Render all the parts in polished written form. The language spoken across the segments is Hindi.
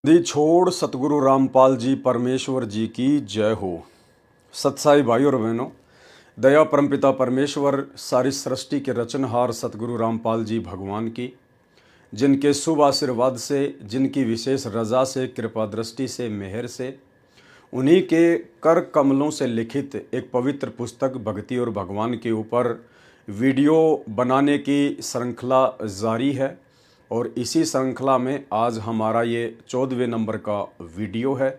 दी छोड़ सतगुरु रामपाल जी परमेश्वर जी की जय हो। सत्साई भाई और बहनों, दया परमपिता परमेश्वर सारी सृष्टि के रचनहार सतगुरु रामपाल जी भगवान की, जिनके शुभ आशीर्वाद से, जिनकी विशेष रजा से, कृपा दृष्टि से, मेहर से, उन्हीं के कर कमलों से लिखित एक पवित्र पुस्तक भक्ति और भगवान के ऊपर वीडियो बनाने की श्रृंखला जारी है। और इसी श्रृंखला में आज हमारा ये 14वें नंबर का वीडियो है।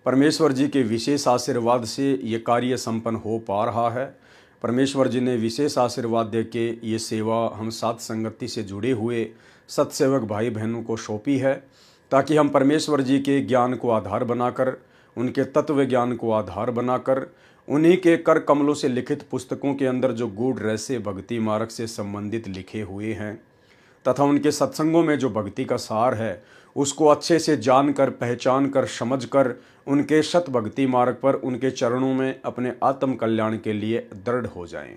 परमेश्वर जी के विशेष आशीर्वाद से ये कार्य संपन्न हो पा रहा है। परमेश्वर जी ने विशेष आशीर्वाद दे के ये सेवा हम साथ संगति से जुड़े हुए सत्सेवक भाई बहनों को सौंपी है, ताकि हम परमेश्वर जी के ज्ञान को आधार बनाकर, उनके तत्व ज्ञान को आधार बनाकर, उन्हीं के कर कमलों से लिखित पुस्तकों के अंदर जो गूढ़ रहस्य भक्ति मार्ग से संबंधित लिखे हुए हैं तथा उनके सत्संगों में जो भक्ति का सार है उसको अच्छे से जानकर, पहचान कर, समझ कर उनके शत भक्ति मार्ग पर, उनके चरणों में अपने आत्म कल्याण के लिए दृढ़ हो जाएं।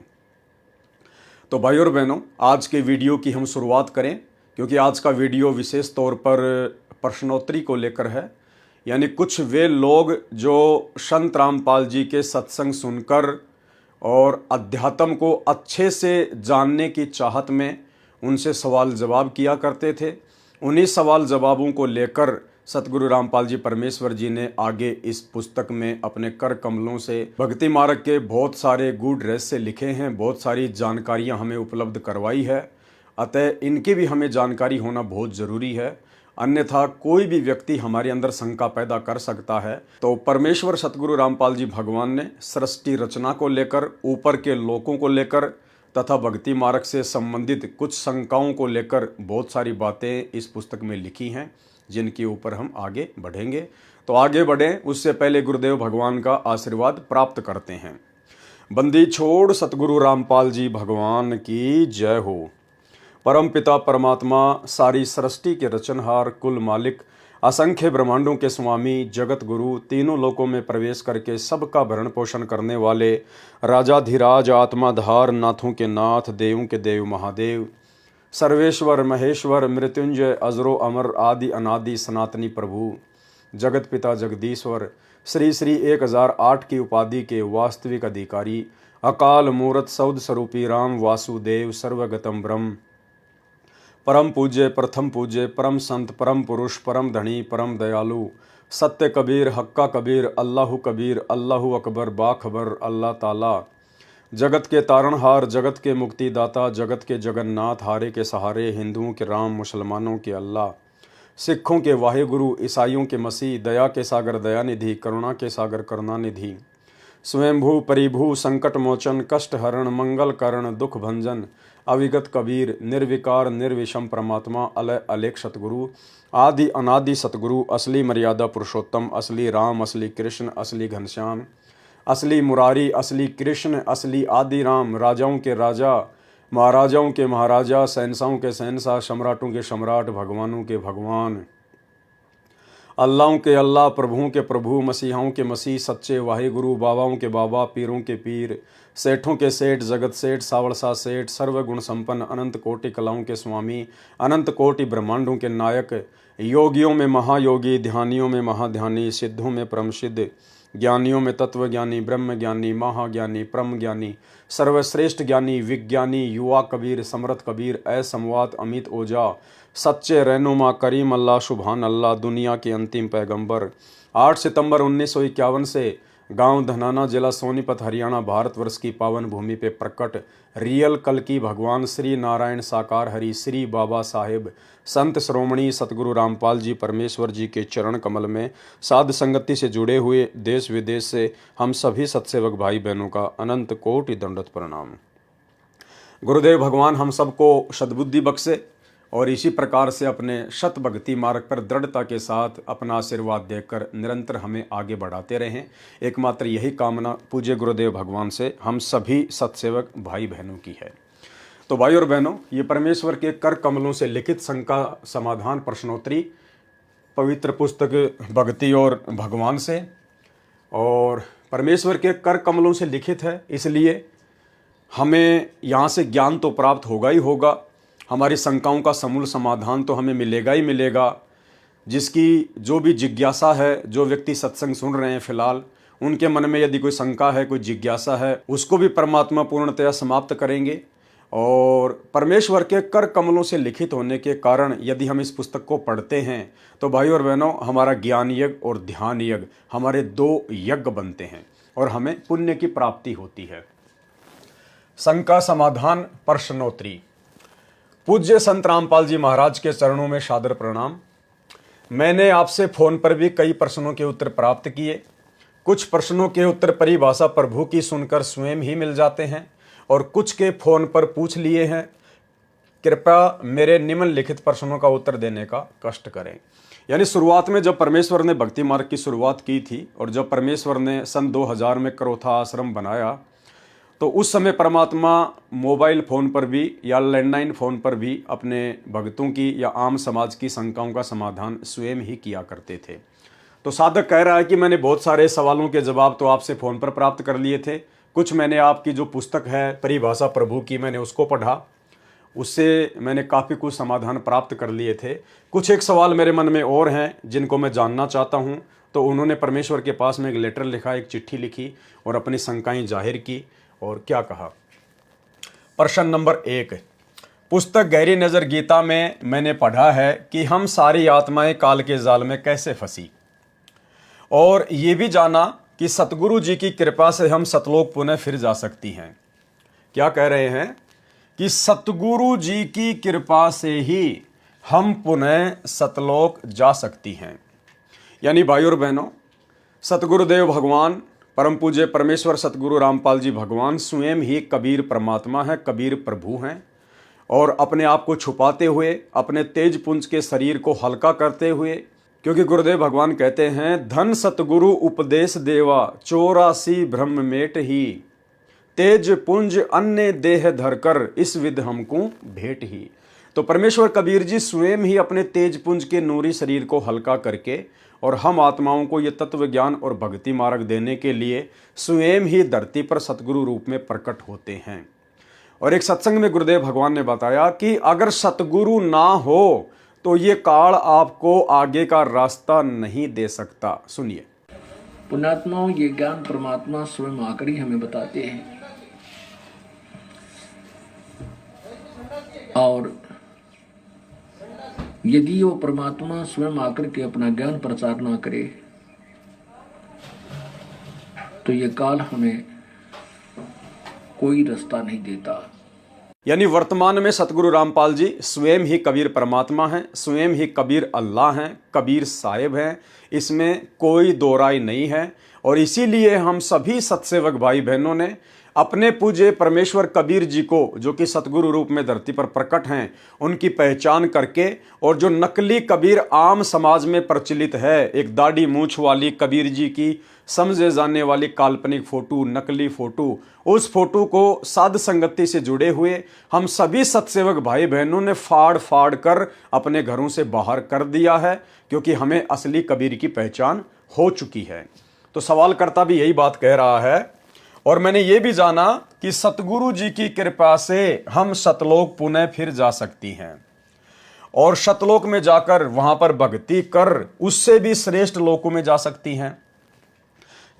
तो भाई और बहनों, आज के वीडियो की हम शुरुआत करें, क्योंकि आज का वीडियो विशेष तौर पर प्रश्नोत्तरी को लेकर है। यानी कुछ वे लोग जो संत रामपाल जी के सत्संग सुनकर और अध्यात्म को अच्छे से जानने की चाहत में उनसे सवाल जवाब किया करते थे, उन्हीं सवाल जवाबों को लेकर सतगुरु रामपाल जी परमेश्वर जी ने आगे इस पुस्तक में अपने कर कमलों से भक्ति मार्ग के बहुत सारे गूढ़ रहस्य लिखे हैं, बहुत सारी जानकारियां हमें उपलब्ध करवाई है। अतः इनकी भी हमें जानकारी होना बहुत ज़रूरी है, अन्यथा कोई भी व्यक्ति हमारे अंदर शंका पैदा कर सकता है। तो परमेश्वर सतगुरु रामपाल जी भगवान ने सृष्टि रचना को लेकर, ऊपर के लोकों को लेकर तथा भक्ति मार्ग से संबंधित कुछ शंकाओं को लेकर बहुत सारी बातें इस पुस्तक में लिखी हैं, जिनके ऊपर हम आगे बढ़ेंगे। तो आगे बढ़ें उससे पहले गुरुदेव भगवान का आशीर्वाद प्राप्त करते हैं। बंदी छोड़ सतगुरु रामपाल जी भगवान की जय हो। परम पिता परमात्मा, सारी सृष्टि के रचनहार, कुल मालिक, असंख्य ब्रह्मांडों के स्वामी, जगत गुरु, तीनों लोकों में प्रवेश करके सबका भरण पोषण करने वाले राजाधिराज, आत्माधार, नाथों के नाथ, देवों के देव महादेव, सर्वेश्वर महेश्वर, मृत्युंजय, अजरो अमर, आदि अनादि सनातनी प्रभु, जगत पिता जगदीश्वर, श्री श्री 1008 की उपाधि के वास्तविक अधिकारी, अकाल मूरत सौद स्वरूपी राम वासुदेव, सर्वगतम ब्रह्म, परम पूज्य, प्रथम पूज्य, परम संत, परम पुरुष, परम धनी, परम दयालु, सत्य कबीर, हक्का कबीर, अल्लाहु कबीर, अल्लाहु अकबर, बाखबर, अल्लाह ताला, जगत के तारणहार, जगत के मुक्तिदाता, जगत के जगन्नाथ, हारे के सहारे, हिंदुओं के राम, मुसलमानों के अल्लाह, सिखों के वाहेगुरु, ईसाइयों के मसीह, दया के सागर दयानिधि, करुणा के सागर करुणानिधि, स्वयंभू परिभू, संकट मोचन, कष्ट हरण, मंगल करण, दुख भंजन, अविगत कबीर, निर्विकार निर्विषम परमात्मा, अलय अलेख सतगुरु, आदि अनादि सतगुरु, असली मर्यादा पुरुषोत्तम, असली राम, असली कृष्ण, असली घनश्याम, असली मुरारी, असली कृष्ण, असली आदि राम, राजाओं के राजा, महाराजाओं के महाराजा, शहंशाहों के शहंशाह, सम्राटों के सम्राट, भगवानों के भगवान, अल्लाहों के अल्लाह, प्रभुओं के प्रभु, मसीहाओं के मसीह, सच्चे वाहिगुरु, बाबाओं के बाबा, पीरों के पीर, सेठों के सेठ, जगत सेठ, सावड़सा सेठ, सर्वगुण संपन्न, अनंत कोटि कलाओं के स्वामी, अनंत कोटि ब्रह्मांडों के नायक, योगियों में महायोगी, ध्यानियों में महाध्यानी, सिद्धों में परम सिद्ध, ज्ञानियों में तत्वज्ञानी, ब्रह्म ज्ञानी, महाज्ञानी, परम ज्ञानी, सर्वश्रेष्ठ ज्ञानी, विज्ञानी, युवा कबीर, समरथ कबीर, असमवात, अमित ओझा, सच्चे रहनुमा, करीम अल्लाह, सुभान अल्लाह, दुनिया के अंतिम पैगंबर, 8 सितंबर 1951 से गांव धनाना, जिला सोनीपत, हरियाणा, भारतवर्ष की पावन भूमि पे प्रकट रियल कल की भगवान श्री नारायण साकार हरि श्री बाबा साहेब संत श्रोमणी सतगुरु रामपाल जी परमेश्वर जी के चरण कमल में साध संगति से जुड़े हुए देश विदेश से हम सभी सत्सेवक भाई बहनों का अनंत कोटि दंडवत प्रणाम। गुरुदेव भगवान हम सबको सद्बुद्धि बख्शे और इसी प्रकार से अपने शत भक्ति मार्ग पर दृढ़ता के साथ अपना आशीर्वाद देकर निरंतर हमें आगे बढ़ाते रहें। एकमात्र यही कामना पूज्य गुरुदेव भगवान से हम सभी सत्सेवक भाई बहनों की है। तो भाई और बहनों, ये परमेश्वर के कर कमलों से लिखित शंका समाधान प्रश्नोत्तरी पवित्र पुस्तक भक्ति और भगवान से, और परमेश्वर के कर कमलों से लिखित है, इसलिए हमें यहाँ से ज्ञान तो प्राप्त होगा ही होगा, हमारी शंकाओं का समूल समाधान तो हमें मिलेगा ही मिलेगा। जिसकी जो भी जिज्ञासा है, जो व्यक्ति सत्संग सुन रहे हैं फिलहाल, उनके मन में यदि कोई शंका है, कोई जिज्ञासा है, उसको भी परमात्मा पूर्णतया समाप्त करेंगे। और परमेश्वर के कर कमलों से लिखित होने के कारण यदि हम इस पुस्तक को पढ़ते हैं तो भाई और बहनों, हमारा ज्ञान यज्ञ और ध्यान यज्ञ, हमारे 2 यज्ञ बनते हैं और हमें पुण्य की प्राप्ति होती है। शंका समाधान प्रश्नोत्तरी। पूज्य संत रामपाल जी महाराज के चरणों में सादर प्रणाम। मैंने आपसे फोन पर भी कई प्रश्नों के उत्तर प्राप्त किए। कुछ प्रश्नों के उत्तर परिभाषा प्रभु की सुनकर स्वयं ही मिल जाते हैं और कुछ के फोन पर पूछ लिए हैं। कृपया मेरे निम्नलिखित प्रश्नों का उत्तर देने का कष्ट करें। यानी शुरुआत में जब परमेश्वर ने भक्ति मार्ग की शुरुआत की थी और जब परमेश्वर ने सन 2000 में करोथा आश्रम बनाया, तो उस समय परमात्मा मोबाइल फ़ोन पर भी या लैंडलाइन फ़ोन पर भी अपने भक्तों की या आम समाज की शंकाओं का समाधान स्वयं ही किया करते थे। तो साधक कह रहा है कि मैंने बहुत सारे सवालों के जवाब तो आपसे फ़ोन पर प्राप्त कर लिए थे। कुछ मैंने आपकी जो पुस्तक है परिभाषा प्रभु की, मैंने उसको पढ़ा, उससे मैंने काफ़ी कुछ समाधान प्राप्त कर लिए थे। कुछ एक सवाल मेरे मन में और हैं जिनको मैं जानना चाहता हूँ। तो उन्होंने परमेश्वर के पास में एक लेटर लिखा, एक चिट्ठी लिखी और अपनी शंकाएं जाहिर की। और क्या कहा? प्रश्न नंबर 1, पुस्तक गहरी नज़र गीता में मैंने पढ़ा है कि हम सारी आत्माएं काल के जाल में कैसे फंसी, और ये भी जाना कि सतगुरु जी की कृपा से हम सतलोक पुनः फिर जा सकती हैं। क्या कह रहे हैं कि सतगुरु जी की कृपा से ही हम पुनः सतलोक जा सकती हैं। यानी भाई और बहनों, सतगुरुदेव भगवान परम पूज्य परमेश्वर सतगुरु रामपाल जी भगवान स्वयं ही कबीर परमात्मा है, कबीर प्रभु हैं। और अपने आप को छुपाते हुए, अपने तेज पुंज के शरीर को हल्का करते हुए, क्योंकि गुरुदेव भगवान कहते हैं, धन सतगुरु उपदेश देवा 84 ब्रह्म मेट ही, तेज पुंज अन्य देह धरकर इस विध हमको भेंट ही। तो परमेश्वर कबीर जी स्वयं ही अपने तेज पुंज के नूरी शरीर को हल्का करके और हम आत्माओं को ये तत्व ज्ञान और भक्ति मार्ग देने के लिए स्वयं ही धरती पर सतगुरु रूप में प्रकट होते हैं। और एक सत्संग में गुरुदेव भगवान ने बताया कि अगर सतगुरु ना हो तो ये काल आपको आगे का रास्ता नहीं दे सकता। सुनिए। पुण्यात्माओं, ये ज्ञान परमात्मा स्वयं आकर ही हमें बताते हैं। और यदि वो परमात्मा स्वयं आकर के अपना ज्ञान प्रचार ना करे तो ये काल हमें कोई रास्ता नहीं देता। यानी वर्तमान में सतगुरु रामपाल जी स्वयं ही कबीर परमात्मा हैं, स्वयं ही कबीर अल्लाह हैं, कबीर साहिब हैं, इसमें कोई दो राय नहीं है। और इसीलिए हम सभी सत्सेवक भाई बहनों ने अपने पूज्य परमेश्वर कबीर जी को, जो कि सतगुरु रूप में धरती पर प्रकट हैं, उनकी पहचान करके, और जो नकली कबीर आम समाज में प्रचलित है, एक दाढ़ी मूंछ वाली कबीर जी की समझे जाने वाली काल्पनिक फोटो, नकली फोटो, उस फोटो को साध संगति से जुड़े हुए हम सभी सत्सेवक भाई बहनों ने फाड़ फाड़ कर अपने घरों से बाहर कर दिया है, क्योंकि हमें असली कबीर की पहचान हो चुकी है। तो सवालकर्ता भी यही बात कह रहा है। और मैंने ये भी जाना कि सतगुरु जी की कृपा से हम सतलोक पुनः फिर जा सकती हैं, और सतलोक में जाकर वहां पर भक्ति कर उससे भी श्रेष्ठ लोकों में जा सकती हैं।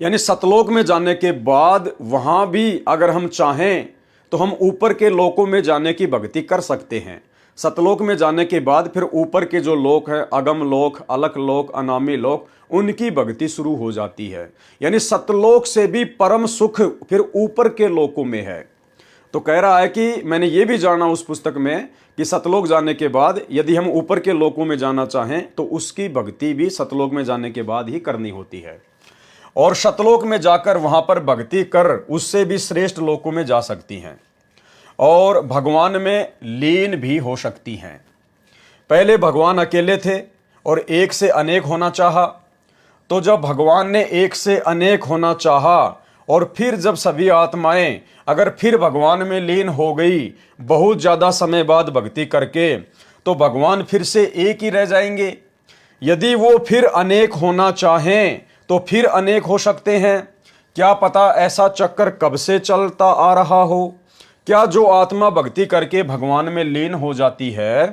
यानी सतलोक में जाने के बाद वहां भी अगर हम चाहें तो हम ऊपर के लोकों में जाने की भक्ति कर सकते हैं। सतलोक में जाने के बाद फिर ऊपर के जो लोक है, अगम लोक, अलक लोक, अनामी लोक, उनकी भक्ति शुरू हो जाती है। यानी सतलोक से भी परम सुख फिर ऊपर के लोकों में है। तो कह रहा है कि मैंने ये भी जाना उस पुस्तक में कि सतलोक जाने के बाद यदि हम ऊपर के लोकों में जाना चाहें तो उसकी भक्ति भी सतलोक में जाने के बाद ही करनी होती है, और सतलोक में जाकर वहां पर भक्ति कर उससे भी श्रेष्ठ लोकों में जा सकती हैं और भगवान में लीन भी हो सकती हैं। पहले भगवान अकेले थे और एक से अनेक होना चाहा, तो जब भगवान ने एक से अनेक होना चाहा और फिर जब सभी आत्माएं अगर फिर भगवान में लीन हो गई बहुत ज़्यादा समय बाद भक्ति करके, तो भगवान फिर से एक ही रह जाएंगे। यदि वो फिर अनेक होना चाहें तो फिर अनेक हो सकते हैं। क्या पता ऐसा चक्कर कब से चलता आ रहा हो। क्या जो आत्मा भक्ति करके भगवान में लीन हो जाती है,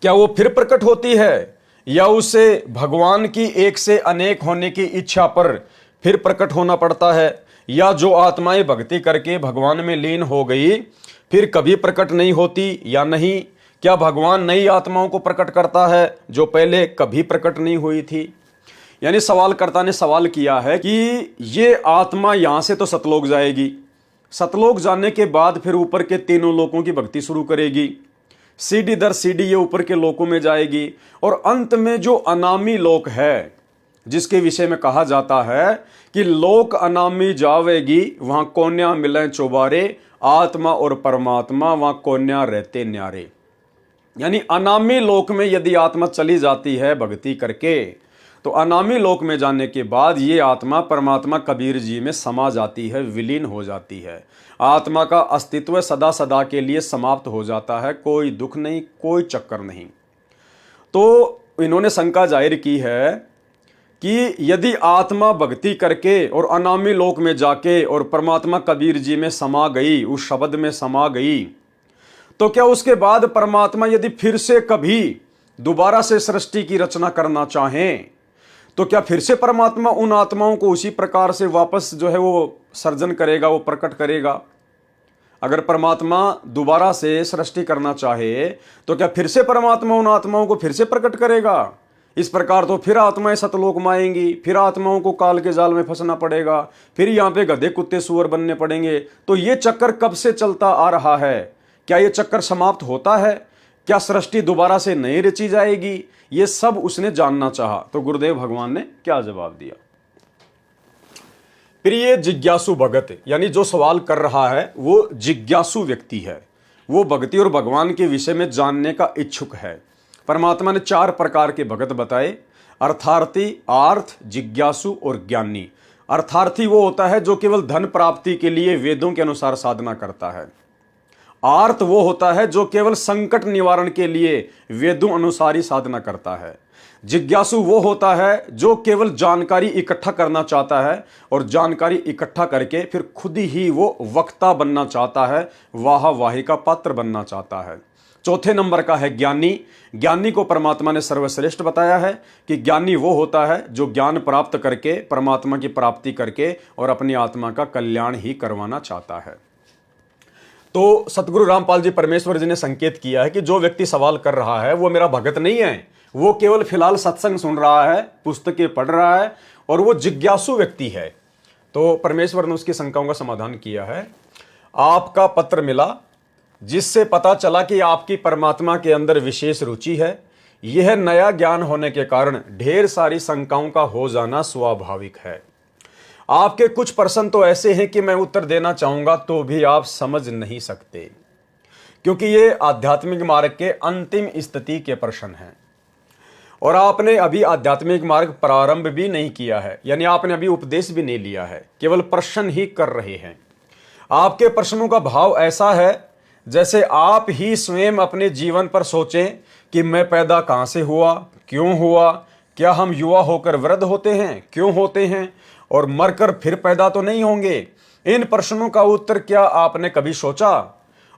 क्या वो फिर प्रकट होती है, या उसे भगवान की एक से अनेक होने की इच्छा पर फिर प्रकट होना पड़ता है, या जो आत्माएं भक्ति करके भगवान में लीन हो गई फिर कभी प्रकट नहीं होती या नहीं? क्या भगवान नई आत्माओं को प्रकट करता है जो पहले कभी प्रकट नहीं हुई थी? यानी सवालकर्ता ने सवाल किया है कि ये आत्मा यहां से तो सतलोक जाएगी, सतलोक जाने के बाद फिर ऊपर के तीनों लोकों की भक्ति शुरू करेगी, सीढ़ी दर सीढ़ी ये ऊपर के लोकों में जाएगी, और अंत में जो अनामी लोक है जिसके विषय में कहा जाता है कि लोक अनामी जावेगी, वहां कोन्या मिले चौबारे, आत्मा और परमात्मा वहां कोन्या रहते न्यारे। यानी अनामी लोक में यदि आत्मा चली जाती है भक्ति करके, तो अनामी लोक में जाने के बाद ये आत्मा परमात्मा कबीर जी में समा जाती है, विलीन हो जाती है। आत्मा का अस्तित्व सदा सदा के लिए समाप्त हो जाता है, कोई दुख नहीं, कोई चक्कर नहीं। तो इन्होंने शंका जाहिर की है कि यदि आत्मा भक्ति करके और अनामी लोक में जाके और परमात्मा कबीर जी में समा गई, उस शब्द में समा गई, तो क्या उसके बाद परमात्मा यदि फिर से कभी दोबारा से सृष्टि की रचना करना चाहें, तो क्या फिर से परमात्मा उन आत्माओं को उसी प्रकार से वापस जो है वो सर्जन करेगा, वो प्रकट करेगा? अगर परमात्मा दोबारा से सृष्टि करना चाहे तो क्या फिर से परमात्मा उन आत्माओं को फिर से प्रकट करेगा? इस प्रकार तो फिर आत्माएं सतलोक में आएंगी, फिर आत्माओं को काल के जाल में फंसना पड़ेगा, फिर यहाँ पे गधे कुत्ते सुअर बनने पड़ेंगे। तो ये चक्कर कब से चलता आ रहा है? क्या ये चक्कर समाप्त होता है? क्या सृष्टि दोबारा से नहीं रची जाएगी? ये सब उसने जानना चाहा। तो गुरुदेव भगवान ने क्या जवाब दिया? प्रिय जिज्ञासु भगत, यानी जो सवाल कर रहा है वो जिज्ञासु व्यक्ति है, वो भक्ति और भगवान के विषय में जानने का इच्छुक है। परमात्मा ने 4 प्रकार के भगत बताए: अर्थार्थी, आर्थ, जिज्ञासु और ज्ञानी। अर्थार्थी वो होता है जो केवल धन प्राप्ति के लिए वेदों के अनुसार साधना करता है। आर्थ वो होता है जो केवल संकट निवारण के लिए वेदों अनुसार ही साधना करता है। जिज्ञासु वो होता है जो केवल जानकारी इकट्ठा करना चाहता है और जानकारी इकट्ठा करके फिर खुद ही वो वक्ता बनना चाहता है, वाहवाही का पात्र बनना चाहता है। चौथे नंबर का है ज्ञानी। ज्ञानी को परमात्मा ने सर्वश्रेष्ठ बताया है कि ज्ञानी वो होता है जो ज्ञान प्राप्त करके परमात्मा की प्राप्ति करके और अपनी आत्मा का कल्याण ही करवाना चाहता है। तो सतगुरु रामपाल जी परमेश्वर जी ने संकेत किया है कि जो व्यक्ति सवाल कर रहा है वो मेरा भगत नहीं है, वो केवल फिलहाल सत्संग सुन रहा है, पुस्तकें पढ़ रहा है और वो जिज्ञासु व्यक्ति है। तो परमेश्वर ने उसकी शंकाओं का समाधान किया है। आपका पत्र मिला जिससे पता चला कि आपकी परमात्मा के अंदर विशेष रुचि है। यह नया ज्ञान होने के कारण ढेर सारी शंकाओं का हो जाना स्वाभाविक है। आपके कुछ प्रश्न तो ऐसे हैं कि मैं उत्तर देना चाहूंगा तो भी आप समझ नहीं सकते, क्योंकि ये आध्यात्मिक मार्ग के अंतिम स्थिति के प्रश्न हैं और आपने अभी आध्यात्मिक मार्ग प्रारंभ भी नहीं किया है, यानी आपने अभी उपदेश भी नहीं लिया है, केवल प्रश्न ही कर रहे हैं। आपके प्रश्नों का भाव ऐसा है जैसे आप ही स्वयं अपने जीवन पर सोचें कि मैं पैदा कहां से हुआ, क्यों हुआ, क्या हम युवा होकर वृद्ध होते हैं, क्यों होते हैं, और मरकर फिर पैदा तो नहीं होंगे। इन प्रश्नों का उत्तर क्या आपने कभी सोचा?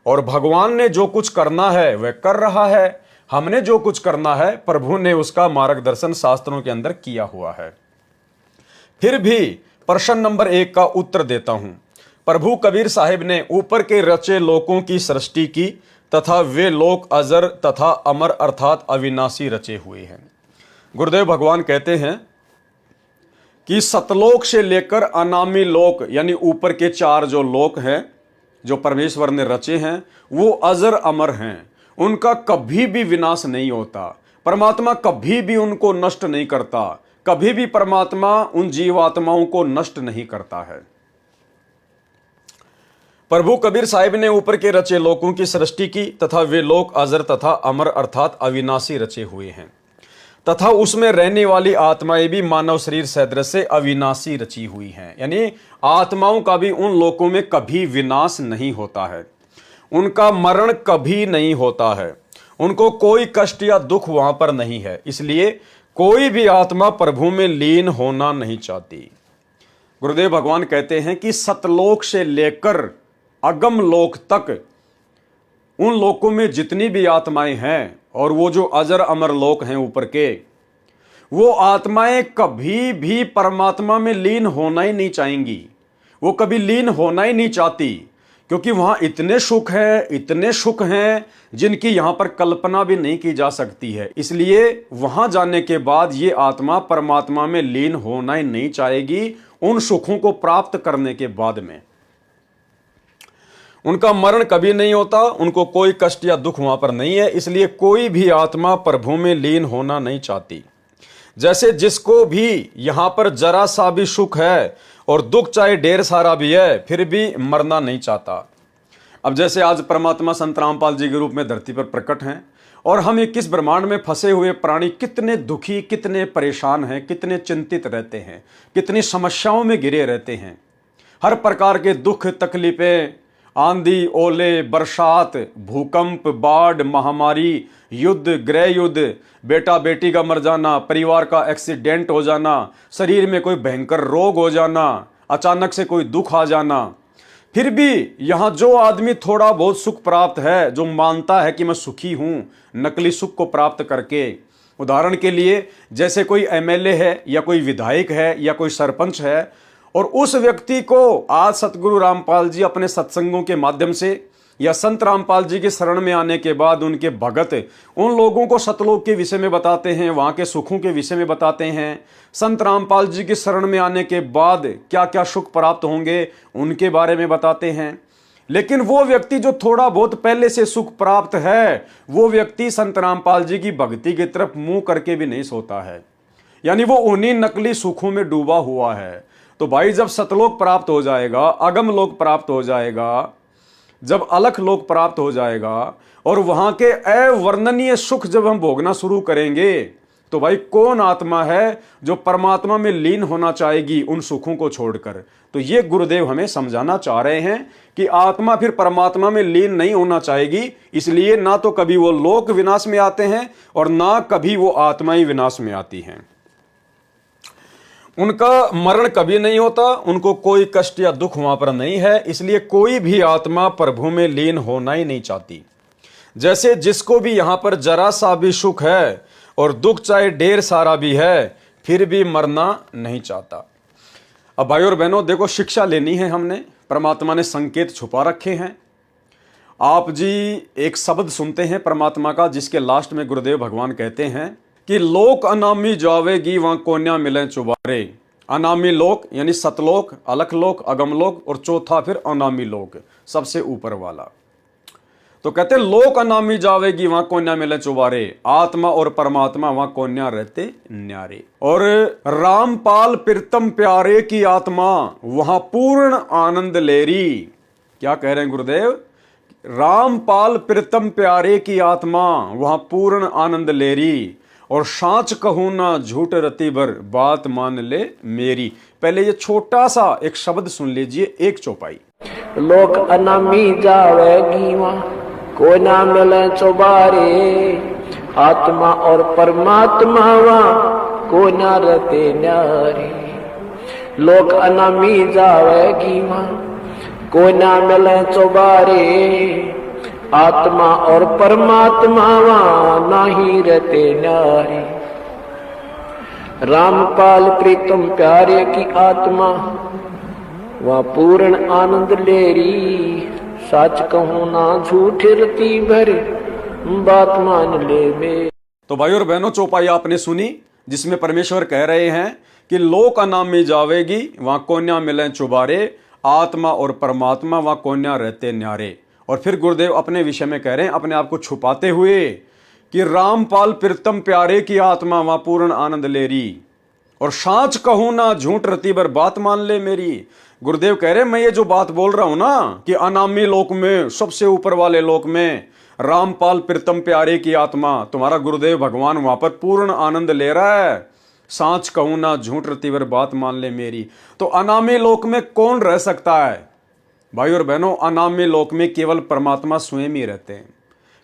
और भगवान ने जो कुछ करना है वह कर रहा है, हमने जो कुछ करना है प्रभु ने उसका मार्गदर्शन शास्त्रों के अंदर किया हुआ है। फिर भी प्रश्न नंबर 1 का उत्तर देता हूं। प्रभु कबीर साहिब ने ऊपर के रचे लोकों की सृष्टि की तथा वे लोक अजर तथा अमर अर्थात अविनाशी रचे हुए हैं। गुरुदेव भगवान कहते हैं कि सतलोक से लेकर अनामी लोक यानी ऊपर के 4 जो लोक हैं जो परमेश्वर ने रचे हैं वो अजर अमर हैं, उनका कभी भी विनाश नहीं होता। परमात्मा कभी भी उनको नष्ट नहीं करता, कभी भी परमात्मा उन जीवात्माओं को नष्ट नहीं करता है। प्रभु कबीर साहिब ने ऊपर के रचे लोकों की सृष्टि की तथा वे लोक अजर तथा अमर अर्थात अविनाशी रचे हुए हैं तथा उसमें रहने वाली आत्माएं भी मानव शरीर सदृश से अविनाशी रची हुई हैं, यानी आत्माओं का भी उन लोकों में कभी विनाश नहीं होता है, उनका मरण कभी नहीं होता है, उनको कोई कष्ट या दुख वहां पर नहीं है। इसलिए कोई भी आत्मा प्रभु में लीन होना नहीं चाहती। गुरुदेव भगवान कहते हैं कि सतलोक से लेकर अगम लोक तक उन लोकों में जितनी भी आत्माएं हैं और वो जो अजर अमर लोक हैं ऊपर के, वो आत्माएं कभी भी परमात्मा में लीन होना ही नहीं चाहेंगी, वो कभी लीन होना ही नहीं चाहती, क्योंकि वहां इतने सुख हैं जिनकी यहां पर कल्पना भी नहीं की जा सकती है। इसलिए वहां जाने के बाद ये आत्मा परमात्मा में लीन होना ही नहीं चाहेगी। उन सुखों को प्राप्त करने के बाद में उनका मरण कभी नहीं होता, उनको कोई कष्ट या दुख वहां पर नहीं है। इसलिए कोई भी आत्मा प्रभु में लीन होना नहीं चाहती। जैसे जिसको भी यहां पर जरा सा भी सुख है और दुख चाहे ढेर सारा भी है, फिर भी मरना नहीं चाहता। अब जैसे आज परमात्मा संत रामपाल जी के रूप में धरती पर प्रकट हैं और हम 21 ब्रह्मांड में फंसे हुए प्राणी कितने दुखी, कितने परेशान हैं, कितने चिंतित रहते हैं, कितनी समस्याओं में घिरे रहते हैं। हर प्रकार के दुख, तकलीफें, आंधी, ओले, बरसात, भूकंप, बाढ़, महामारी, युद्ध, गृह युद्ध, बेटा बेटी का मर जाना, परिवार का एक्सीडेंट हो जाना, शरीर में कोई भयंकर रोग हो जाना, अचानक से कोई दुख आ जाना। फिर भी यहां जो आदमी थोड़ा बहुत सुख प्राप्त है, जो मानता है कि मैं सुखी हूं नकली सुख को प्राप्त करके, उदाहरण के लिए जैसे कोई एमएलए है या कोई विधायक है या कोई सरपंच है, और उस व्यक्ति को आज सतगुरु रामपाल जी अपने सत्संगों के माध्यम से या संत रामपाल जी के शरण में आने के बाद उनके भगत उन लोगों को सतलोक के विषय में बताते हैं, वहां के सुखों के विषय में बताते हैं। संत रामपाल जी की शरण में आने के बाद क्या क्या सुख प्राप्त होंगे उनके बारे में बताते हैं। लेकिन वो व्यक्ति जो थोड़ा बहुत पहले से सुख प्राप्त है, वो व्यक्ति संत रामपाल जी की भक्ति की तरफ मुंह करके भी नहीं सोता है, यानी वो उन्हीं नकली सुखों में डूबा हुआ है। तो भाई जब सतलोक प्राप्त हो जाएगा, अगम लोक प्राप्त हो जाएगा, जब अलख लोक प्राप्त हो जाएगा और वहां के अवर्णनीय सुख जब हम भोगना शुरू करेंगे, तो भाई कौन आत्मा है जो परमात्मा में लीन होना चाहेगी उन सुखों को छोड़कर। तो ये गुरुदेव हमें समझाना चाह रहे हैं कि आत्मा फिर परमात्मा में लीन नहीं होना चाहेगी। इसलिए ना तो कभी वो लोक विनाश में आते हैं और ना कभी वो आत्मा ही विनाश में आती हैं। उनका मरण कभी नहीं होता, उनको कोई कष्ट या दुख वहां पर नहीं है। इसलिए कोई भी आत्मा प्रभु में लीन होना ही नहीं चाहती। जैसे जिसको भी यहां पर जरा सा भी सुख है और दुख चाहे ढेर सारा भी है, फिर भी मरना नहीं चाहता। अब भाई और बहनों देखो, शिक्षा लेनी है हमने। परमात्मा ने संकेत छुपा रखे हैं। आप जी एक शब्द सुनते हैं परमात्मा का, जिसके लास्ट में गुरुदेव भगवान कहते हैं कि लोक अनामी जावेगी वहां कोन्या मिले चुबारे। अनामी लोक यानी सतलोक, अलख लोक, अगम लोक, और चौथा फिर अनामी लोक, सबसे ऊपर वाला। तो कहते लोक अनामी जावेगी वहां कोन्या मिले चुबारे, आत्मा और परमात्मा वहां कोन्या रहते न्यारे। और रामपाल प्रीतम प्यारे की आत्मा वहां पूर्ण आनंद लेरी। क्या कह रहे हैं गुरुदेव? रामपाल प्रीतम प्यारे की आत्मा वहां पूर्ण आनंद लेरी, और साच कहूं ना झूठ रति भर बात मान ले मेरी। पहले ये छोटा सा एक शब्द सुन लीजिए, एक चौपाई। लोक अनामी जावेगी वहाँ को ना मिले चौबारे, आत्मा और परमात्मा वहाँ को ना रहते न्यारे। लोक अनामी जावेगी वहाँ को ना मिले चौबारे, आत्मा और परमात्मा वहाँ नहीं रहते न्यारे। रामपाल प्रीतम प्यारे की आत्मा वहाँ पूर्ण आनंद लेरी, सच कहूं ना झूठ रति भर बात मान ले मेरी। तो भाई और बहनों, चौपाई आपने सुनी, जिसमें परमेश्वर कह रहे हैं कि लोक अनामी जावेगी वहां कोन्या मिले चुबारे, आत्मा और परमात्मा वहां कोन्या रहते न्यारे। और फिर गुरुदेव अपने विषय में कह रहे हैं, अपने आप को छुपाते हुए, कि रामपाल प्रीतम प्यारे की आत्मा वहां पूर्ण आनंद लेरी, और साच कहूं ना झूठ रति भर बात मान ले मेरी। गुरुदेव कह रहे हैं मैं ये जो बात बोल रहा हूं ना कि अनामी लोक में, सबसे ऊपर वाले लोक में रामपाल प्रीतम प्यारे की आत्मा, तुम्हारा गुरुदेव भगवान वहां पर पूर्ण आनंद ले रहा है। साच कहूं ना झूठ रति भर बात मान ले मेरी। तो अनामी लोक में कौन रह सकता है? भाई और बहनों, अनामी लोक में केवल परमात्मा स्वयं ही रहते हैं।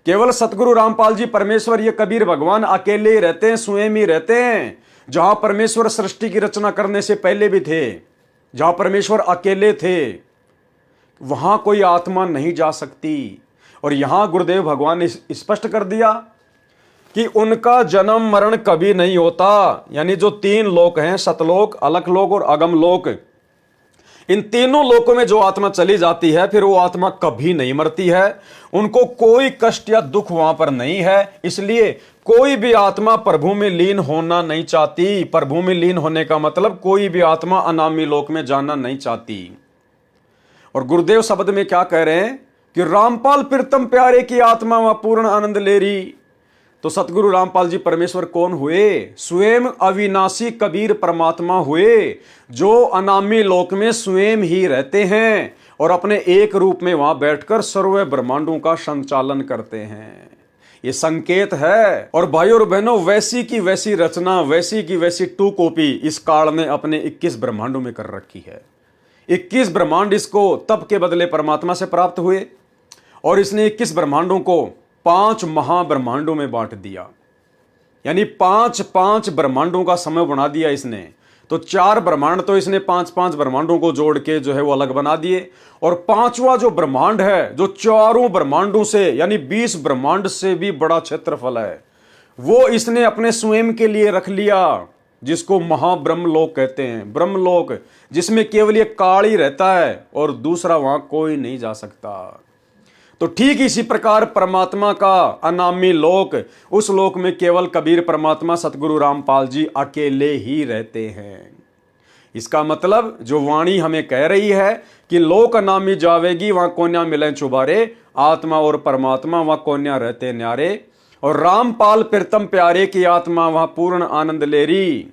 केवल सतगुरु रामपाल जी परमेश्वर, ये कबीर भगवान अकेले ही रहते हैं, स्वयं ही रहते हैं। जहां परमेश्वर सृष्टि की रचना करने से पहले भी थे, जहां परमेश्वर अकेले थे, वहां कोई आत्मा नहीं जा सकती। और यहां गुरुदेव भगवान ने स्पष्ट कर दिया कि उनका जन्म मरण कभी नहीं होता। यानी जो तीन लोक हैं, सतलोक, अलखलोक और अगमलोक, इन तीनों लोकों में जो आत्मा चली जाती है फिर वो आत्मा कभी नहीं मरती है। उनको कोई कष्ट या दुख वहां पर नहीं है। इसलिए कोई भी आत्मा प्रभु में लीन होना नहीं चाहती। प्रभु में लीन होने का मतलब कोई भी आत्मा अनामी लोक में जाना नहीं चाहती। और गुरुदेव शब्द में क्या कह रहे हैं कि रामपाल प्रीतम प्यारे की आत्मा वह पूर्ण आनंद ले रही। तो सतगुरु रामपाल जी परमेश्वर कौन हुए? स्वयं अविनाशी कबीर परमात्मा हुए, जो अनामी लोक में स्वयं ही रहते हैं और अपने एक रूप में वहां बैठकर सर्व ब्रह्मांडों का संचालन करते हैं। ये संकेत है। और भाई और बहनों, वैसी की वैसी रचना, वैसी की वैसी टू कॉपी इस काल ने अपने 21 ब्रह्मांडों में कर रखी है। 21 ब्रह्मांड इसको तप के बदले परमात्मा से प्राप्त हुए और इसने 21 ब्रह्मांडों को 5 महाब्रह्मांडों में बांट दिया। यानी 5 ब्रह्मांडों का समय बना दिया इसने। तो 4 ब्रह्मांड तो इसने 5 ब्रह्मांडों को जोड़ के जो है वो अलग बना दिए। और 5वां जो ब्रह्मांड है, जो चारों ब्रह्मांडों से यानी 20 ब्रह्मांड से भी बड़ा क्षेत्रफल है, वो इसने अपने स्वयं के लिए रख लिया, जिसको महाब्रह्मलोक कहते हैं। ब्रह्मलोक जिसमें केवल ये काल ही रहता है और दूसरा वहां कोई नहीं जा सकता। तो ठीक इसी प्रकार परमात्मा का अनामी लोक, उस लोक में केवल कबीर परमात्मा सतगुरु रामपाल जी अकेले ही रहते हैं। इसका मतलब जो वाणी हमें कह रही है कि लोक अनामी जावेगी वहां कोन्या मिले चुबारे, आत्मा और परमात्मा वहां कोन्या रहते न्यारे, और रामपाल प्रीतम प्यारे की आत्मा वहां पूर्ण आनंद ले रही,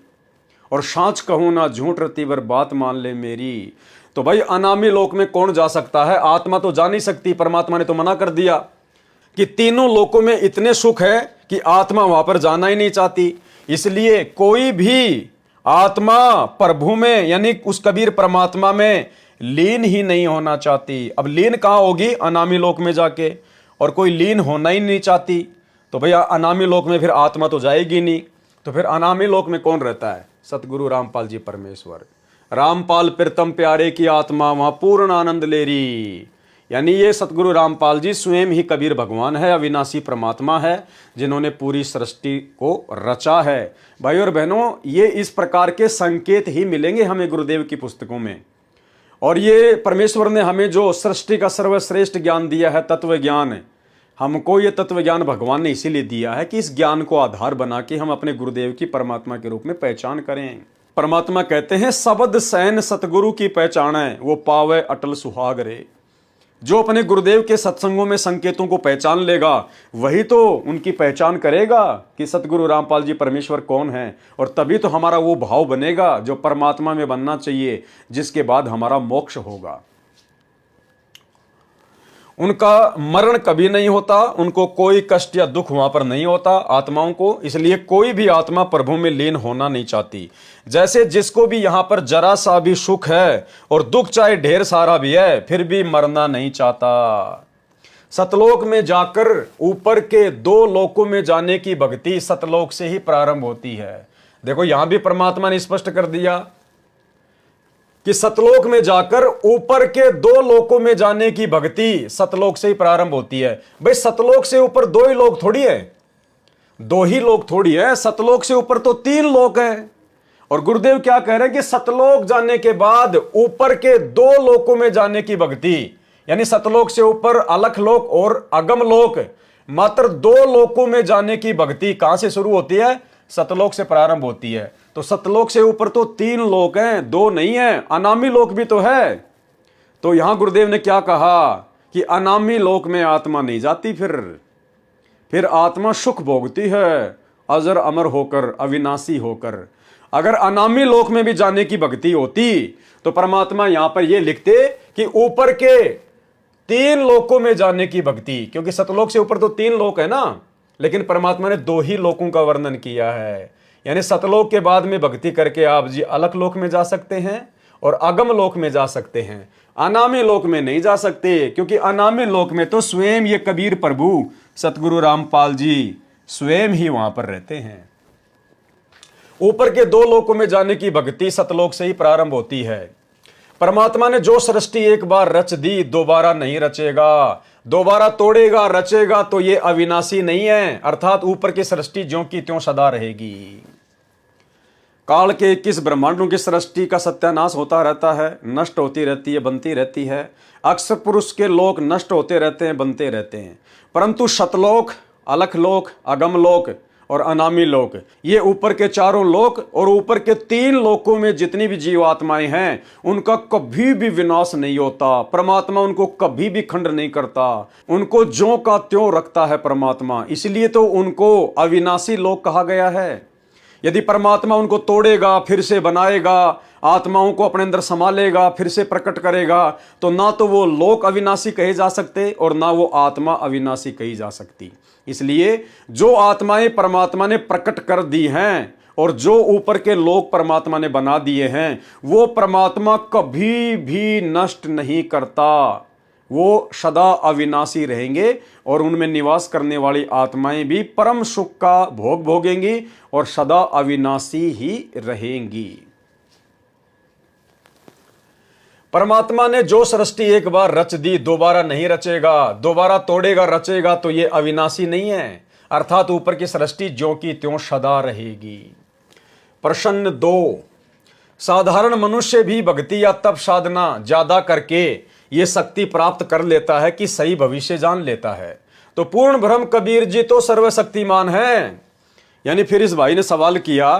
और सांच कहूं ना झूठ रती वर बात मान ले मेरी। तो भाई अनामी लोक में कौन जा सकता है? आत्मा तो जा नहीं सकती। परमात्मा ने तो मना कर दिया कि तीनों लोकों में इतने सुख है कि आत्मा वहां पर जाना ही नहीं चाहती। इसलिए कोई भी आत्मा प्रभु में यानी उस कबीर परमात्मा में लीन ही नहीं होना चाहती। अब लीन कहां होगी? अनामी लोक में जाके। और कोई लीन होना ही नहीं चाहती तो भैया अनामी लोक में फिर आत्मा तो जाएगी नहीं। तो फिर अनामी लोक में कौन रहता है? सतगुरु रामपाल जी परमेश्वर। रामपाल प्रीतम प्यारे की आत्मा वहां पूर्ण आनंद ले रही। यानी ये सतगुरु रामपाल जी स्वयं ही कबीर भगवान है, अविनाशी परमात्मा है, जिन्होंने पूरी सृष्टि को रचा है। भाई और बहनों, ये इस प्रकार के संकेत ही मिलेंगे हमें गुरुदेव की पुस्तकों में। और ये परमेश्वर ने हमें जो सृष्टि का सर्वश्रेष्ठ ज्ञान दिया है, तत्व ज्ञान, हमको ये तत्व ज्ञान भगवान ने इसीलिए दिया है कि इस ज्ञान को आधार बना के हम अपने गुरुदेव की परमात्मा के रूप में पहचान करें। परमात्मा कहते हैं शब्द सैन सतगुरु की पहचान है, वो पावे अटल सुहाग रे। जो अपने गुरुदेव के सत्संगों में संकेतों को पहचान लेगा वही तो उनकी पहचान करेगा कि सतगुरु रामपाल जी परमेश्वर कौन है। और तभी तो हमारा वो भाव बनेगा जो परमात्मा में बनना चाहिए, जिसके बाद हमारा मोक्ष होगा। उनका मरण कभी नहीं होता, उनको कोई कष्ट या दुख वहां पर नहीं होता आत्माओं को। इसलिए कोई भी आत्मा प्रभु में लीन होना नहीं चाहती। जैसे जिसको भी यहां पर जरा सा भी सुख है और दुख चाहे ढेर सारा भी है, फिर भी मरना नहीं चाहता। सतलोक में जाकर ऊपर के 2 लोकों में जाने की भक्ति सतलोक से ही प्रारंभ होती है। देखो यहां भी परमात्मा ने स्पष्ट कर दिया कि सतलोक में जाकर ऊपर के 2 लोकों में जाने की भक्ति सतलोक से ही प्रारंभ होती है। भाई सतलोक से ऊपर 2 ही लोक थोड़ी है, 2 ही लोक थोड़ी है। सतलोक से ऊपर तो 3 लोक हैं। और गुरुदेव क्या कह रहे हैं कि सतलोक जाने के बाद ऊपर के 2 लोकों में जाने की भक्ति, यानी सतलोक से ऊपर अलखलोक और अगमलोक, मात्र 2 लोकों में जाने की भक्ति कहां से शुरू होती है? सतलोक से प्रारंभ होती है। तो सतलोक से ऊपर तो 3 लोक हैं, 2 नहीं है। अनामी लोक भी तो है। तो यहां गुरुदेव ने क्या कहा कि अनामी लोक में आत्मा नहीं जाती, फिर आत्मा सुख भोगती है अजर अमर होकर, अविनाशी होकर। अगर अनामी लोक में भी जाने की भक्ति होती तो परमात्मा यहां पर यह लिखते कि ऊपर के 3 लोकों में जाने की भक्ति, क्योंकि सतलोक से ऊपर तो 3 लोक है ना, लेकिन परमात्मा ने 2 ही लोकों का वर्णन किया है। यानी सतलोक के बाद में भक्ति करके आप जी अलख लोक में जा सकते हैं और अगम लोक में जा सकते हैं। अनामी लोक में नहीं जा सकते, क्योंकि अनामी लोक में तो स्वयं ये कबीर प्रभु सतगुरु रामपाल जी स्वयं ही वहां पर रहते हैं। ऊपर के 2 लोकों में जाने की भक्ति सतलोक से ही प्रारंभ होती है। परमात्मा ने जो सृष्टि एक बार रच दी दोबारा नहीं रचेगा। दोबारा तोड़ेगा रचेगा तो ये अविनाशी नहीं है, अर्थात ऊपर की सृष्टि ज्यों की त्यों सदा रहेगी। काल के 21 ब्रह्मांडों की सृष्टि का सत्यानाश होता रहता है, नष्ट होती रहती है, बनती रहती है। अक्सर पुरुष के लोक नष्ट होते रहते हैं, बनते रहते हैं, परंतु शतलोक, अलख लोक, अगम लोक और अनामी लोक, ये ऊपर के चारों लोक और ऊपर के 3 लोकों में जितनी भी जीवात्माएं हैं उनका कभी भी विनाश नहीं होता। परमात्मा उनको कभी भी खंड नहीं करता, उनको ज्यों का त्यों रखता है परमात्मा। इसलिए तो उनको अविनाशी लोक कहा गया है। यदि परमात्मा उनको तोड़ेगा, फिर से बनाएगा, आत्माओं को अपने अंदर संभालेगा, फिर से प्रकट करेगा, तो ना तो वो लोक अविनाशी कहे जा सकते और ना वो आत्मा अविनाशी कही जा सकती। इसलिए जो आत्माएं परमात्मा ने प्रकट कर दी हैं और जो ऊपर के लोक परमात्मा ने बना दिए हैं, वो परमात्मा कभी भी नष्ट नहीं करता, वो सदा अविनाशी रहेंगे और उनमें निवास करने वाली आत्माएं भी परम सुख का भोग भोगेंगी और सदा अविनाशी ही रहेंगी। परमात्मा ने जो सृष्टि एक बार रच दी दोबारा नहीं रचेगा, दोबारा तोड़ेगा रचेगा तो ये अविनाशी नहीं है, अर्थात ऊपर की सृष्टि ज्यों की त्यों सदा रहेगी। प्रश्न 2, साधारण मनुष्य भी भक्ति या तप साधना ज्यादा करके ये शक्ति प्राप्त कर लेता है कि सही भविष्य जान लेता है। तो पूर्ण ब्रह्म कबीर जी तो सर्वशक्तिमान है। यानी फिर इस भाई ने सवाल किया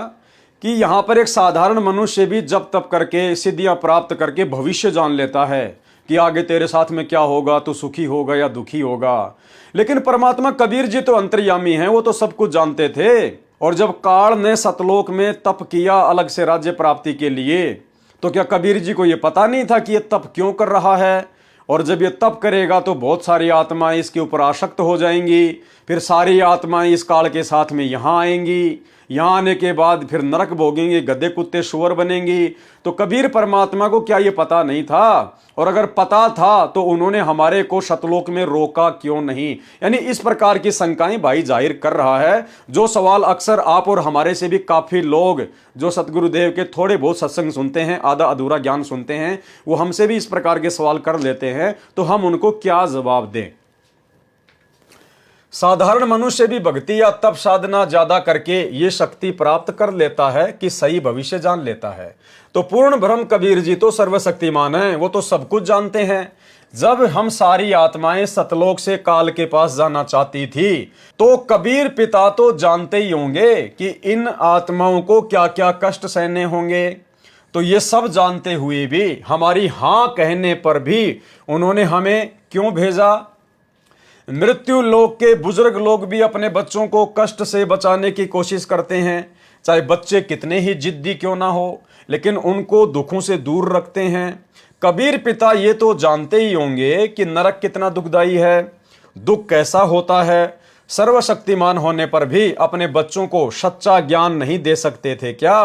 कि यहां पर एक साधारण मनुष्य भी जब तप करके सिद्धियां प्राप्त करके भविष्य जान लेता है कि आगे तेरे साथ में क्या होगा, तो सुखी होगा या दुखी होगा। लेकिन परमात्मा कबीर जी तो अंतर्यामी हैं, वो तो सब कुछ जानते थे। और जब काल ने सतलोक में तप किया अलग से राज्य प्राप्ति के लिए, तो क्या कबीर जी को यह पता नहीं था कि यह तप क्यों कर रहा है? और जब ये तप करेगा तो बहुत सारी आत्माएं इसके ऊपर आसक्त हो जाएंगी, फिर सारी आत्माएं इस काल के साथ में यहाँ आएंगी, यहाँ आने के बाद फिर नरक भोगेंगे, गधे कुत्ते सुअर बनेंगी। तो कबीर परमात्मा को क्या ये पता नहीं था? और अगर पता था तो उन्होंने हमारे को सतलोक में रोका क्यों नहीं? यानी इस प्रकार की शंकाएं भाई जाहिर कर रहा है, जो सवाल अक्सर आप और हमारे से भी काफी लोग जो सतगुरुदेव के थोड़े बहुत सत्संग सुनते हैं, आधा अधूरा ज्ञान सुनते हैं, वो हमसे भी इस प्रकार के सवाल कर लेते हैं। तो हम उनको क्या जवाब दें? साधारण मनुष्य भी भक्ति या तप साधना ज्यादा करके ये शक्ति प्राप्त कर लेता है कि सही भविष्य जान लेता है। तो पूर्ण ब्रह्म कबीर जी तो सर्वशक्तिमान हैं, वो तो सब कुछ जानते हैं। जब हम सारी आत्माएं सतलोक से काल के पास जाना चाहती थी, तो कबीर पिता तो जानते ही होंगे कि इन आत्माओं को क्या क्या कष्ट सहने होंगे। तो ये सब जानते हुए भी हमारी हां कहने पर भी उन्होंने हमें क्यों भेजा? मृत्यु लोक के बुजुर्ग लोग भी अपने बच्चों को कष्ट से बचाने की कोशिश करते हैं, चाहे बच्चे कितने ही जिद्दी क्यों ना हो, लेकिन उनको दुखों से दूर रखते हैं। कबीर पिता ये तो जानते ही होंगे कि नरक कितना दुखदाई है, दुख कैसा होता है। सर्वशक्तिमान होने पर भी अपने बच्चों को सच्चा ज्ञान नहीं दे सकते थे क्या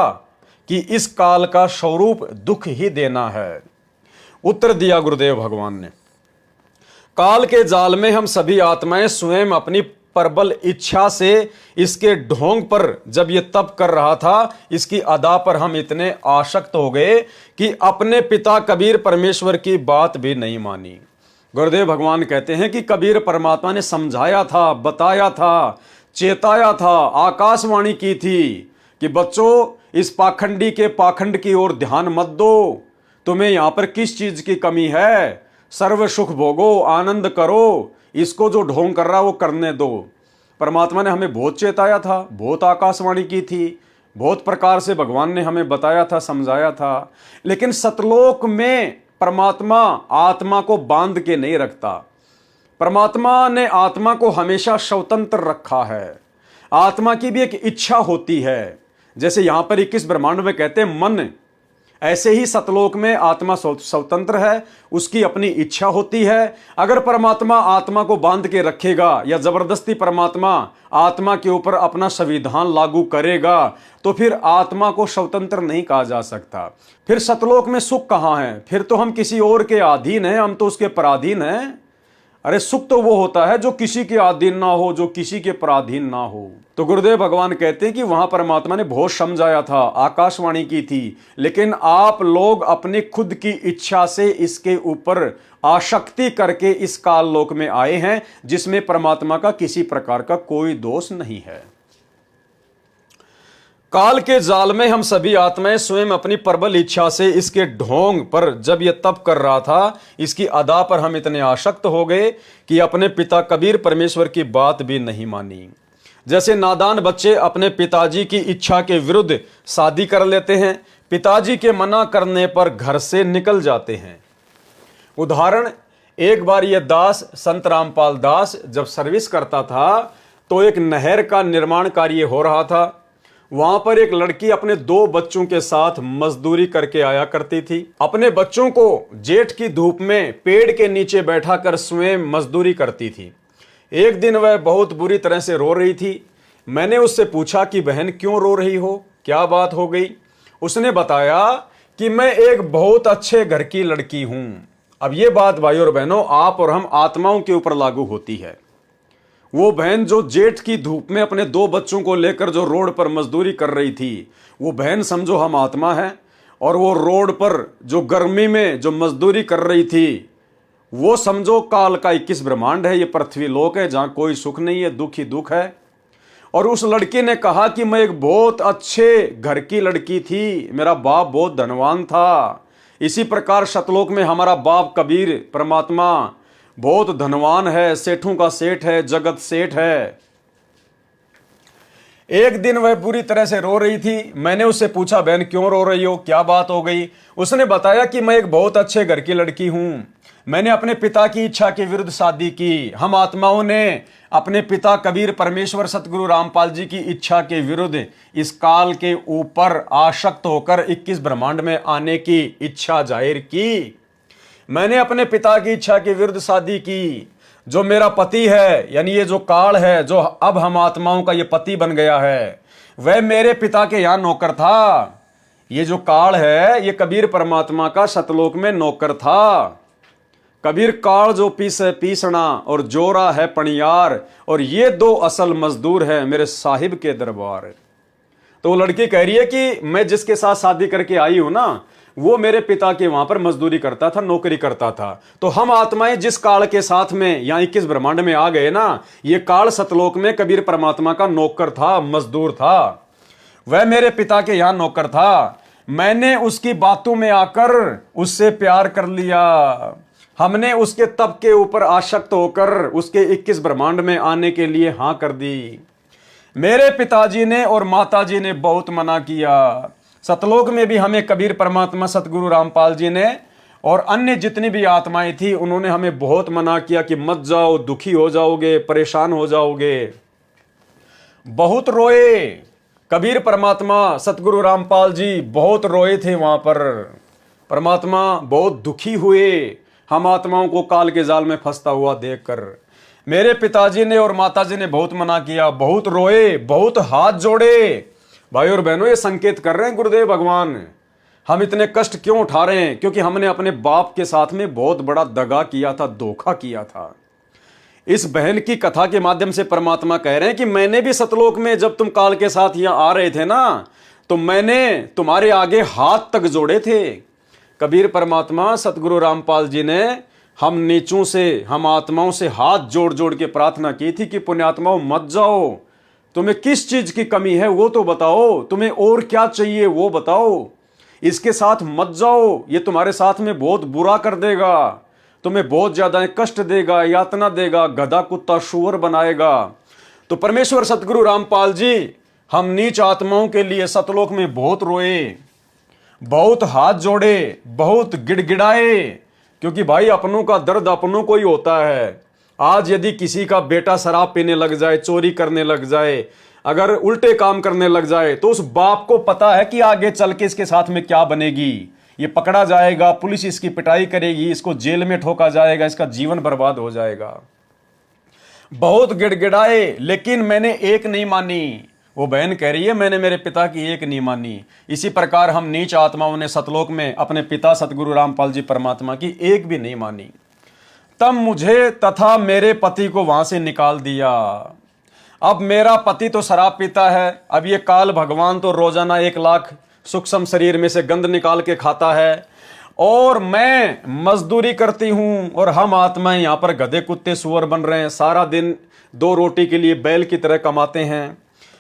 कि इस काल का स्वरूप दुख ही देना है? उत्तर दिया गुरुदेव भगवान ने, काल के जाल में हम सभी आत्माएं स्वयं अपनी प्रबल इच्छा से इसके ढोंग पर जब ये तप कर रहा था, इसकी अदा पर हम इतने आसक्त हो गए कि अपने पिता कबीर परमेश्वर की बात भी नहीं मानी। गुरुदेव भगवान कहते हैं कि कबीर परमात्मा ने समझाया था, बताया था, चेताया था, आकाशवाणी की थी कि बच्चों इस पाखंडी के पाखंड की ओर ध्यान मत दो, तुम्हें यहां पर किस चीज की कमी है, सर्व सुख भोगो, आनंद करो, इसको जो ढोंग कर रहा वो करने दो। परमात्मा ने हमें बहुत चेताया था, बहुत आकाशवाणी की थी, बहुत प्रकार से भगवान ने हमें बताया था, समझाया था। लेकिन सतलोक में परमात्मा आत्मा को बांध के नहीं रखता। परमात्मा ने आत्मा को हमेशा स्वतंत्र रखा है। आत्मा की भी एक इच्छा होती है, जैसे यहां पर 21 ब्रह्मांड में कहते हैं मन, ऐसे ही सतलोक में आत्मा स्वतंत्र है, उसकी अपनी इच्छा होती है। अगर परमात्मा आत्मा को बांध के रखेगा या जबरदस्ती परमात्मा आत्मा के ऊपर अपना संविधान लागू करेगा, तो फिर आत्मा को स्वतंत्र नहीं कहा जा सकता। फिर सतलोक में सुख कहां है? फिर तो हम किसी और के अधीन हैं, हम तो उसके पराधीन हैं। अरे सुख तो वो होता है जो किसी के अधीन ना हो, जो किसी के पराधीन ना हो। तो गुरुदेव भगवान कहते हैं कि वहां परमात्मा ने बहुत समझाया था, आकाशवाणी की थी, लेकिन आप लोग अपनी खुद की इच्छा से इसके ऊपर आसक्ति करके इस काल लोक में आए हैं, जिसमें परमात्मा का किसी प्रकार का कोई दोष नहीं है। काल के जाल में हम सभी आत्माएं स्वयं अपनी प्रबल इच्छा से इसके ढोंग पर जब यह तप कर रहा था, इसकी अदा पर हम इतने आसक्त हो गए कि अपने पिता कबीर परमेश्वर की बात भी नहीं मानी। जैसे नादान बच्चे अपने पिताजी की इच्छा के विरुद्ध शादी कर लेते हैं, पिताजी के मना करने पर घर से निकल जाते हैं। उदाहरण, एक बार यह दास संत रामपाल दास जब सर्विस करता था तो एक नहर का निर्माण कार्य हो रहा था। वहां पर एक लड़की अपने 2 बच्चों के साथ मजदूरी करके आया करती थी। अपने बच्चों को जेठ की धूप में पेड़ के नीचे बैठाकर स्वयं मजदूरी करती थी। एक दिन वह बहुत बुरी तरह से रो रही थी। मैंने उससे पूछा कि बहन क्यों रो रही हो, क्या बात हो गई? उसने बताया कि मैं एक बहुत अच्छे घर की लड़की हूं। अब ये बात भाइयों और बहनों आप और हम आत्माओं के ऊपर लागू होती है। वो बहन जो जेठ की धूप में अपने 2 बच्चों को लेकर जो रोड पर मजदूरी कर रही थी, वो बहन समझो हम आत्मा है। और वो रोड पर जो गर्मी में जो मजदूरी कर रही थी, वो समझो काल का 21 ब्रह्मांड है। ये पृथ्वी लोक है जहां कोई सुख नहीं है, दुख ही दुख है। और उस लड़की ने कहा कि मैं एक बहुत अच्छे घर की लड़की थी, मेरा बाप बहुत धनवान था। इसी प्रकार सतलोक में हमारा बाप कबीर परमात्मा बहुत धनवान है, सेठों का सेठ है, जगत सेठ है। एक दिन वह पूरी तरह से रो रही थी। मैंने उससे पूछा बहन क्यों रो रही हो, क्या बात हो गई? उसने बताया कि मैं एक बहुत अच्छे घर की लड़की हूं, मैंने अपने पिता की इच्छा के विरुद्ध शादी की। हम आत्माओं ने अपने पिता कबीर परमेश्वर सतगुरु रामपाल जी की इच्छा के विरुद्ध इस काल के ऊपर आसक्त होकर 21 ब्रह्मांड में आने की इच्छा जाहिर की। मैंने अपने पिता की इच्छा के विरुद्ध शादी की। जो मेरा पति है, यानी ये जो काल है, जो अब हम आत्माओं का ये पति बन गया है, वह मेरे पिता के यहां नौकर था। ये जो काल है, ये कबीर परमात्मा का सतलोक में नौकर था। कबीर काल जो पीसना और जोरा है पणियार, और ये 2 असल मजदूर है मेरे साहिब के दरबार। तो वो लड़की कह रही है कि मैं जिसके साथ शादी करके आई हूं ना, वो मेरे पिता के वहां पर मजदूरी करता था, नौकरी करता था। तो हम आत्माएं जिस काल के साथ में यहां 21 ब्रह्मांड में आ गए ना, ये काल सतलोक में कबीर परमात्मा का नौकर था, मजदूर था। वह मेरे पिता के यहां नौकर था। मैंने उसकी बातों में आकर उससे प्यार कर लिया। हमने उसके तप के ऊपर आसक्त होकर उसके 21 ब्रह्मांड में आने के लिए हां कर दी। मेरे पिताजी ने और माताजी ने बहुत मना किया। सतलोक में भी हमें कबीर परमात्मा सतगुरु रामपाल जी ने और अन्य जितनी भी आत्माएं थी, उन्होंने हमें बहुत मना किया कि मत जाओ, दुखी हो जाओगे, परेशान हो जाओगे। बहुत रोए कबीर परमात्मा सतगुरु रामपाल जी, बहुत रोए थे वहां पर। परमात्मा बहुत दुखी हुए हम आत्माओं को काल के जाल में फंसता हुआ देखकर। मेरे पिताजी ने और माताजी ने बहुत मना किया, बहुत रोए, बहुत हाथ जोड़े। भाई और बहनों, ये संकेत कर रहे हैं गुरुदेव भगवान, हम इतने कष्ट क्यों उठा रहे हैं? क्योंकि हमने अपने बाप के साथ में बहुत बड़ा दगा किया था, धोखा किया था। इस बहन की कथा के माध्यम से परमात्मा कह रहे हैं कि मैंने भी सतलोक में जब तुम काल के साथ यहां आ रहे थे ना, तो मैंने तुम्हारे आगे हाथ तक जोड़े थे। कबीर परमात्मा सतगुरु रामपाल जी ने हम नीचों से, हम आत्माओं से हाथ जोड़ जोड़ के प्रार्थना की थी कि पुण्यात्माओं मत जाओ, तुम्हें किस चीज की कमी है वो तो बताओ, तुम्हें और क्या चाहिए वो बताओ, इसके साथ मत जाओ, ये तुम्हारे साथ में बहुत बुरा कर देगा, तुम्हें बहुत ज्यादा कष्ट देगा, यातना देगा, गधा कुत्ता शुअर बनाएगा। तो परमेश्वर सतगुरु रामपाल जी हम नीच आत्माओं के लिए सतलोक में बहुत रोए, बहुत हाथ जोड़े, बहुत गिड़गिड़ाए, क्योंकि भाई अपनों का दर्द अपनों को ही होता है। आज यदि किसी का बेटा शराब पीने लग जाए, चोरी करने लग जाए, अगर उल्टे काम करने लग जाए, तो उस बाप को पता है कि आगे चल के इसके साथ में क्या बनेगी। ये पकड़ा जाएगा, पुलिस इसकी पिटाई करेगी, इसको जेल में ठोका जाएगा, इसका जीवन बर्बाद हो जाएगा। बहुत गिड़गिड़ाए, लेकिन मैंने एक नहीं मानी। वो बहन कह रही है मैंने मेरे पिता की एक नहीं मानी। इसी प्रकार हम नीच आत्माओं ने सतलोक में अपने पिता सतगुरु रामपाल जी परमात्मा की एक भी नहीं मानी। तब मुझे तथा मेरे पति को वहां से निकाल दिया। अब मेरा पति तो शराब पीता है, अब ये काल भगवान तो रोजाना 1 लाख सूक्ष्म शरीर में से गंध निकाल के खाता है, और मैं मजदूरी करती हूं, और हम आत्माएं यहां पर गधे कुत्ते सुअर बन रहे हैं, सारा दिन 2 रोटी के लिए बैल की तरह कमाते हैं।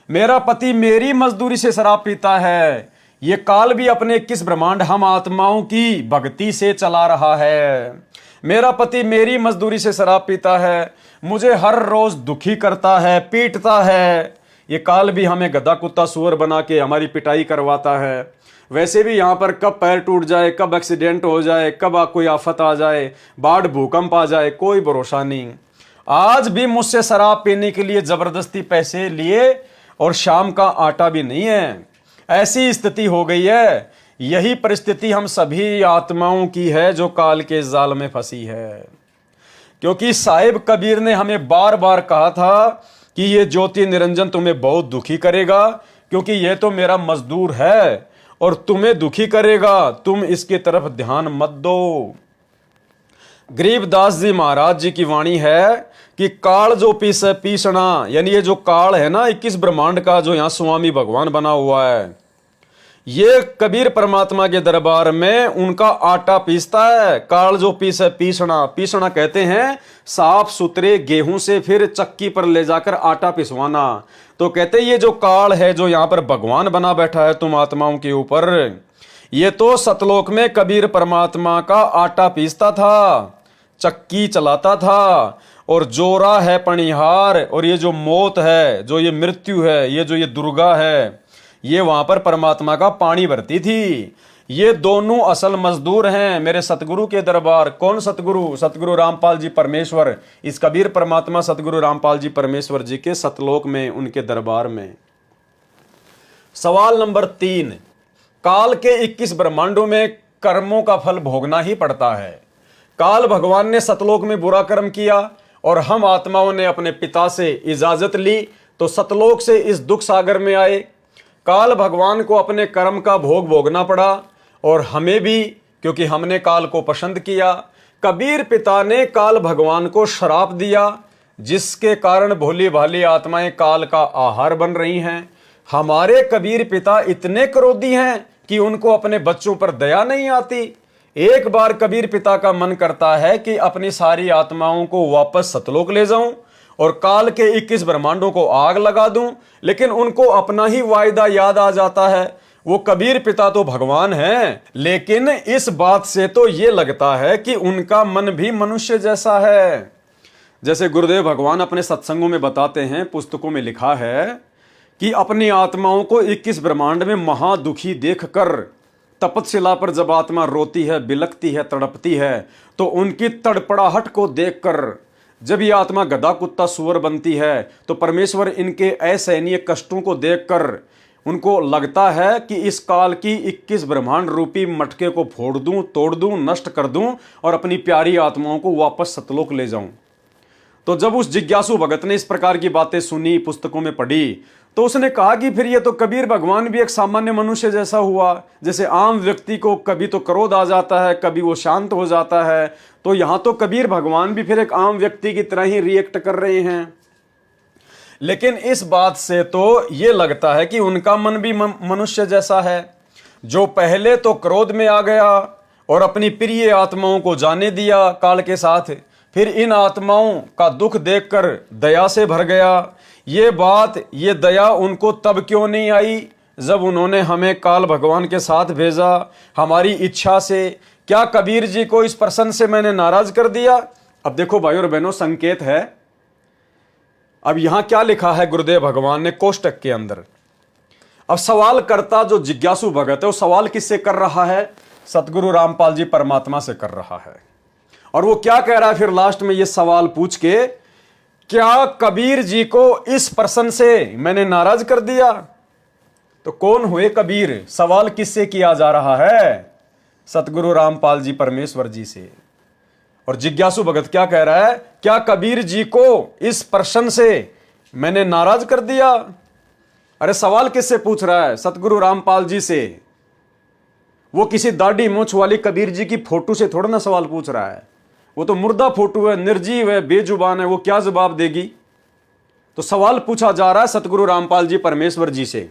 मेरा पति मेरी मजदूरी से शराब पीता है। ये काल भी अपने 21 ब्रह्मांड हम आत्माओं की भक्ति से चला रहा है। मेरा पति मेरी मजदूरी से शराब पीता है, मुझे हर रोज दुखी करता है, पीटता है। ये काल भी हमें गधा कुत्ता सुअर बना के हमारी पिटाई करवाता है। वैसे भी यहाँ पर कब पैर टूट जाए, कब एक्सीडेंट हो जाए, कब कोई आफत आ जाए, बाढ़ भूकंप आ जाए, कोई भरोसा नहीं। आज भी मुझसे शराब पीने के लिए जबरदस्ती पैसे लिए और शाम का आटा भी नहीं है। ऐसी स्थिति हो गई है। यही परिस्थिति हम सभी आत्माओं की है जो काल के जाल में फंसी है। क्योंकि साहिब कबीर ने हमें बार बार कहा था कि ये ज्योति निरंजन तुम्हें बहुत दुखी करेगा, क्योंकि ये तो मेरा मजदूर है और तुम्हें दुखी करेगा, तुम इसकी तरफ ध्यान मत दो। गरीबदास जी महाराज जी की वाणी है कि काल जो पीसना, यानी ये जो काल है ना 21 ब्रह्मांड का जो यहाँ स्वामी भगवान बना हुआ है, ये कबीर परमात्मा के दरबार में उनका आटा पीसता है। काल जो पीसना कहते हैं साफ सुथरे गेहूं से फिर चक्की पर ले जाकर आटा पिसवाना। तो कहते ये जो काल है जो यहाँ पर भगवान बना बैठा है तुम आत्माओं के ऊपर, ये तो सतलोक में कबीर परमात्मा का आटा पीसता था, चक्की चलाता था, और जोरा है पणिहार, और ये जो मौत है, जो ये मृत्यु है, ये जो ये दुर्गा है, ये वहां पर परमात्मा का पानी भरती थी। ये दोनों असल मजदूर हैं मेरे सतगुरु के दरबार। कौन सतगुरु? सतगुरु रामपाल जी परमेश्वर। इस कबीर परमात्मा सतगुरु रामपाल जी परमेश्वर जी के सतलोक में, उनके दरबार में। सवाल नंबर 3, काल के 21 ब्रह्मांडों में कर्मों का फल भोगना ही पड़ता है। काल भगवान ने सतलोक में बुरा कर्म किया और हम आत्माओं ने अपने पिता से इजाजत ली तो सतलोक से इस दुख सागर में आए। काल भगवान को अपने कर्म का भोग भोगना पड़ा और हमें भी, क्योंकि हमने काल को पसंद किया। कबीर पिता ने काल भगवान को श्राप दिया, जिसके कारण भोली भाली आत्माएं काल का आहार बन रही हैं। हमारे कबीर पिता इतने क्रोधी हैं कि उनको अपने बच्चों पर दया नहीं आती। एक बार कबीर पिता का मन करता है कि अपनी सारी आत्माओं को वापस सतलोक ले जाऊं और काल के 21 ब्रह्मांडों को आग लगा दूं, लेकिन उनको अपना ही वायदा याद आ जाता है। वो कबीर पिता तो भगवान हैं, लेकिन इस बात से तो ये लगता है कि उनका मन भी मनुष्य जैसा है। जैसे गुरुदेव भगवान अपने सत्संगों में बताते हैं, पुस्तकों में लिखा है कि अपनी आत्माओं को 21 ब्रह्मांड में महादुखी देखकर तपतशिला पर जब आत्मा रोती है, बिलखती है, तड़पती है, तो उनकी तड़पड़ाहट को देखकर जब ये आत्मा गधा कुत्ता सुअर बनती है तो परमेश्वर इनके असहनीय कष्टों को देखकर उनको लगता है कि इस काल की 21 ब्रह्मांड रूपी मटके को फोड़ दूं, तोड़ दूं, नष्ट कर दूं और अपनी प्यारी आत्माओं को वापस सतलोक ले जाऊं। तो जब उस जिज्ञासु भगत ने इस प्रकार की बातें सुनी, पुस्तकों में पढ़ी, तो उसने कहा कि फिर ये तो कबीर भगवान भी एक सामान्य मनुष्य जैसा हुआ। जैसे आम व्यक्ति को कभी तो क्रोध आ जाता है, कभी वो शांत हो जाता है, तो यहां तो कबीर भगवान भी फिर एक आम व्यक्ति की तरह ही रिएक्ट कर रहे हैं। लेकिन इस बात से तो ये लगता है कि उनका मन भी मनुष्य जैसा है, जो पहले तो क्रोध में आ गया और अपनी प्रिय आत्माओं को जाने दिया काल के साथ, फिर इन आत्माओं का दुख देखकर दया से भर गया। ये दया उनको तब क्यों नहीं आई जब उन्होंने हमें काल भगवान के साथ भेजा हमारी इच्छा से? क्या कबीर जी को इस प्रश्न से मैंने नाराज कर दिया? अब देखो भाइयों और बहनों, संकेत है। अब यहां क्या लिखा है गुरुदेव भगवान ने कोष्टक के अंदर। अब सवाल करता जो जिज्ञासु भगत है वो सवाल किससे कर रहा है? सतगुरु रामपाल जी परमात्मा से कर रहा है। और वो क्या कह रहा है फिर लास्ट में ये सवाल पूछ के, क्या कबीर जी को इस प्रश्न से मैंने नाराज कर दिया? तो कौन हुए कबीर? सवाल किससे किया जा रहा है? सतगुरु रामपाल जी परमेश्वर जी से। और जिज्ञासु भगत क्या कह रहा है? क्या कबीर जी को इस प्रश्न से मैंने नाराज कर दिया? अरे सवाल किससे पूछ रहा है? सतगुरु रामपाल जी से। वो किसी दाढ़ी मूंछ वाली कबीर जी की फोटो से थोड़ा ना सवाल पूछ रहा है। वो तो मुर्दा फोटो है, निर्जीव है, बेजुबान है, वो क्या जवाब देगी। तो सवाल पूछा जा रहा है सतगुरु रामपाल जी परमेश्वर जी से,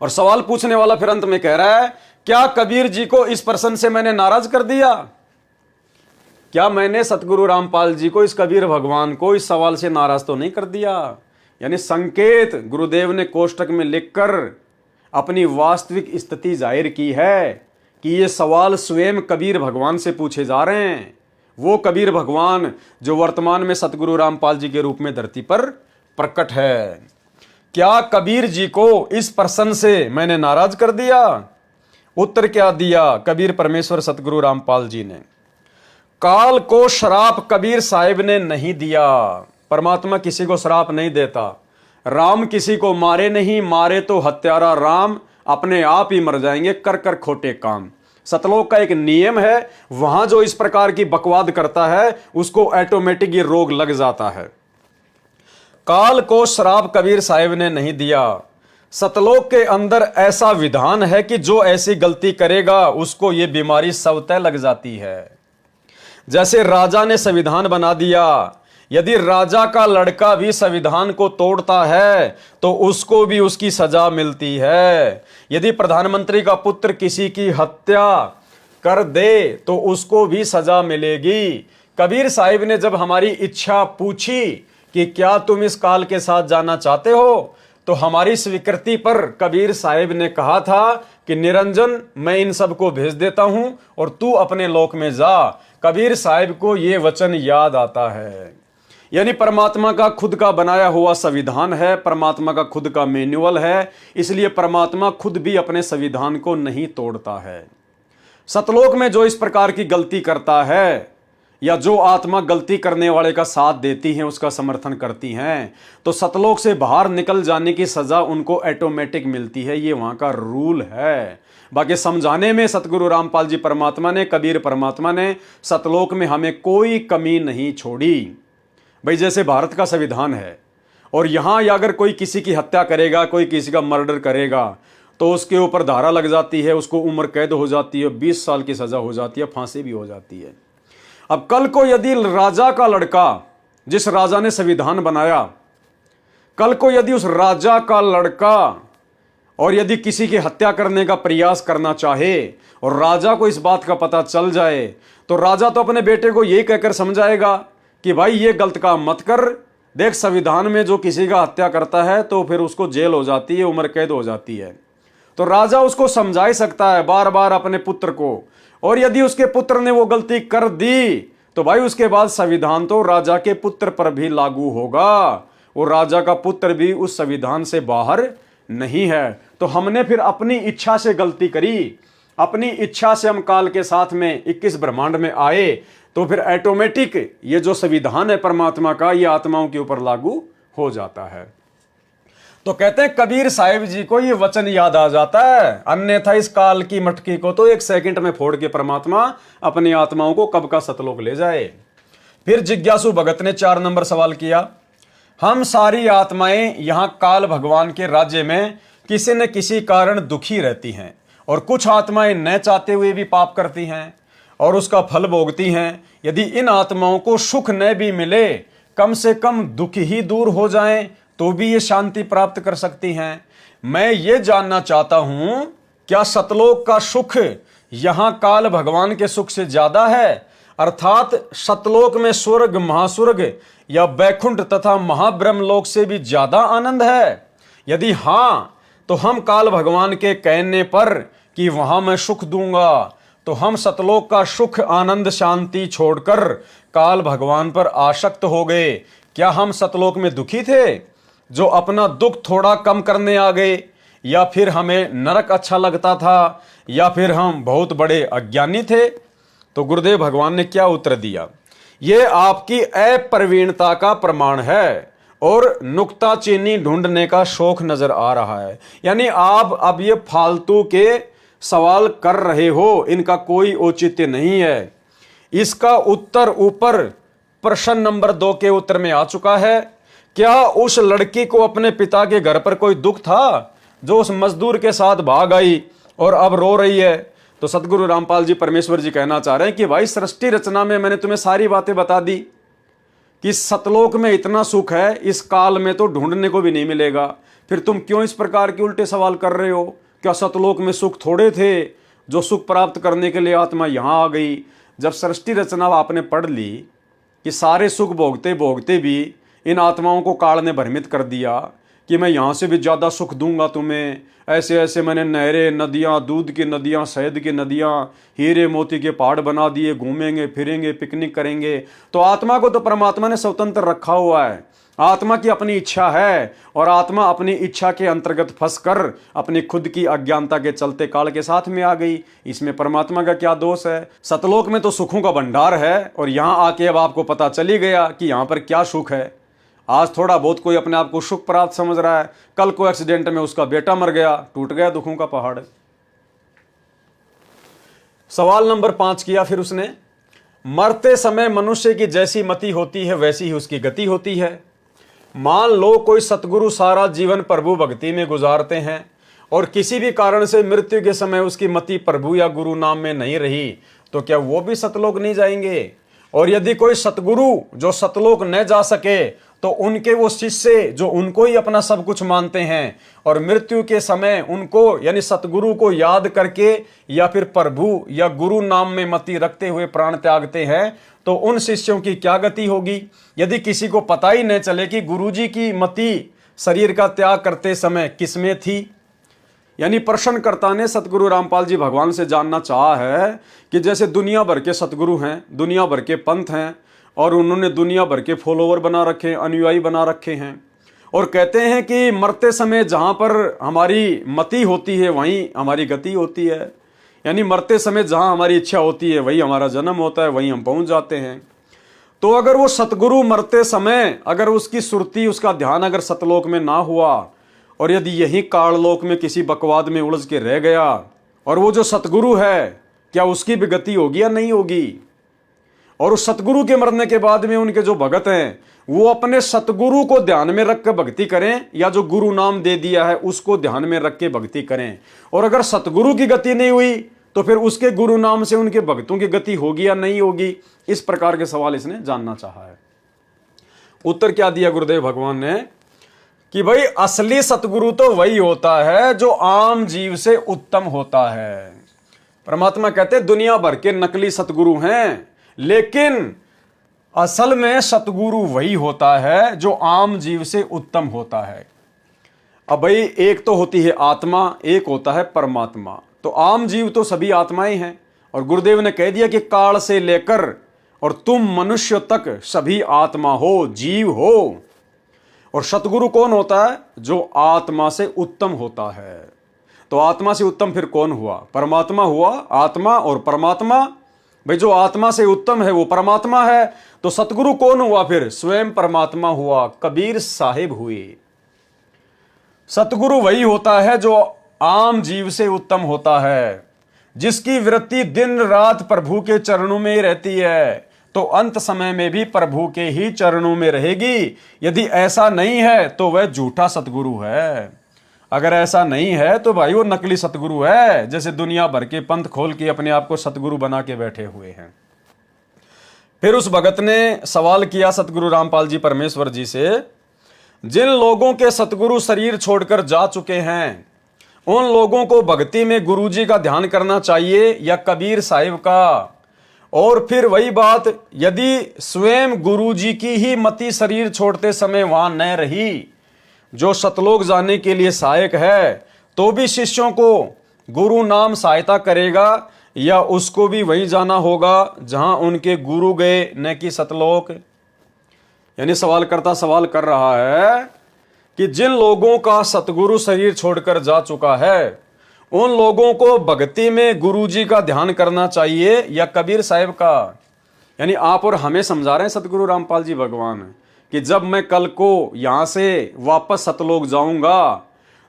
और सवाल पूछने वाला फिर अंत में कह रहा है, क्या कबीर जी को इस प्रश्न से मैंने नाराज कर दिया? क्या मैंने सतगुरु रामपाल जी को, इस कबीर भगवान को इस सवाल से नाराज तो नहीं कर दिया? यानी संकेत गुरुदेव ने कोष्टक में लिखकर अपनी वास्तविक स्थिति जाहिर की है कि ये सवाल स्वयं कबीर भगवान से पूछे जा रहे हैं। वो कबीर भगवान जो वर्तमान में सतगुरु रामपाल जी के रूप में धरती पर प्रकट है। क्या कबीर जी को इस प्रश्न से मैंने नाराज कर दिया? उत्तर क्या दिया कबीर परमेश्वर सतगुरु रामपाल जी ने? काल को श्राप कबीर साहिब ने नहीं दिया। परमात्मा किसी को श्राप नहीं देता। राम किसी को मारे नहीं, मारे तो हत्यारा राम अपने आप ही मर जाएंगे कर कर खोटे काम। सतलोक का एक नियम है, वहां जो इस प्रकार की बकवाद करता है उसको ऑटोमेटिक ये रोग लग जाता है। काल को श्राप कबीर साहिब ने नहीं दिया। सतलोक के अंदर ऐसा विधान है कि जो ऐसी गलती करेगा उसको ये बीमारी स्वतः लग जाती है। जैसे राजा ने संविधान बना दिया, यदि राजा का लड़का भी संविधान को तोड़ता है तो उसको भी उसकी सजा मिलती है। यदि प्रधानमंत्री का पुत्र किसी की हत्या कर दे तो उसको भी सजा मिलेगी। कबीर साहिब ने जब हमारी इच्छा पूछी कि क्या तुम इस काल के साथ जाना चाहते हो, तो हमारी स्वीकृति पर कबीर साहिब ने कहा था कि निरंजन मैं इन सबको भेज देता हूं और तू अपने लोक में जा। कबीर साहिब को यह वचन याद आता है। यानी परमात्मा का खुद का बनाया हुआ संविधान है, परमात्मा का खुद का मैनुअल है, इसलिए परमात्मा खुद भी अपने संविधान को नहीं तोड़ता है। सतलोक में जो इस प्रकार की गलती करता है या जो आत्मा गलती करने वाले का साथ देती है, उसका समर्थन करती हैं, तो सतलोक से बाहर निकल जाने की सजा उनको ऑटोमेटिक मिलती है। ये वहां का रूल है। बाकी समझाने में सतगुरु रामपाल जी परमात्मा ने, कबीर परमात्मा ने सतलोक में हमें कोई कमी नहीं छोड़ी। भाई जैसे भारत का संविधान है और यहां अगर कोई किसी की हत्या करेगा, कोई किसी का मर्डर करेगा तो उसके ऊपर धारा लग जाती है, उसको उम्र कैद हो जाती है, 20 साल की सजा हो जाती है, फांसी भी हो जाती है। अब कल को यदि राजा का लड़का, जिस राजा ने संविधान बनाया, कल को यदि उस राजा का लड़का और यदि किसी की हत्या करने का प्रयास करना चाहे और राजा को इस बात का पता चल जाए, तो राजा तो अपने बेटे को यही कहकर समझाएगा कि भाई ये गलत काम मत कर, देख संविधान में जो किसी का हत्या करता है तो फिर उसको जेल हो जाती है, उम्र कैद हो जाती है। तो राजा उसको समझा ही सकता है बार बार अपने पुत्र को, और यदि उसके पुत्र ने वो गलती कर दी तो भाई उसके बाद संविधान तो राजा के पुत्र पर भी लागू होगा। वो राजा का पुत्र भी उस संविधान से बाहर नहीं है। तो हमने फिर अपनी इच्छा से गलती करी, अपनी इच्छा से हम काल के साथ में 21 ब्रह्मांड में आए, तो फिर ऑटोमेटिक ये जो संविधान है परमात्मा का, ये आत्माओं के ऊपर लागू हो जाता है। तो कहते हैं कबीर साहिब जी को ये वचन याद आ जाता है, अन्यथा इस काल की मटकी को तो 1 सेकंड में फोड़ के परमात्मा अपनी आत्माओं को कब का सतलोक ले जाए। फिर जिज्ञासु भगत ने 4 नंबर सवाल किया, हम सारी आत्माएं यहां काल भगवान के राज्य में किसी न किसी कारण दुखी रहती हैं, और कुछ आत्माएं न चाहते हुए भी पाप करती हैं और उसका फल भोगती हैं। यदि इन आत्माओं को सुख न भी मिले, कम से कम दुख ही दूर हो जाएं, तो भी ये शांति प्राप्त कर सकती हैं। मैं ये जानना चाहता हूं, क्या सतलोक का सुख यहां काल भगवान के सुख से ज्यादा है? अर्थात सतलोक में स्वर्ग, महास्वर्ग या बैकुंठ तथा महाब्रह्मलोक से भी ज्यादा आनंद है? यदि हां, तो हम काल भगवान के कहने पर कि वहां मैं सुख दूंगा, तो हम सतलोक का सुख, आनंद, शांति छोड़कर काल भगवान पर आसक्त हो गए। क्या हम सतलोक में दुखी थे जो अपना दुख थोड़ा कम करने आ गए, या फिर हमें नरक अच्छा लगता था, या फिर हम बहुत बड़े अज्ञानी थे? तो गुरुदेव भगवान ने क्या उत्तर दिया, ये आपकी अप्रवीणता का प्रमाण है और नुक्ताचीनी ढूंढने का शौक नजर आ रहा है। यानी आप अब ये फालतू के सवाल कर रहे हो, इनका कोई औचित्य नहीं है। इसका उत्तर ऊपर प्रश्न नंबर 2 के उत्तर में आ चुका है। क्या उस लड़की को अपने पिता के घर पर कोई दुख था जो उस मजदूर के साथ भाग आई और अब रो रही है? तो सतगुरु रामपाल जी परमेश्वर जी कहना चाह रहे हैं कि भाई सृष्टि रचना में मैंने तुम्हें सारी बातें बता दी कि सतलोक में इतना सुख है, इस काल में तो ढूंढने को भी नहीं मिलेगा। फिर तुम क्यों इस प्रकार के उल्टे सवाल कर रहे हो? क्या सतलोक में सुख थोड़े थे जो सुख प्राप्त करने के लिए आत्मा यहाँ आ गई? जब सृष्टि रचना आपने पढ़ ली कि सारे सुख भोगते भोगते भी इन आत्माओं को काल ने भ्रमित कर दिया कि मैं यहाँ से भी ज़्यादा सुख दूंगा तुम्हें, ऐसे ऐसे मैंने नहरें, नदियाँ, दूध की नदियाँ, शहद की नदियाँ, हीरे मोती के पहाड़ बना दिए, घूमेंगे फिरेंगे, पिकनिक करेंगे। तो आत्मा को तो परमात्मा ने स्वतंत्र रखा हुआ है, आत्मा की अपनी इच्छा है, और आत्मा अपनी इच्छा के अंतर्गत फंसकर अपनी खुद की अज्ञानता के चलते काल के साथ में आ गई। इसमें परमात्मा का क्या दोष है? सतलोक में तो सुखों का भंडार है, और यहाँ आके अब आपको पता चली गया कि यहाँ पर क्या सुख है। आज थोड़ा बहुत कोई अपने आप को सुख प्राप्त समझ रहा है, कल को एक्सीडेंट में उसका बेटा मर गया, टूट गया दुखों का पहाड़। सवाल नंबर 5 किया फिर उसने, मरते समय मनुष्य की जैसी मति होती है वैसी ही उसकी गति होती है। मान लो कोई सतगुरु सारा जीवन प्रभु भक्ति में गुजारते हैं और किसी भी कारण से मृत्यु के समय उसकी मति प्रभु या गुरु नाम में नहीं रही, तो क्या वो भी सतलोक नहीं जाएंगे? और यदि कोई सतगुरु जो सतलोक न जा सके तो उनके वो शिष्य जो उनको ही अपना सब कुछ मानते हैं और मृत्यु के समय उनको यानी सतगुरु को याद करके या फिर प्रभु या गुरु नाम में मति रखते हुए प्राण त्यागते हैं, तो उन शिष्यों की क्या गति होगी? यदि किसी को पता ही न चले कि गुरुजी की मति शरीर का त्याग करते समय किसमें थी। यानी प्रश्नकर्ता ने सतगुरु रामपाल जी भगवान से जानना चाहा है कि जैसे दुनिया भर के सतगुरु हैं, दुनिया भर के पंथ हैं, और उन्होंने दुनिया भर के फॉलोवर बना रखे हैं, अनुयायी बना रखे हैं, और कहते हैं कि मरते समय जहाँ पर हमारी मति होती है वहीं हमारी गति होती है। यानी मरते समय जहाँ हमारी इच्छा होती है वही हमारा जन्म होता है, वहीं हम पहुँच जाते हैं। तो अगर वो सतगुरु मरते समय अगर उसकी सुरती, उसका ध्यान अगर सतलोक में ना हुआ, और यदि यही काललोक में किसी बकवाद में उलझ के रह गया, और वो जो सतगुरु है क्या उसकी भी गति होगी या नहीं होगी? और उस सतगुरु के मरने के बाद में उनके जो भगत हैं वो अपने सतगुरु को ध्यान में रख कर भक्ति करें, या जो गुरु नाम दे दिया है उसको ध्यान में रख के भक्ति करें। और अगर सतगुरु की गति नहीं हुई तो फिर उसके गुरु नाम से उनके भक्तों की गति होगी या नहीं होगी? इस प्रकार के सवाल इसने जानना चाहा है। उत्तर क्या दिया गुरुदेव भगवान ने कि भाई असली सतगुरु तो वही होता है जो आम जीव से उत्तम होता है। परमात्मा कहते हैं दुनिया भर के नकली सतगुरु हैं, लेकिन असल में सतगुरु वही होता है जो आम जीव से उत्तम होता है। अब भाई एक तो होती है आत्मा, एक होता है परमात्मा। तो आम जीव तो सभी आत्माएं हैं, और गुरुदेव ने कह दिया कि काल से लेकर और तुम मनुष्य तक सभी आत्मा हो, जीव हो। और सतगुरु कौन होता है? जो आत्मा से उत्तम होता है। तो आत्मा से उत्तम फिर कौन हुआ? परमात्मा हुआ। आत्मा और परमात्मा, भाई जो आत्मा से उत्तम है वो परमात्मा है। तो सतगुरु कौन हुआ फिर? स्वयं परमात्मा हुआ, कबीर साहिब हुए। सतगुरु वही होता है जो आम जीव से उत्तम होता है, जिसकी वृत्ति दिन रात प्रभु के चरणों में ही रहती है, तो अंत समय में भी प्रभु के ही चरणों में रहेगी। यदि ऐसा नहीं है तो वह झूठा सतगुरु है। अगर ऐसा नहीं है तो भाई वो नकली सतगुरु है, जैसे दुनिया भर के पंथ खोल के अपने आप को सतगुरु बना के बैठे हुए हैं। फिर उस भगत ने सवाल किया सतगुरु रामपाल जी परमेश्वर जी से, जिन लोगों के सतगुरु शरीर छोड़कर जा चुके हैं उन लोगों को भक्ति में गुरुजी का ध्यान करना चाहिए या कबीर साहिब का? और फिर वही बात, यदि स्वयं गुरुजी की ही मति शरीर छोड़ते समय वहां न रही जो सतलोक जाने के लिए सहायक है, तो भी शिष्यों को गुरु नाम सहायता करेगा या उसको भी वहीं जाना होगा जहां उनके गुरु गए, न कि सतलोक? यानी सवालकर्ता सवाल कर रहा है कि जिन लोगों का सतगुरु शरीर छोड़कर जा चुका है उन लोगों को भक्ति में गुरुजी का ध्यान करना चाहिए या कबीर साहिब का? यानी आप और हमें समझा रहे हैं सतगुरु रामपाल जी भगवान कि जब मैं कल को यहाँ से वापस सतलोक जाऊंगा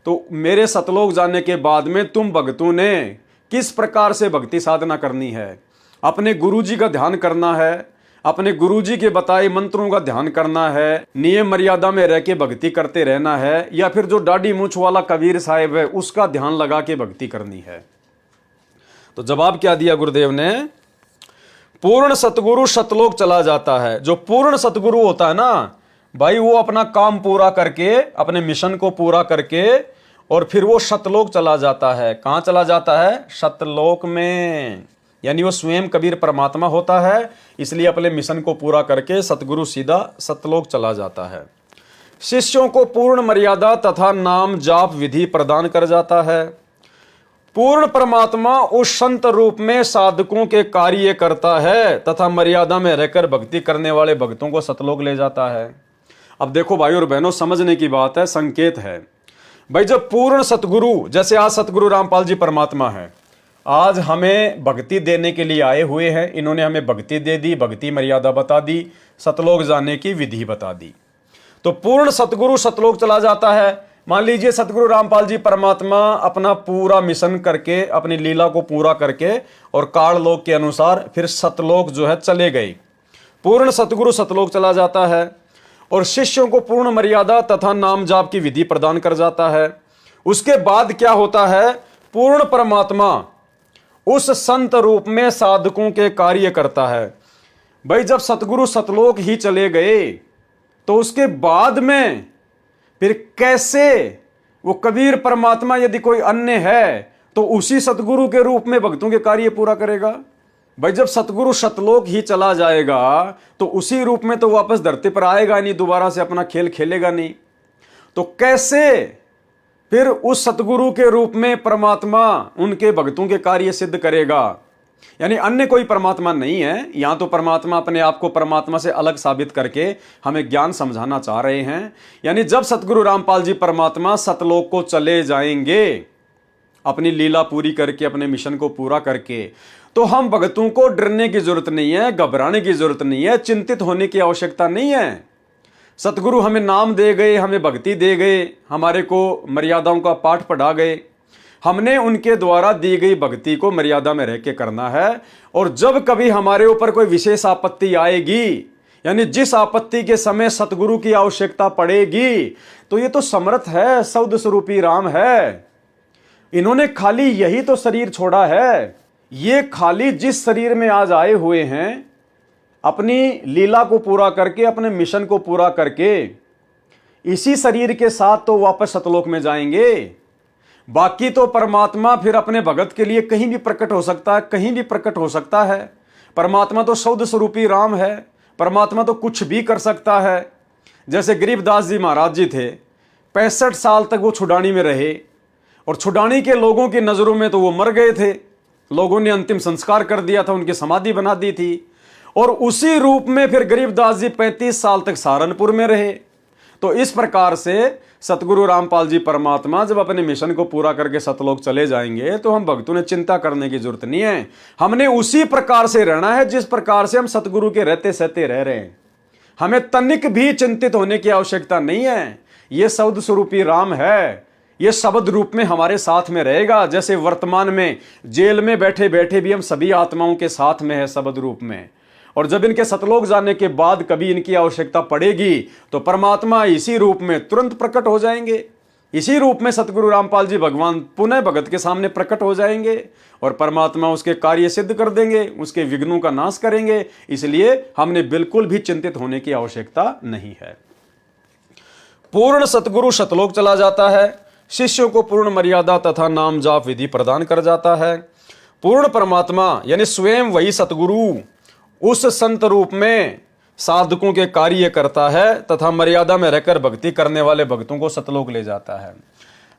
तो मेरे सतलोक जाने के बाद में तुम भक्तों ने किस प्रकार से भक्ति साधना करनी है, अपने गुरुजी का ध्यान करना है, अपने गुरुजी के बताए मंत्रों का ध्यान करना है, नियम मर्यादा में रह के भक्ति करते रहना है, या फिर जो दाढ़ी मूंछ वाला कबीर साहिब है उसका ध्यान लगा के भक्ति करनी है। तो जवाब क्या दिया गुरुदेव ने? पूर्ण सतगुरु सतलोक चला जाता है। जो पूर्ण सतगुरु होता है ना भाई, वो अपना काम पूरा करके, अपने मिशन को पूरा करके और फिर वो सतलोक चला जाता है। कहां चला जाता है? सतलोक में। यानी वो स्वयं कबीर परमात्मा होता है, इसलिए अपने मिशन को पूरा करके सतगुरु सीधा सतलोक चला जाता है। शिष्यों को पूर्ण मर्यादा तथा नाम जाप विधि प्रदान कर जाता है। पूर्ण परमात्मा उस संत रूप में साधकों के कार्य करता है तथा मर्यादा में रहकर भक्ति करने वाले भक्तों को सतलोक ले जाता है। अब देखो भाई और बहनों, समझने की बात है, संकेत है भाई। जब पूर्ण सतगुरु, जैसे आज सतगुरु रामपाल जी परमात्मा है, आज हमें भक्ति देने के लिए आए हुए हैं। इन्होंने हमें भक्ति दे दी, भक्ति मर्यादा बता दी, सतलोक जाने की विधि बता दी। तो पूर्ण सतगुरु सतलोक चला जाता है। मान लीजिए सतगुरु रामपाल जी परमात्मा अपना पूरा मिशन करके, अपनी लीला को पूरा करके और काल लोक के अनुसार फिर सतलोक जो है चले गए। पूर्ण सतगुरु सतलोक चला जाता है और शिष्यों को पूर्ण मर्यादा तथा नाम जाप की विधि प्रदान कर जाता है। उसके बाद क्या होता है? पूर्ण परमात्मा उस संत रूप में साधकों के कार्य करता है। भाई जब सतगुरु सतलोक ही चले गए तो उसके बाद में फिर कैसे वो कबीर परमात्मा, यदि कोई अन्य है तो उसी सतगुरु के रूप में भक्तों के कार्य पूरा करेगा? भाई जब सतगुरु सतलोक ही चला जाएगा तो उसी रूप में तो वापस धरती पर आएगा नहीं, दोबारा से अपना खेल खेलेगा नहीं। तो कैसे फिर उस सतगुरु के रूप में परमात्मा उनके भक्तों के कार्य सिद्ध करेगा? यानी अन्य कोई परमात्मा नहीं है। यहां तो परमात्मा अपने आप को परमात्मा से अलग साबित करके हमें ज्ञान समझाना चाह रहे हैं। यानी जब सतगुरु रामपाल जी परमात्मा सतलोक को चले जाएंगे, अपनी लीला पूरी करके, अपने मिशन को पूरा करके, तो हम भक्तों को डरने की जरूरत नहीं है, घबराने की जरूरत नहीं है, चिंतित होने की आवश्यकता नहीं है। सतगुरु हमें नाम दे गए, हमें भक्ति दे गए, हमारे को मर्यादाओं का पाठ पढ़ा गए। हमने उनके द्वारा दी गई भक्ति को मर्यादा में रह के करना है। और जब कभी हमारे ऊपर कोई विशेष आपत्ति आएगी, यानी जिस आपत्ति के समय सतगुरु की आवश्यकता पड़ेगी, तो ये तो समर्थ है, सौद स्वरूपी राम है। इन्होंने खाली यही तो शरीर छोड़ा है। ये खाली जिस शरीर में आज आए हुए हैं, अपनी लीला को पूरा करके, अपने मिशन को पूरा करके, इसी शरीर के साथ तो वापस सतलोक में जाएंगे। बाकी तो परमात्मा फिर अपने भगत के लिए कहीं भी प्रकट हो सकता है, कहीं भी प्रकट हो सकता है। परमात्मा तो सौद स्वरूपी राम है, परमात्मा तो कुछ भी कर सकता है। जैसे गरीबदास जी महाराज जी थे, 65 साल तक वो छुडानी में रहे और छुडानी के लोगों की नजरों में तो वो मर गए थे। लोगों ने अंतिम संस्कार कर दिया था, उनकी समाधि बना दी थी। और उसी रूप में फिर गरीबदास जी 35 साल तक सहारनपुर में रहे। तो इस प्रकार से सतगुरु रामपाल जी परमात्मा जब अपने मिशन को पूरा करके सतलोक चले जाएंगे तो हम भक्तों ने चिंता करने की जरूरत नहीं है। हमने उसी प्रकार से रहना है जिस प्रकार से हम सतगुरु के रहते सहते रह रहे हैं। हमें तनिक भी चिंतित होने की आवश्यकता नहीं है। ये सौद स्वरूपी राम है, ये शब्द रूप में हमारे साथ में रहेगा। जैसे वर्तमान में जेल में बैठे बैठे भी हम सभी आत्माओं के साथ में है शब्द रूप में, और जब इनके सतलोक जाने के बाद कभी इनकी आवश्यकता पड़ेगी तो परमात्मा इसी रूप में तुरंत प्रकट हो जाएंगे। इसी रूप में सतगुरु रामपाल जी भगवान पुनः भगत के सामने प्रकट हो जाएंगे और परमात्मा उसके कार्य सिद्ध कर देंगे, उसके विघ्नों का नाश करेंगे। इसलिए हमने बिल्कुल भी चिंतित होने की आवश्यकता नहीं है। पूर्ण सतगुरु सतलोक चला जाता है, शिष्यों को पूर्ण मर्यादा तथा नाम जाप विधि प्रदान कर जाता है। पूर्ण परमात्मा यानी स्वयं वही सतगुरु उस संत रूप में साधकों के कार्य करता है तथा मर्यादा में रहकर भक्ति करने वाले भक्तों को सतलोक ले जाता है।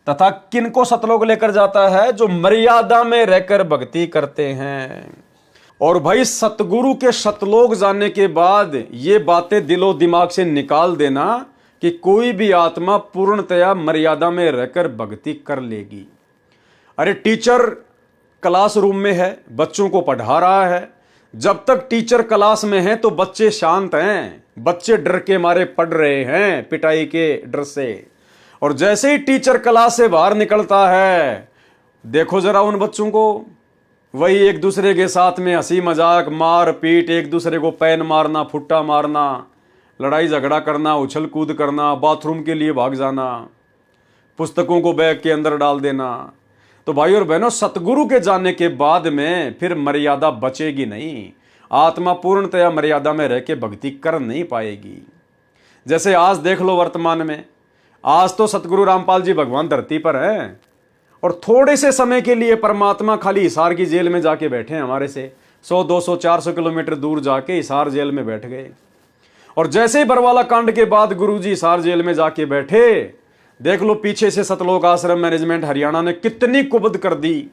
तथा किनको सतलोक लेकर जाता है? जो मर्यादा में रहकर भक्ति करते हैं। और भाई सतगुरु के सतलोक जाने के बाद ये बातें दिलो दिमाग से निकाल देना कि कोई भी आत्मा पूर्णतया मर्यादा में रहकर भक्ति कर लेगी। अरे टीचर क्लासरूम में है, बच्चों को पढ़ा रहा है। जब तक टीचर क्लास में है तो बच्चे शांत हैं, बच्चे डर के मारे पढ़ रहे हैं, पिटाई के डर से। और जैसे ही टीचर क्लास से बाहर निकलता है, देखो जरा उन बच्चों को, वही एक दूसरे के साथ में हंसी मजाक, मार पीट, एक दूसरे को पैन मारना, फुट्टा मारना, लड़ाई झगड़ा करना, उछल कूद करना, बाथरूम के लिए भाग जाना, पुस्तकों को बैग के अंदर डाल देना। तो भाई और बहनों, सतगुरु के जाने के बाद में फिर मर्यादा बचेगी नहीं। आत्मा पूर्णतया मर्यादा में रह के भक्ति कर नहीं पाएगी। जैसे आज देख लो वर्तमान में, आज तो सतगुरु रामपाल जी भगवान धरती पर हैं और थोड़े से समय के लिए परमात्मा खाली हिसार की जेल में जाके बैठे हैं। हमारे से 100, 200, 400 किलोमीटर दूर जाके हिसार जेल में बैठ गए। और जैसे ही बरवाला कांड के बाद गुरुजी हिसार जेल में जाके बैठे, देख लो पीछे से सतलोक आश्रम मैनेजमेंट हरियाणा ने कितनी कुबद कर दी।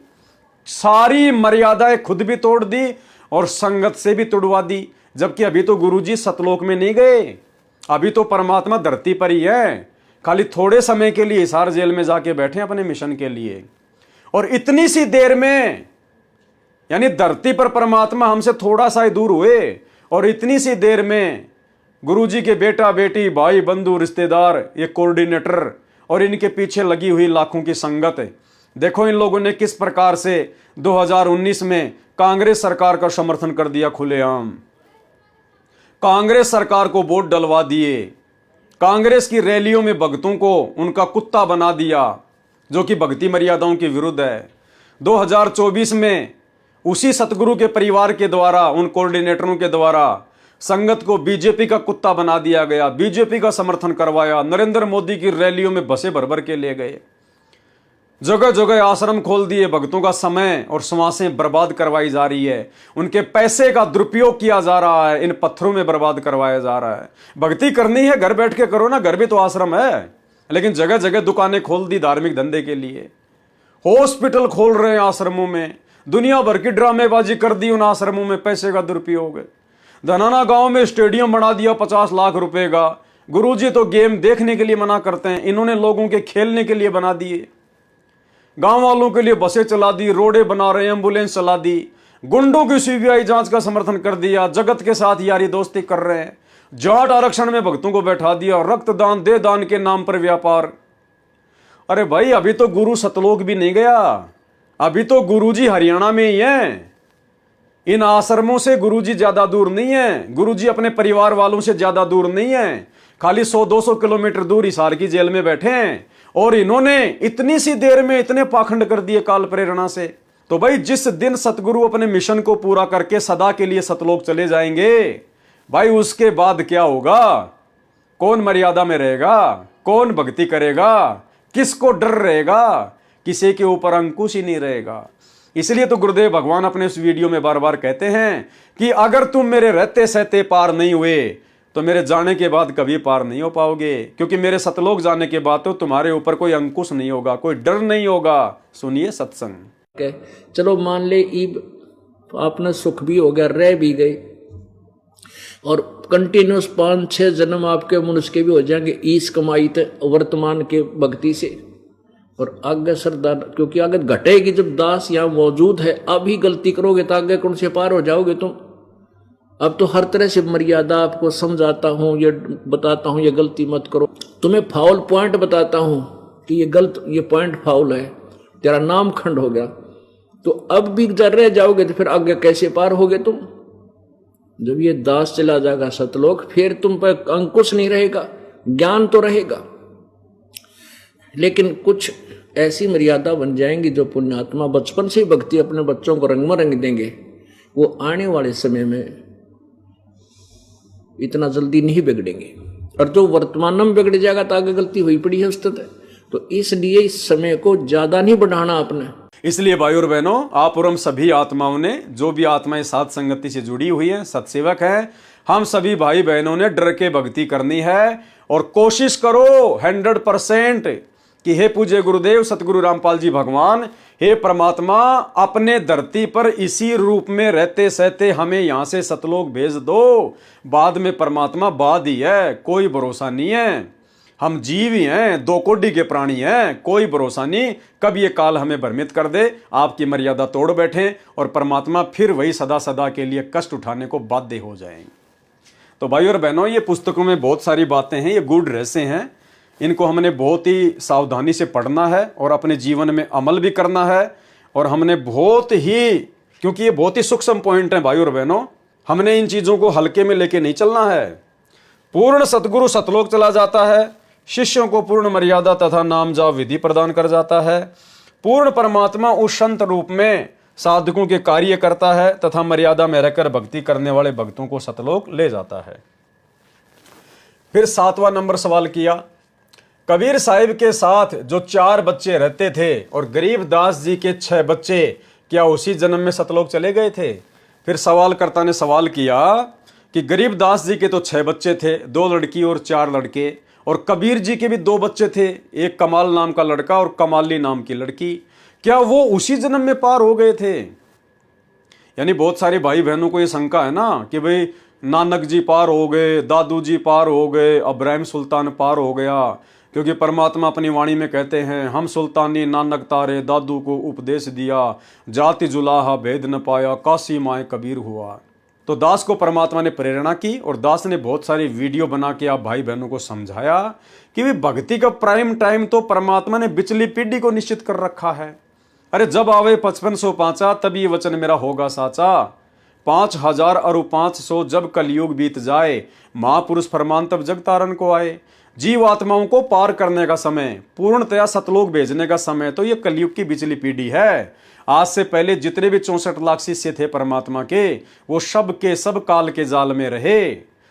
सारी मर्यादाएं खुद भी तोड़ दी और संगत से भी तुड़वा दी। जबकि अभी तो गुरुजी सतलोक में नहीं गए, अभी तो परमात्मा धरती पर ही है। खाली थोड़े समय के लिए हिसार जेल में जाके बैठे अपने मिशन के लिए। और इतनी सी देर में, यानी धरती पर परमात्मा हमसे थोड़ा सा ही दूर हुए और इतनी सी देर में गुरुजी के बेटा बेटी भाई बंधु रिश्तेदार, ये कोऑर्डिनेटर और इनके पीछे लगी हुई लाखों की संगत, देखो इन लोगों ने किस प्रकार से 2019 में कांग्रेस सरकार का समर्थन कर दिया खुलेआम। कांग्रेस सरकार को वोट डलवा दिए, कांग्रेस की रैलियों में भक्तों को उनका कुत्ता बना दिया, जो कि भक्ति मर्यादाओं के विरुद्ध है। 2024 में उसी सतगुरु के परिवार के द्वारा, उन कोऑर्डिनेटरों के द्वारा संगत को बीजेपी का कुत्ता बना दिया गया, बीजेपी का समर्थन करवाया, नरेंद्र मोदी की रैलियों में बसें भर भर के ले गए, जगह जगह आश्रम खोल दिए, भक्तों का समय और श्वासें बर्बाद करवाई जा रही है, उनके पैसे का दुरुपयोग किया जा रहा है, इन पत्थरों में बर्बाद करवाया जा रहा है। भक्ति करनी है घर बैठ के करो ना, घर भी तो आश्रम है। लेकिन जगह जगह दुकानें खोल दी धार्मिक धंधे के लिए, हॉस्पिटल खोल रहे हैं आश्रमों में, दुनिया भर की ड्रामेबाजी कर दी उन आश्रमों में, पैसे का दुरुपयोग। धनाना गांव में स्टेडियम बना दिया 50 लाख रुपए का। गुरुजी तो गेम देखने के लिए मना करते हैं, इन्होंने लोगों के खेलने के लिए बना दिए। गांव वालों के लिए बसें चला दी, रोडे बना रहे, एम्बुलेंस चला दी, गुंडों की सीबीआई जांच का समर्थन कर दिया, जगत के साथ यारी दोस्ती कर रहे हैं, जाट आरक्षण में भक्तों को बैठा दिया, रक्तदान दे दान के नाम पर व्यापार। अरे भाई, अभी तो गुरु सतलोक भी नहीं गया, अभी तो गुरुजी हरियाणा में ही हैं। इन आश्रमों से गुरुजी ज्यादा दूर नहीं है, गुरुजी अपने परिवार वालों से ज्यादा दूर नहीं है, खाली 100-200 किलोमीटर दूर हिसार की जेल में बैठे हैं। और इन्होंने इतनी सी देर में इतने पाखंड कर दिए काल प्रेरणा से। तो भाई, जिस दिन सतगुरु अपने मिशन को पूरा करके सदा के लिए सतलोक चले जाएंगे, भाई उसके बाद क्या होगा? कौन मर्यादा में रहेगा? कौन भक्ति करेगा? किसको डर रहेगा? किसी के ऊपर अंकुश ही नहीं रहेगा। इसलिए तो गुरुदेव भगवान अपने इस वीडियो में बार बार कहते हैं कि अगर तुम मेरे रहते सहते पार नहीं हुए तो मेरे जाने के बाद कभी पार नहीं हो पाओगे, क्योंकि मेरे सतलोक जाने के बाद तो तुम्हारे ऊपर कोई अंकुश नहीं होगा, कोई डर नहीं होगा। सुनिए सत्संग। चलो मान ले ईब आपने सुख भी हो गया, रह भी गए, और कंटिन्यूस 5-6 जन्म आपके मनुष्य के भी हो जाएंगे ईस कमाई थे वर्तमान के भक्ति से। और आगे श्रद्धा, क्योंकि आगे घटेगी जब दास यहाँ मौजूद है। अभी गलती करोगे तो आगे कौन से पार हो जाओगे तुम। अब तो हर तरह से मर्यादा आपको समझाता हूँ, ये बताता हूँ ये गलती मत करो, तुम्हें फाउल पॉइंट बताता हूँ कि ये पॉइंट फाउल है, तेरा नाम खंड हो गया। तो अब भी जर रह जाओगे तो फिर आगे कैसे पार होगे तुम। जब ये दास चला जाएगा सतलोक, फिर तुम पर अंकुश नहीं रहेगा, ज्ञान तो रहेगा, लेकिन कुछ ऐसी मर्यादा बन जाएंगी जो पुण्यात्मा बचपन से ही भक्ति अपने बच्चों को रंग में रंग देंगे, वो आने वाले समय में इतना जल्दी नहीं बिगड़ेंगे। और जो वर्तमान में बिगड़ जाएगा तो आगे गलती हुई पड़ी है उस है। तो इसलिए इस समय को ज्यादा नहीं बढ़ाना आपने। इसलिए भाई और बहनों, आप और हम सभी आत्माओं ने, जो भी आत्माएं साथ संगति से जुड़ी हुई हैं, सत्सेवक हैं, हम सभी भाई बहनों ने डर के भक्ति करनी है। और कोशिश करो 100% कि हे पूज्य गुरुदेव सतगुरु रामपाल जी भगवान, हे परमात्मा, अपने धरती पर इसी रूप में रहते सहते हमें यहां से सतलोक भेज दो। बाद में परमात्मा बाद ही है, कोई भरोसा नहीं है। हम जीव ही हैं, 2 कोटि के प्राणी हैं, कोई भरोसा नहीं कब ये काल हमें भ्रमित कर दे, आपकी मर्यादा तोड़ बैठे और परमात्मा फिर वही सदा सदा के लिए कष्ट उठाने को बाध्य हो जाएंगे। तो भाई और बहनों, ये पुस्तकों में बहुत सारी बातें हैं, ये गूढ़ रहस्य हैं, इनको हमने बहुत ही सावधानी से पढ़ना है और अपने जीवन में अमल भी करना है। और हमने बहुत ही, क्योंकि ये बहुत ही सूक्ष्म पॉइंट है भाई और बहनों, हमने इन चीज़ों को हल्के में लेके नहीं चलना है। पूर्ण सतगुरु सतलोक चला जाता है, शिष्यों को पूर्ण मर्यादा तथा नाम जाप विधि प्रदान कर जाता है, पूर्ण परमात्मा उस संत रूप में साधकों के कार्य करता है तथा मर्यादा में रहकर भक्ति करने वाले भक्तों को सतलोक ले जाता है। फिर 7वां नंबर सवाल किया, कबीर साहिब के साथ जो 4 बच्चे रहते थे और गरीबदास जी के 6 बच्चे क्या उसी जन्म में सतलोक चले गए थे? फिर सवालकर्ता ने सवाल किया कि गरीबदास जी के तो 6 बच्चे थे, 2 लड़की और 4 लड़के, और कबीर जी के भी 2 बच्चे थे, एक कमाल नाम का लड़का और कमाली नाम की लड़की, क्या वो उसी जन्म में पार हो गए थे? यानी बहुत सारे भाई बहनों को ये शंका है ना कि भाई नानक जी पार हो गए, दादू जी पार हो गए, इब्राहिम सुल्तान पार हो गया, क्योंकि परमात्मा अपनी वाणी में कहते हैं, हम सुल्तानी नानक तारे दादू को उपदेश दिया, जाति जुलाहा भेद न पाया, काशी माए कबीर हुआ। तो दास को परमात्मा ने प्रेरणा की और दास ने बहुत सारी वीडियो बना के आप भाई बहनों को समझाया कि भी भक्ति का प्राइम टाइम तो परमात्मा ने पिछली पीढ़ी को निश्चित कर रखा है। अरे जब आवे 5505 तब ये वचन मेरा होगा साचा, 5000 और 500 जब कलयुग बीत जाए, महापुरुष फरमान तब जग तारन को आए। जीव आत्माओं को पार करने का समय, पूर्णतया सतलोक भेजने का समय तो ये कलयुग की बिचली पीढ़ी है। आज से पहले जितने भी 64 लाख शिष्य थे परमात्मा के, वो सब के सब काल के जाल में रहे।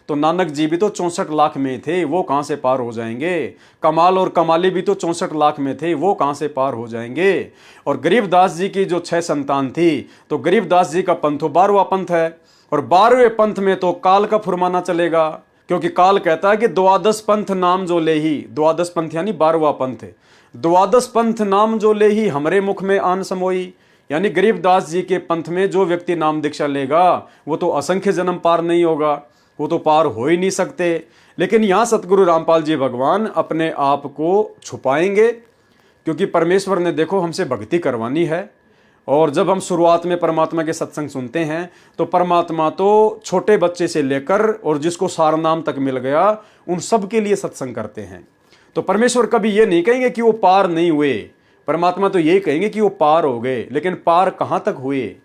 तो नानक जी भी तो 64 लाख में थे, वो कहां से पार हो जाएंगे? कमाल और कमाली भी तो 64 लाख में थे, वो कहां से पार हो जाएंगे? और गरीबदास जी की जो 6 संतान थी, तो गरीबदास जी का पंथ 12वां पंथ है, और 12वें पंथ में तो काल का फुरमाना चलेगा, क्योंकि काल कहता है कि द्वादश पंथ नाम जो ले ही, द्वादश पंथ यानी 12वां पंथ, द्वादश पंथ नाम जो ले ही हमरे मुख में आन समोई। यानी गरीबदास जी के पंथ में जो व्यक्ति नाम दीक्षा लेगा वो तो असंख्य जन्म पार नहीं होगा, वो तो पार हो ही नहीं सकते। लेकिन यहाँ सतगुरु रामपाल जी भगवान अपने आप को छुपाएंगे, क्योंकि परमेश्वर ने देखो हमसे भक्ति करवानी है। और जब हम शुरुआत में परमात्मा के सत्संग सुनते हैं तो परमात्मा तो छोटे बच्चे से लेकर और जिसको सार नाम तक मिल गया उन सब के लिए सत्संग करते हैं। तो परमेश्वर कभी ये नहीं कहेंगे कि वो पार नहीं हुए, परमात्मा तो ये कहेंगे कि वो पार हो गए। लेकिन पार कहाँ तक हुए?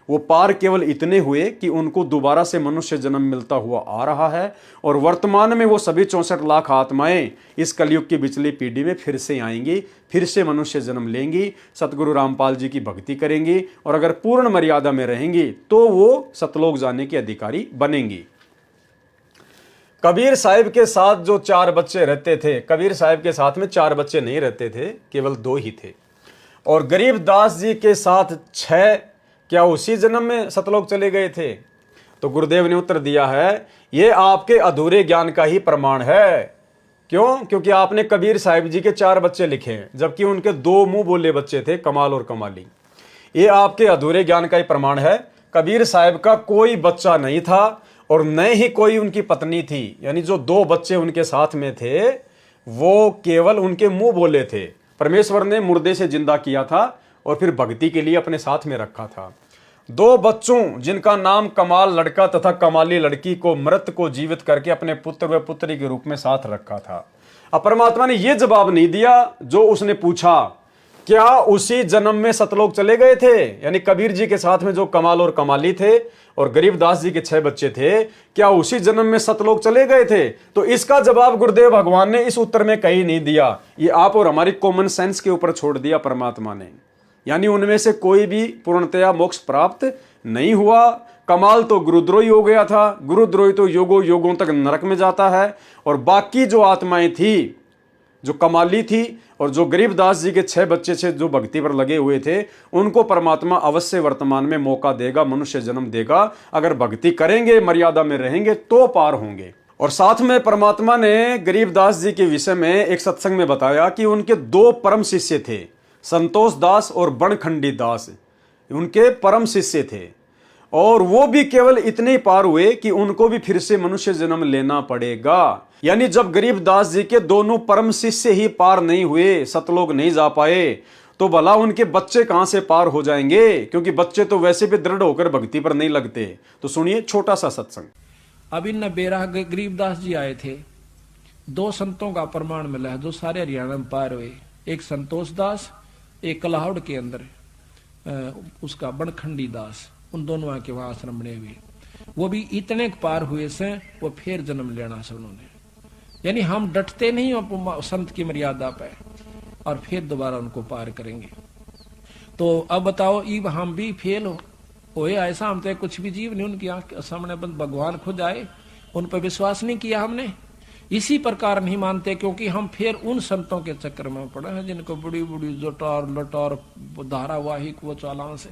वो पार केवल इतने हुए कि उनको दोबारा से मनुष्य जन्म मिलता हुआ आ रहा है, और वर्तमान में वो सभी 64 लाख आत्माएं इस कलयुग की बिचली पीढ़ी में फिर से आएंगी, फिर से मनुष्य जन्म लेंगी, सतगुरु रामपाल जी की भक्ति करेंगी, और अगर पूर्ण मर्यादा में रहेंगी तो वो सतलोक जाने की अधिकारी बनेंगी। कबीर साहिब के साथ जो 4 बच्चे रहते थे, कबीर साहिब के साथ में 4 बच्चे नहीं रहते थे, केवल 2 ही थे। और गरीबदास जी के साथ 6 क्या उसी जन्म में सतलोक चले गए थे? तो गुरुदेव ने उत्तर दिया है, ये आपके अधूरे ज्ञान का ही प्रमाण है। क्यों? क्योंकि आपने कबीर साहिब जी के 4 बच्चे लिखे हैं, जबकि उनके 2 मुंह बोले बच्चे थे, कमाल और कमाली। ये आपके अधूरे ज्ञान का ही प्रमाण है। कबीर साहिब का कोई बच्चा नहीं था और न ही कोई उनकी पत्नी थी, यानी जो 2 बच्चे उनके साथ में थे वो केवल उनके मुंह बोले थे। परमेश्वर ने मुर्दे से जिंदा किया था और फिर भक्ति के लिए अपने साथ में रखा था। 2 बच्चों जिनका नाम कमाल लड़का तथा कमाली लड़की को मृत को जीवित करके अपने पुत्र व पुत्री के रूप में साथ रखा था। अब परमात्मा ने यह जवाब नहीं दिया जो उसने पूछा, क्या उसी जन्म में सतलोक चले गए थे? यानी कबीर जी के साथ में जो कमाल और कमाली थे और गरीबदास जी के 6 बच्चे थे, क्या उसी जन्म में सतलोक चले गए थे? तो इसका जवाब गुरुदेव भगवान ने इस उत्तर में कहीं नहीं दिया, ये आप और हमारी कॉमन सेंस के ऊपर छोड़ दिया परमात्मा ने। यानी उनमें से कोई भी पूर्णतया मोक्ष प्राप्त नहीं हुआ। कमाल तो गुरुद्रोही हो गया था, गुरुद्रोही तो योगों योगों तक नरक में जाता है, और बाकी जो आत्माएं थी, जो कमाली थी और जो गरीबदास जी के 6 बच्चे से जो भक्ति पर लगे हुए थे, उनको परमात्मा अवश्य वर्तमान में मौका देगा, मनुष्य जन्म देगा। अगर भक्ति करेंगे, मर्यादा में रहेंगे तो पार होंगे। और साथ में परमात्मा ने गरीबदास जी के विषय में एक सत्संग में बताया कि उनके 2 परम शिष्य थे, संतोष दास और बनखंडी दास, उनके परम शिष्य थे। और वो भी केवल इतने ही पार हुए कि उनको भी फिर से मनुष्य जन्म लेना पड़ेगा। यानी जब गरीबदास जी के दोनों परम शिष्य ही पार नहीं हुए, सतलोक नहीं जा पाए, तो भला उनके बच्चे कहां से पार हो जाएंगे? क्योंकि बच्चे तो वैसे भी दृढ़ होकर भक्ति पर नहीं लगते। तो सुनिए छोटा सा सत्संग। अब इन बेरा गरीबदास जी आए थे, 2 संतों का प्रमाण मिला है जो सारे हरियाणा में पार हुए। एक संतोष दास, एक कलाहौड़ के अंदर उसका बनखंडी दास, उन दोनों आके वहां आश्रम बने हुए। वो भी इतने पार हुए से वो फिर जन्म लेना से उन्होंने। यानी हम डटते नहीं संत की मर्यादा पे, और फिर दोबारा उनको पार करेंगे। तो अब बताओ ईब हम भी फेल होए ऐसा, हम तो कुछ भी जीव नहीं उनकी आंख के सामने, बस भगवान खुद आए, उन पर विश्वास नहीं किया हमने, इसी प्रकार नहीं मानते, क्योंकि हम फिर उन संतों के चक्कर में पड़े हैं जिनको बड़ी बड़ी जटार लटार धारावाहिक वो चालान से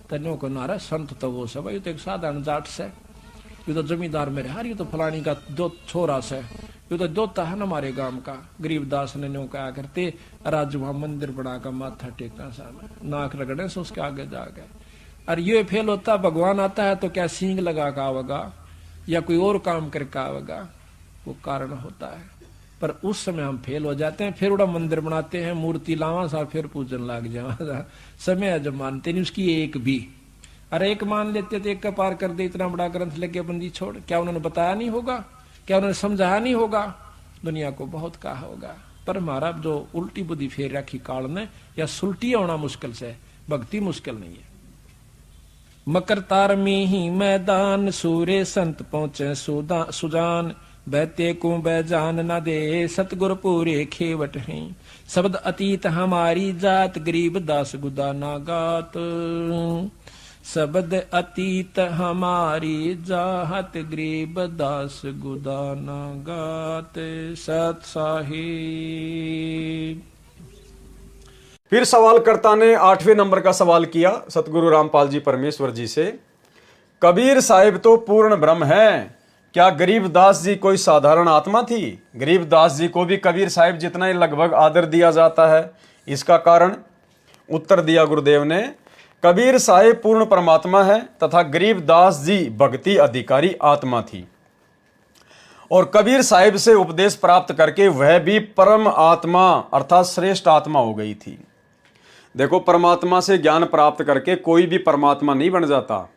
तन्यों को नारा संत तो वो सब, ये तो एक साधारण जाट से, ये तो जमींदार मेरे हार, ये तो फलानी का दो छोरा से, ये तो दोता है ना हमारे गांव का। गरीबदास ने न्यों कहा करते राज वहां मंदिर बना का माथा टेकना सामने, नाक रगड़े से उसके आगे जा गए। और ये फेल होता, भगवान आता है तो क्या सींग लगा का आवेगा या कोई और काम करके आवेगा, वो कारण होता है। पर उस समय हम फेल हो जाते हैं, फिर उड़ा मंदिर बनाते हैं, मूर्ति लावा सा, फिर पूजन लाग जावा, समय जब मानते नहीं उसकी एक भी। अरे एक मान लेते तो एक का पार कर दे, इतना बड़ा ग्रंथ लेके बंदी छोड़, क्या उन्होंने बताया नहीं होगा, क्या उन्होंने समझाया नहीं होगा, दुनिया को बहुत कहा होगा। पर हमारा जो उल्टी बुद्धि फेर रखी काल ने, या सुलटी होना मुश्किल से, भक्ति मुश्किल नहीं है। मकर तार में ही मैदान, सूर्य संत पहुंचे सुजान, बहते को बैजान न दे, सतगुर पूरे खेवट हैं, शब्द अतीत हमारी जात, गरीब दास गुदा ना गात, शब्द अतीत हमारी जात, गरीब दास गुदा ना गात। सत साहिब। फिर सवालकर्ता ने 8वें नंबर का सवाल किया सतगुरु रामपाल जी परमेश्वर जी से, कबीर साहिब तो पूर्ण ब्रह्म है, क्या गरीबदास जी कोई साधारण आत्मा थी? गरीबदास जी को भी कबीर साहिब जितना ही लगभग आदर दिया जाता है, इसका कारण? उत्तर दिया गुरुदेव ने, कबीर साहिब पूर्ण परमात्मा है तथा गरीबदास जी भक्ति अधिकारी आत्मा थी, और कबीर साहिब से उपदेश प्राप्त करके वह भी परम आत्मा अर्थात श्रेष्ठ आत्मा हो गई थी। देखो, परमात्मा से ज्ञान प्राप्त करके कोई भी परमात्मा नहीं बन जाता।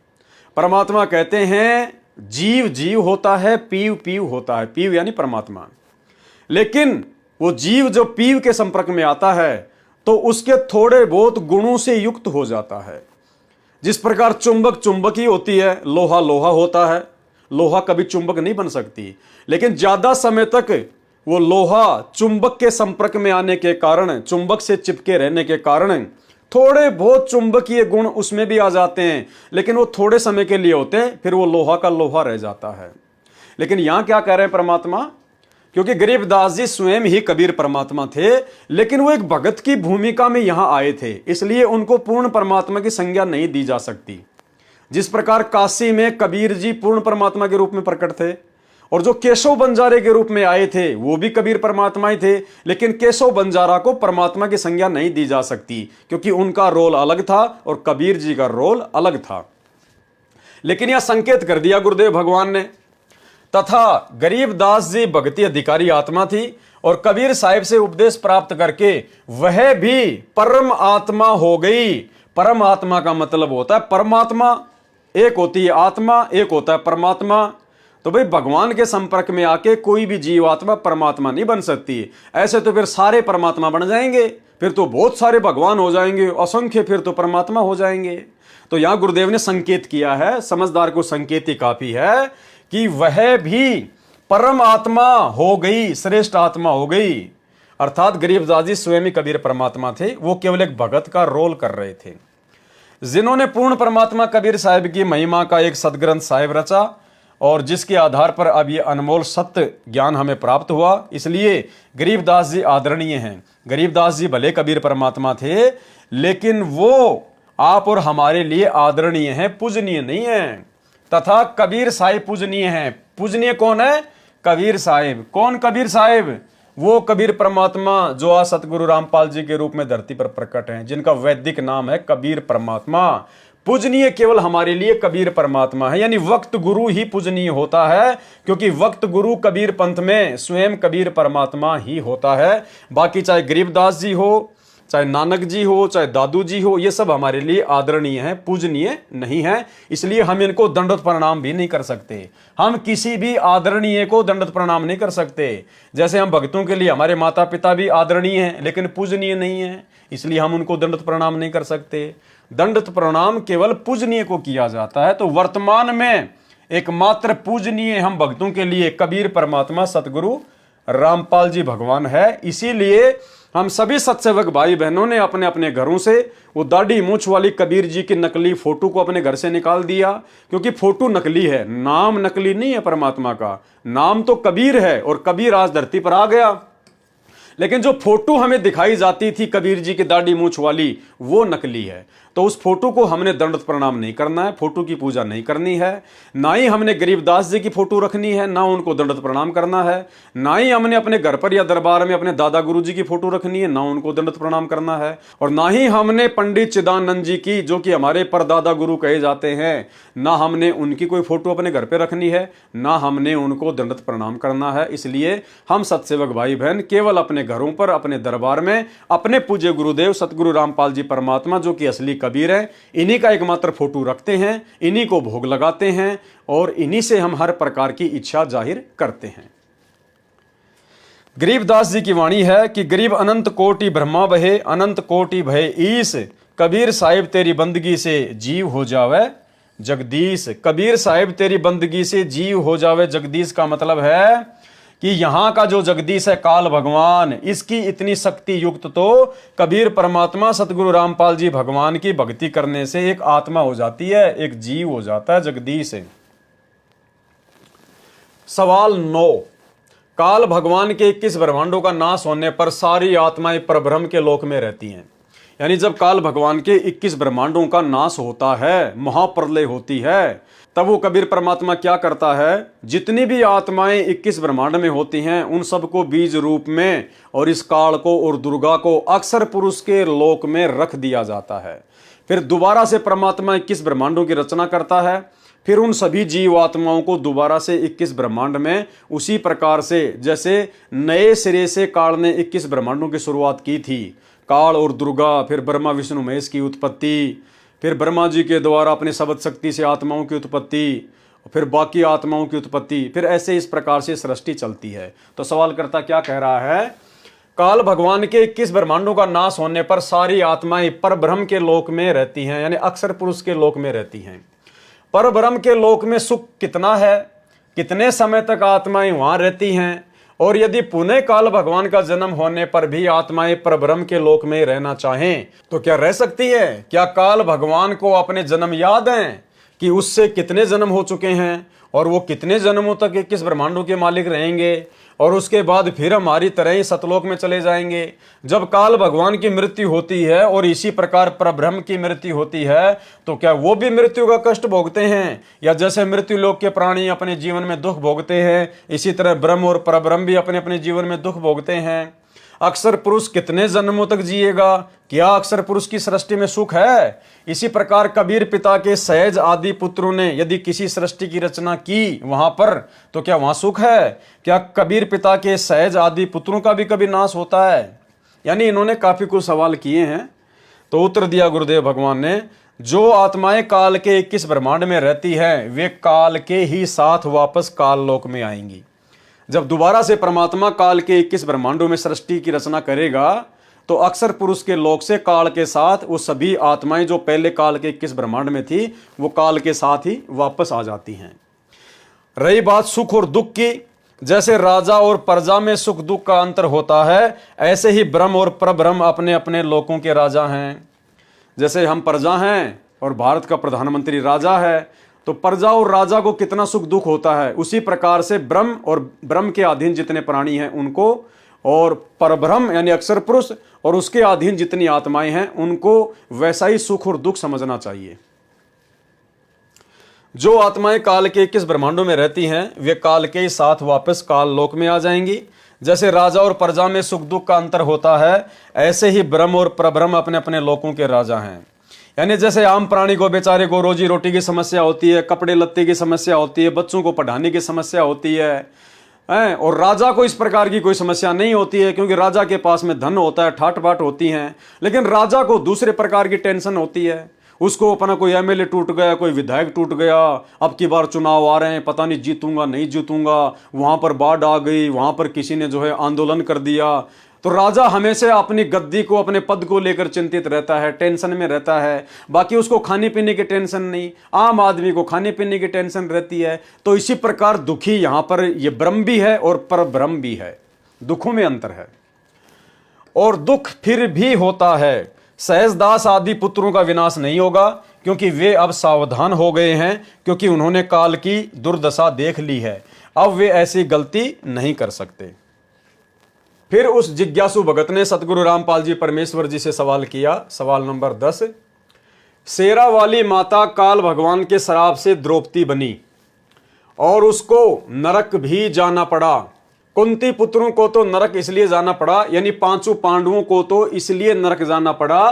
परमात्मा कहते हैं जीव जीव होता है, पीव पीव होता है, पीव यानी परमात्मा। लेकिन वो जीव जो पीव के संपर्क में आता है तो उसके थोड़े बहुत गुणों से युक्त हो जाता है। जिस प्रकार चुंबक चुंबक ही होती है, लोहा लोहा होता है, लोहा कभी चुंबक नहीं बन सकती, लेकिन ज्यादा समय तक वो लोहा चुंबक के संपर्क में आने के कारण, चुंबक से चिपके रहने के कारण थोड़े बहुत चुंबकीय गुण उसमें भी आ जाते हैं, लेकिन वो थोड़े समय के लिए होते हैं, फिर वो लोहा का लोहा रह जाता है। लेकिन यहां क्या कह रहे हैं परमात्मा? क्योंकि गरीबदास जी स्वयं ही कबीर परमात्मा थे, लेकिन वो एक भगत की भूमिका में यहां आए थे, इसलिए उनको पूर्ण परमात्मा की संज्ञा नहीं दी जा सकती। जिस प्रकार काशी में कबीर जी पूर्ण परमात्मा के रूप में प्रकट थे, और जो केशव बंजारे के रूप में आए थे वो भी कबीर परमात्मा ही थे, लेकिन केशव बंजारा को परमात्मा की संज्ञा नहीं दी जा सकती, क्योंकि उनका रोल अलग था और कबीर जी का रोल अलग था। लेकिन यह संकेत कर दिया गुरुदेव भगवान ने, तथा गरीबदास जी भक्ति अधिकारी आत्मा थी, और कबीर साहिब से उपदेश प्राप्त करके वह भी परम आत्मा हो गई। परम आत्मा का मतलब होता है परमात्मा, एक होती है आत्मा, एक होता है परमात्मा। तो भाई भगवान के संपर्क में आके कोई भी जीवात्मा परमात्मा नहीं बन सकती। ऐसे तो फिर सारे परमात्मा बन जाएंगे, फिर तो बहुत सारे भगवान हो जाएंगे, असंख्य फिर तो परमात्मा हो जाएंगे। तो यहां गुरुदेव ने संकेत किया है, समझदार को संकेत ही काफी है, कि वह भी परम आत्मा हो गई, श्रेष्ठ आत्मा हो गई। अर्थात गरीबदास जी स्वयं ही कबीर परमात्मा थे, वो केवल एक भगत का रोल कर रहे थे। जिन्होंने पूर्ण परमात्मा कबीर साहिब की महिमा का एक सदग्रंथ साहिब रचा, और जिसके आधार पर अब ये अनमोल सत्य ज्ञान हमें प्राप्त हुआ, इसलिए गरीबदास जी आदरणीय हैं। गरीबदास जी भले कबीर परमात्मा थे, लेकिन वो आप और हमारे लिए आदरणीय हैं, पूजनीय नहीं हैं। तथा कबीर साहिब पूजनीय हैं। पूजनीय कौन है? कबीर साहिब। कौन कबीर साहिब? वो कबीर परमात्मा जो आज सतगुरु रामपाल जी के रूप में धरती पर प्रकट हैं, जिनका वैदिक नाम है कबीर परमात्मा। पूजनीय केवल हमारे लिए कबीर परमात्मा है, यानी वक्त गुरु ही पूजनीय होता है, क्योंकि वक्त गुरु कबीर पंथ में स्वयं कबीर परमात्मा ही होता है। बाकी चाहे गरीबदास जी हो, चाहे नानक जी हो, चाहे दादू जी हो, ये सब हमारे लिए आदरणीय हैं, पूजनीय नहीं है। इसलिए हम इनको दंडवत प्रणाम भी नहीं कर सकते। हम किसी भी आदरणीय को दंडवत प्रणाम नहीं कर सकते। जैसे हम भक्तों के लिए हमारे माता पिता भी आदरणीय हैं, लेकिन पूजनीय नहीं है, इसलिए हम उनको दंडवत प्रणाम नहीं कर सकते। दंडवत प्रणाम केवल पूजनीय को किया जाता है। तो वर्तमान में एकमात्र पूजनीय हम भक्तों के लिए कबीर परमात्मा सतगुरु रामपाल जी भगवान है। इसीलिए हम सभी सत्सेवक भाई बहनों ने अपने अपने घरों से वो दाढ़ी मूंछ वाली कबीर जी की नकली फोटो को अपने घर से निकाल दिया, क्योंकि फोटो नकली है, नाम नकली नहीं है परमात्मा का। नाम तो कबीर है और कबीर आज धरती पर आ गया, लेकिन जो फोटो हमें दिखाई जाती थी कबीर जी की दाढ़ी मूंछ वाली, वो नकली है। तो उस फोटो को हमने दंडवत प्रणाम नहीं करना है, फोटो की पूजा नहीं करनी है। ना ही हमने गरीबदास जी की फोटो रखनी है, ना उनको दंडवत प्रणाम करना है। ना ही हमने अपने घर पर या दरबार में अपने दादा गुरु जी की फोटो रखनी है, ना उनको दंडवत प्रणाम करना है। और ना ही हमने पंडित चिदानंद जी की, जो कि हमारे परदादा गुरु कहे जाते हैं, ना हमने उनकी कोई फोटो अपने घर पर रखनी है, ना हमने उनको दंडवत प्रणाम करना है। इसलिए हम सत्सेवक भाई बहन केवल अपने घरों पर, अपने दरबार में अपने पूज्य गुरुदेव सतगुरु रामपाल जी परमात्मा, जो कि असली कबीर है, इन्हीं का एकमात्र फोटो रखते हैं, इन्हीं को भोग लगाते हैं और इन्हीं से हम हर प्रकार की इच्छा जाहिर करते हैं। गरीबदास जी की वाणी है कि गरीब अनंत कोटि ब्रह्मा बहे, अनंत कोटि भय ईस, कबीर साहिब तेरी बंदगी से जीव हो जावे जगदीश। कबीर साहिब तेरी बंदगी से जीव हो जावे जगदीश का मतलब है कि यहां का जो जगदीश है काल भगवान, इसकी इतनी शक्ति युक्त तो कबीर परमात्मा सतगुरु रामपाल जी भगवान की भक्ति करने से एक आत्मा हो जाती है, एक जीव हो जाता है जगदीश। सवाल 9, काल भगवान के 21 ब्रह्मांडों का नाश होने पर सारी आत्माएं परब्रह्म के लोक में रहती हैं। यानी जब काल भगवान के 21 ब्रह्मांडों का नाश होता है, महाप्रलय होती है, तब वो कबीर परमात्मा क्या करता है, जितनी भी आत्माएं 21 ब्रह्मांड में होती हैं उन सबको बीज रूप में और इस काल को और दुर्गा को अक्षर पुरुष के लोक में रख दिया जाता है। फिर दोबारा से परमात्मा 21 ब्रह्मांडों की रचना करता है, फिर उन सभी जीव आत्माओं को दोबारा से 21 ब्रह्मांड में उसी प्रकार से जैसे नए सिरे से काल ने 21 ब्रह्मांडों की शुरुआत की थी, काल और दुर्गा, फिर ब्रह्मा विष्णु महेश की उत्पत्ति, फिर ब्रह्मा जी के द्वारा अपने शब्द शक्ति से आत्माओं की उत्पत्ति, फिर बाकी आत्माओं की उत्पत्ति, फिर ऐसे इस प्रकार से सृष्टि चलती है। तो सवालकर्ता क्या कह रहा है, काल भगवान के 21 ब्रह्मांडों का नाश होने पर सारी आत्माएं परब्रह्म के लोक में रहती हैं, यानी अक्षर पुरुष के लोक में रहती हैं। परब्रह्म के लोक में सुख कितना है, कितने समय तक आत्माएं वहां रहती हैं, और यदि पुनः काल भगवान का जन्म होने पर भी आत्माएं परब्रह्म के लोक में रहना चाहें तो क्या रह सकती है? क्या काल भगवान को अपने जन्म याद हैं कि उससे कितने जन्म हो चुके हैं और वो कितने जन्मों तक 21 ब्रह्मांडों के मालिक रहेंगे और उसके बाद फिर हमारी तरह ही सतलोक में चले जाएंगे? जब काल भगवान की मृत्यु होती है और इसी प्रकार परब्रह्म की मृत्यु होती है तो क्या वो भी मृत्यु का कष्ट भोगते हैं? या जैसे मृत्यु लोक के प्राणी अपने जीवन में दुख भोगते हैं, इसी तरह ब्रह्म और परब्रह्म भी अपने अपने जीवन में दुख भोगते हैं। अक्षर पुरुष कितने जन्मों तक जिएगा? क्या अक्षर पुरुष की सृष्टि में सुख है? इसी प्रकार कबीर पिता के सहज आदि पुत्रों ने यदि किसी सृष्टि की रचना की वहां पर तो क्या वहां सुख है? क्या कबीर पिता के सहज आदि पुत्रों का भी कभी नाश होता है? यानी इन्होंने काफी कुछ सवाल किए हैं। तो उत्तर दिया गुरुदेव भगवान ने, जो आत्माएं काल के 21 ब्रह्मांड में रहती हैं वे काल के ही साथ वापस काल लोक में आएंगी। जब दोबारा से परमात्मा काल के 21 ब्रह्मांडों में सृष्टि की रचना करेगा तो अक्षर पुरुष के लोक से काल के साथ वो सभी आत्माएं जो पहले काल के 21 ब्रह्मांड में थी वो काल के साथ ही वापस आ जाती हैं। रही बात सुख और दुख की, जैसे राजा और प्रजा में सुख दुख का अंतर होता है ऐसे ही ब्रह्म और परब्रह्म अपने अपने लोकों के राजा हैं। जैसे हम प्रजा हैं और भारत का प्रधानमंत्री राजा है, तो प्रजा और राजा को कितना सुख दुख होता है, उसी प्रकार से ब्रह्म और ब्रह्म के अधीन जितने प्राणी हैं उनको, और परब्रह्म यानी अक्षर पुरुष और उसके अधीन जितनी आत्माएं हैं उनको वैसा ही सुख और दुख समझना चाहिए। जो आत्माएं काल के 21 ब्रह्मांडों में रहती हैं वे काल के साथ वापस काल लोक में आ जाएंगी। जैसे राजा और प्रजा में सुख दुख का अंतर होता है ऐसे ही ब्रह्म और परब्रह्म अपने अपने लोकों के राजा हैं। यानी जैसे आम प्राणी को बेचारे को रोजी रोटी की समस्या होती है, कपड़े लत्ते की समस्या होती है, बच्चों को पढ़ाने की समस्या होती है, और राजा को इस प्रकार की कोई समस्या नहीं होती है क्योंकि राजा के पास में धन होता है, ठाट बाट होती हैं। लेकिन राजा को दूसरे प्रकार की टेंशन होती है, उसको अपना कोई एमएलए टूट गया, कोई विधायक टूट गया, अब की बार चुनाव आ रहे हैं, पता नहीं जीतूंगा नहीं जीतूंगा, वहां पर बाढ़ आ गई, वहां पर किसी ने जो है आंदोलन कर दिया। तो राजा हमेशा अपनी गद्दी को, अपने पद को लेकर चिंतित रहता है, टेंशन में रहता है। बाकी उसको खाने पीने की टेंशन नहीं, आम आदमी को खाने पीने की टेंशन रहती है। तो इसी प्रकार दुखी यहां पर ये ब्रह्म भी है और परब्रह्म भी है, दुखों में अंतर है। और दुख फिर भी होता है। सहजदास आदि पुत्रों का विनाश नहीं होगा, क्योंकि वे अब सावधान हो गए हैं, क्योंकि उन्होंने काल की दुर्दशा देख ली है। अब वे ऐसी गलती नहीं कर सकते। फिर उस जिज्ञासु भगत ने सतगुरु रामपाल जी परमेश्वर जी से सवाल किया। सवाल नंबर 10, शेरा वाली माता काल भगवान के श्राप से द्रौपदी बनी और उसको नरक भी जाना पड़ा। कुंती पुत्रों को तो नरक इसलिए जाना पड़ा, यानी पांचों पांडवों को तो इसलिए नरक जाना पड़ा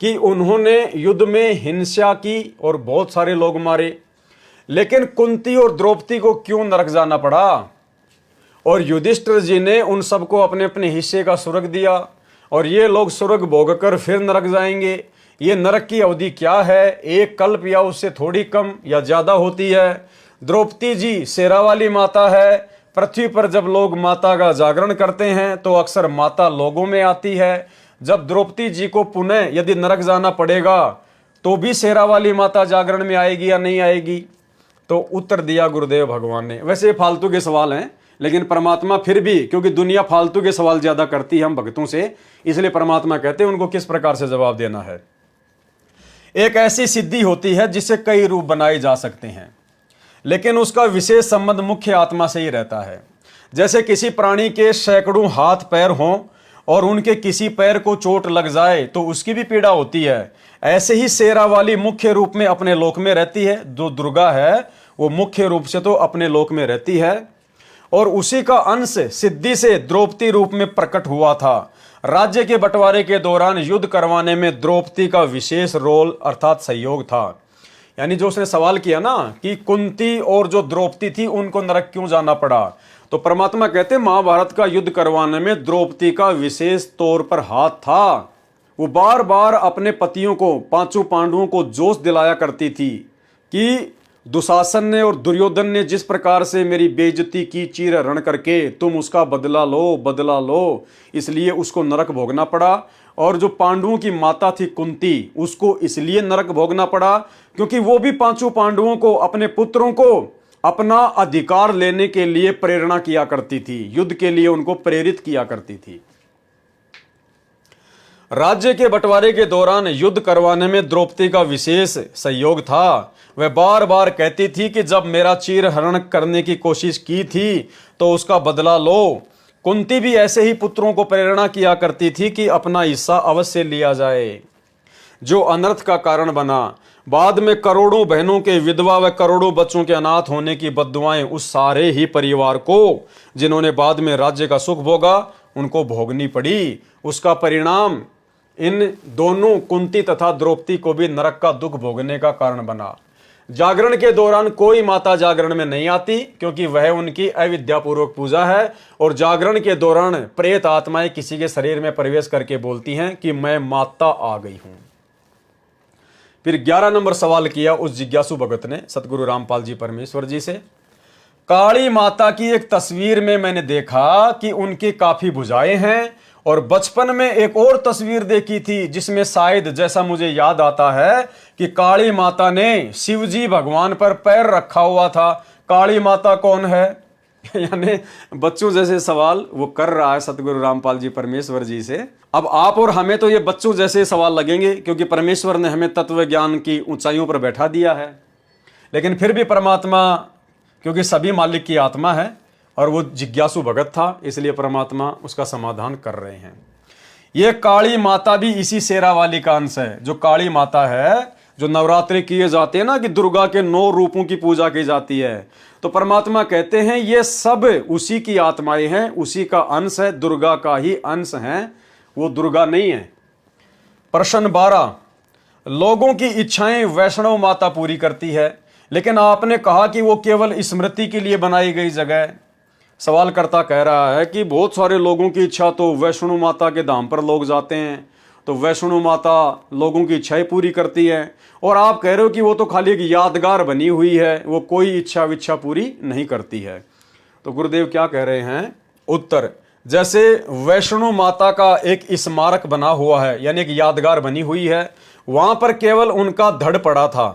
कि उन्होंने युद्ध में हिंसा की और बहुत सारे लोग मारे। लेकिन कुंती और द्रौपदी को क्यों नरक जाना पड़ा? और युधिष्ठिर जी ने उन सबको अपने अपने हिस्से का स्वर्ग दिया, और ये लोग स्वर्ग भोगकर फिर नरक जाएंगे। ये नरक की अवधि क्या है? एक कल्प या उससे थोड़ी कम या ज्यादा होती है। द्रौपदी जी शेरा वाली माता है। पृथ्वी पर जब लोग माता का जागरण करते हैं तो अक्सर माता लोगों में आती है। जब द्रौपदी जी को पुनः यदि नरक जाना पड़ेगा तो भी शेरा वाली माता जागरण में आएगी या नहीं आएगी? तो उत्तर दिया गुरुदेव भगवान ने। वैसे फालतू के सवाल हैं, लेकिन परमात्मा फिर भी, क्योंकि दुनिया फालतू के सवाल ज्यादा करती है हम भक्तों से, इसलिए परमात्मा कहते हैं उनको किस प्रकार से जवाब देना है। एक ऐसी सिद्धि होती है जिससे कई रूप बनाए जा सकते हैं, लेकिन उसका विशेष संबंध मुख्य आत्मा से ही रहता है। जैसे किसी प्राणी के सैकड़ों हाथ पैर हों और उनके किसी पैर को चोट लग जाए तो उसकी भी पीड़ा होती है। ऐसे ही शेरा वाली मुख्य रूप में अपने लोक में रहती है। जो दुर्गा है वो मुख्य रूप से तो अपने लोक में रहती है, और उसी का अंश सिद्धि से द्रौपदी रूप में प्रकट हुआ था। राज्य के बंटवारे के दौरान युद्ध करवाने में द्रौपदी का विशेष रोल अर्थात सहयोग था। यानी जो उसने सवाल किया ना कि कुंती और जो द्रौपदी थी उनको नरक क्यों जाना पड़ा, तो परमात्मा कहते महाभारत का युद्ध करवाने में द्रौपदी का विशेष तौर पर हाथ था। वो बार बार अपने पतियों को, पांचों पांडवों को जोश दिलाया करती थी कि दुशासन ने और दुर्योधन ने जिस प्रकार से मेरी बेइज्जती की चीर हरण करके, तुम उसका बदला लो, बदला लो। इसलिए उसको नरक भोगना पड़ा। और जो पांडवों की माता थी कुंती, उसको इसलिए नरक भोगना पड़ा क्योंकि वो भी पांचों पांडवों को, अपने पुत्रों को अपना अधिकार लेने के लिए प्रेरणा किया करती थी, युद्ध के लिए उनको प्रेरित किया करती थी। राज्य के बंटवारे के दौरान युद्ध करवाने में द्रौपदी का विशेष सहयोग था। वह बार बार कहती थी कि जब मेरा चीर हरण करने की कोशिश की थी तो उसका बदला लो। कुंती भी ऐसे ही पुत्रों को प्रेरणा किया करती थी कि अपना हिस्सा अवश्य लिया जाए, जो अनर्थ का कारण बना। बाद में करोड़ों बहनों के विधवा व करोड़ों बच्चों के अनाथ होने की बद्दुआएं उस सारे ही परिवार को, जिन्होंने बाद में राज्य का सुख भोगा, उनको भोगनी पड़ी। उसका परिणाम इन दोनों कुंती तथा द्रौपदी को भी नरक का दुख भोगने का कारण बना। जागरण के दौरान कोई माता जागरण में नहीं आती, क्योंकि वह उनकी अविद्यापूर्वक पूजा है। और जागरण के दौरान प्रेत आत्माएं किसी के शरीर में प्रवेश करके बोलती हैं कि मैं माता आ गई हूं। फिर 11 नंबर सवाल किया उस जिज्ञासु भगत ने सतगुरु रामपाल जी परमेश्वर जी से। काली माता की एक तस्वीर में मैंने देखा कि उनकी काफी भुजाएं हैं, और बचपन में एक और तस्वीर देखी थी जिसमें शायद, जैसा मुझे याद आता है, कि काली माता ने शिवजी भगवान पर पैर रखा हुआ था। काली माता कौन है? यानी बच्चों जैसे सवाल वो कर रहा है सतगुरु रामपाल जी परमेश्वर जी से। अब आप और हमें तो ये बच्चों जैसे सवाल लगेंगे, क्योंकि परमेश्वर ने हमें तत्व ज्ञान की ऊंचाइयों पर बैठा दिया है। लेकिन फिर भी परमात्मा, क्योंकि सभी मालिक की आत्मा है और वो जिज्ञासु भगत था, इसलिए परमात्मा उसका समाधान कर रहे हैं। ये काली माता भी इसी शेरा वाली का अंश है। जो काली माता है, जो नवरात्रि किए जाते हैं ना, कि दुर्गा के 9 रूपों की पूजा की जाती है, तो परमात्मा कहते हैं ये सब उसी की आत्माएं हैं, उसी का अंश है, दुर्गा का ही अंश है, वो दुर्गा नहीं है। प्रश्न 12, लोगों की इच्छाएं वैष्णव माता पूरी करती है, लेकिन आपने कहा कि वो केवल स्मृति के लिए बनाई गई जगह है। सवालकर्ता कह रहा है कि बहुत सारे लोगों की इच्छा तो वैष्णो माता के धाम पर लोग जाते हैं, तो वैष्णो माता लोगों की इच्छाएं पूरी करती है, और आप कह रहे हो कि वो तो खाली एक यादगार बनी हुई है, वो कोई इच्छा विच्छा पूरी नहीं करती है। तो गुरुदेव क्या कह रहे हैं? उत्तर, जैसे वैष्णो माता का एक स्मारक बना हुआ है, यानी एक यादगार बनी हुई है, वहां पर केवल उनका धड़ पड़ा था।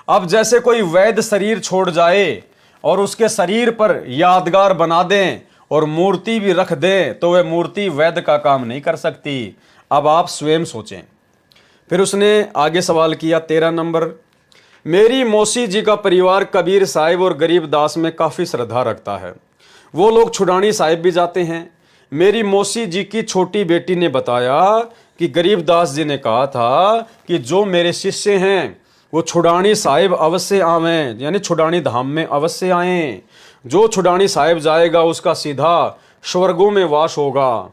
अब जैसे कोई वैद्य शरीर छोड़ जाए और उसके शरीर पर यादगार बना दें और मूर्ति भी रख दें तो वह मूर्ति वैद्य का काम नहीं कर सकती। अब आप स्वयं सोचें। फिर उसने आगे सवाल किया 13 नंबर, मेरी मौसी जी का परिवार कबीर साहिब और गरीबदास में काफ़ी श्रद्धा रखता है। वो लोग छुड़ानी साहिब भी जाते हैं। मेरी मौसी जी की छोटी बेटी ने बताया कि गरीबदास जी ने कहा था कि जो मेरे शिष्य हैं वो छुड़ानी साहिब अवश्य आवें, यानी छुड़ानी धाम में अवश्य आएं। जो छुड़ानी साहिब जाएगा उसका सीधा स्वर्गों में वास होगा।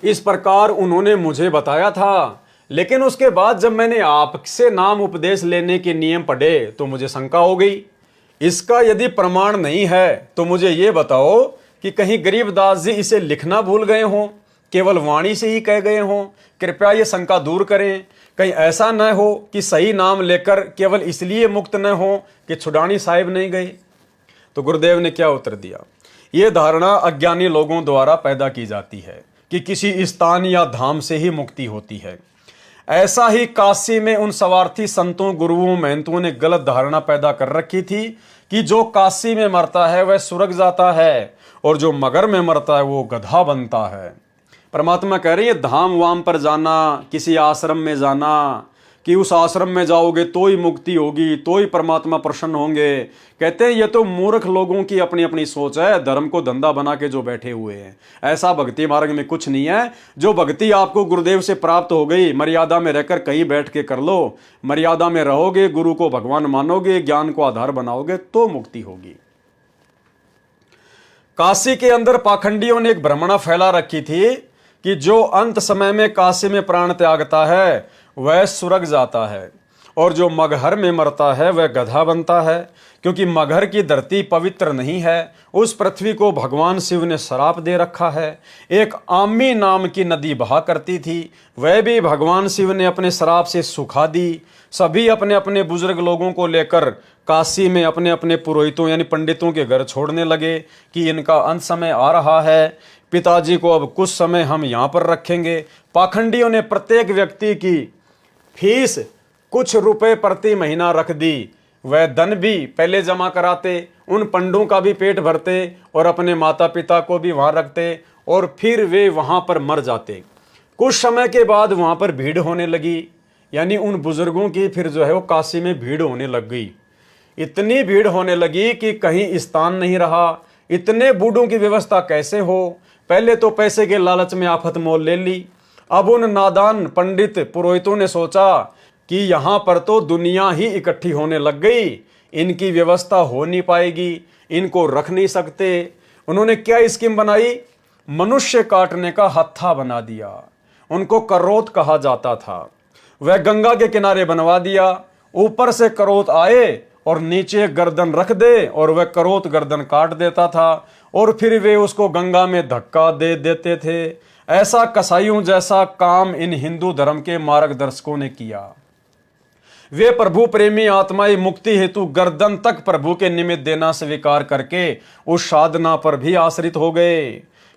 इस प्रकार उन्होंने मुझे बताया था। लेकिन उसके बाद जब मैंने आपसे नाम उपदेश लेने के नियम पढ़े तो मुझे शंका हो गई। इसका यदि प्रमाण नहीं है तो मुझे ये बताओ कि कहीं गरीबदास जी इसे लिखना भूल गए हों, केवल वाणी से ही कह गए हों। कृपया ये शंका दूर करें। कहीं ऐसा न हो कि सही नाम लेकर केवल इसलिए मुक्त न हो कि छुड़ानी साहिब नहीं गए। तो गुरुदेव ने क्या उत्तर दिया, ये धारणा अज्ञानी लोगों द्वारा पैदा की जाती है कि किसी स्थान या धाम से ही मुक्ति होती है। ऐसा ही काशी में उन स्वार्थी संतों, गुरुओं, महंतों ने गलत धारणा पैदा कर रखी थी कि जो काशी में मरता है वह स्वर्ग जाता है और जो मगर में मरता है वो गधा बनता है। परमात्मा कह रही है धाम वाम पर जाना, किसी आश्रम में जाना कि उस आश्रम में जाओगे तो ही मुक्ति होगी, तो ही परमात्मा प्रसन्न होंगे। कहते हैं ये तो मूर्ख लोगों की अपनी अपनी सोच है, धर्म को धंधा बना के जो बैठे हुए हैं। ऐसा भक्ति मार्ग में कुछ नहीं है। जो भक्ति आपको गुरुदेव से प्राप्त हो गई, मर्यादा में रहकर कहीं बैठ के कर लो। मर्यादा में रहोगे, गुरु को भगवान मानोगे, ज्ञान को आधार बनाओगे तो मुक्ति होगी। काशी के अंदर पाखंडियों ने एक भ्रमणा फैला रखी थी कि जो अंत समय में काशी में प्राण त्यागता है वह स्वर्ग जाता है और जो मगहर में मरता है वह गधा बनता है। क्योंकि मगहर की धरती पवित्र नहीं है, उस पृथ्वी को भगवान शिव ने श्राप दे रखा है। एक आमी नाम की नदी बहा करती थी, वह भी भगवान शिव ने अपने श्राप से सुखा दी। सभी अपने अपने बुजुर्ग लोगों को लेकर काशी में अपने अपने पुरोहितों यानी पंडितों के घर छोड़ने लगे कि इनका अंत समय आ रहा है, पिताजी को अब कुछ समय हम यहाँ पर रखेंगे। पाखंडियों ने प्रत्येक व्यक्ति की फीस कुछ रुपए प्रति महीना रख दी। वह धन भी पहले जमा कराते, उन पंडों का भी पेट भरते और अपने माता पिता को भी वहाँ रखते और फिर वे वहाँ पर मर जाते। कुछ समय के बाद वहाँ पर भीड़ होने लगी, यानी उन बुजुर्गों की फिर जो है वो काशी में भीड़ होने लग गई। इतनी भीड़ होने लगी कि कहीं स्थान नहीं रहा। इतने बूढ़ों की व्यवस्था कैसे हो। पहले तो पैसे के लालच में आफत मोल ले ली। अब उन नादान पंडित पुरोहितों ने सोचा कि यहाँ पर तो दुनिया ही इकट्ठी होने लग गई, इनकी व्यवस्था हो नहीं पाएगी, इनको रख नहीं सकते। उन्होंने क्या स्कीम बनाई, मनुष्य काटने का हत्था बना दिया। उनको करोत कहा जाता था। वह गंगा के किनारे बनवा दिया, ऊपर से करोत आए और नीचे गर्दन रख दे और वह करोत गर्दन काट देता था और फिर वे उसको गंगा में धक्का दे देते थे। ऐसा कसाईयों जैसा काम इन हिंदू धर्म के मार्गदर्शकों ने किया। वे प्रभु प्रेमी आत्माएं मुक्ति हेतु गर्दन तक प्रभु के निमित्त देना स्वीकार करके उस साधना पर भी आश्रित हो गए।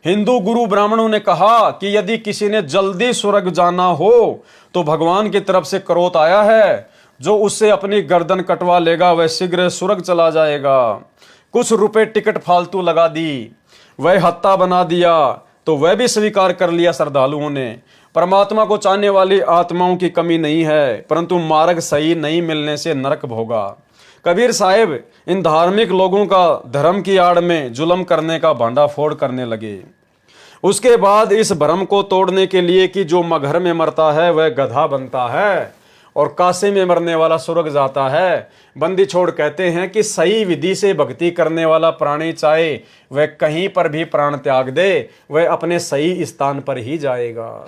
हिंदू गुरु ब्राह्मणों ने कहा कि यदि किसी ने जल्दी स्वर्ग जाना हो तो भगवान की तरफ से करोत आया है, जो उससे अपनी गर्दन कटवा लेगा वह शीघ्र स्वर्ग चला जाएगा। कुछ रुपए टिकट फालतू लगा दी, वह हत्ता बना दिया तो वह भी स्वीकार कर लिया श्रद्धालुओं ने। परमात्मा को चाहने वाली आत्माओं की कमी नहीं है, परंतु मार्ग सही नहीं मिलने से नरक भोगा। कबीर साहिब इन धार्मिक लोगों का धर्म की आड़ में जुल्म करने का भांडाफोड़ करने लगे। उसके बाद इस भ्रम को तोड़ने के लिए कि जो मगहर में मरता है वह गधा बनता है और काशी में मरने वाला स्वर्ग जाता है, बंदी छोड़ कहते हैं कि सही विधि से भक्ति करने वाला प्राणी चाहे वह कहीं पर भी प्राण त्याग दे, वह अपने सही स्थान पर ही जाएगा।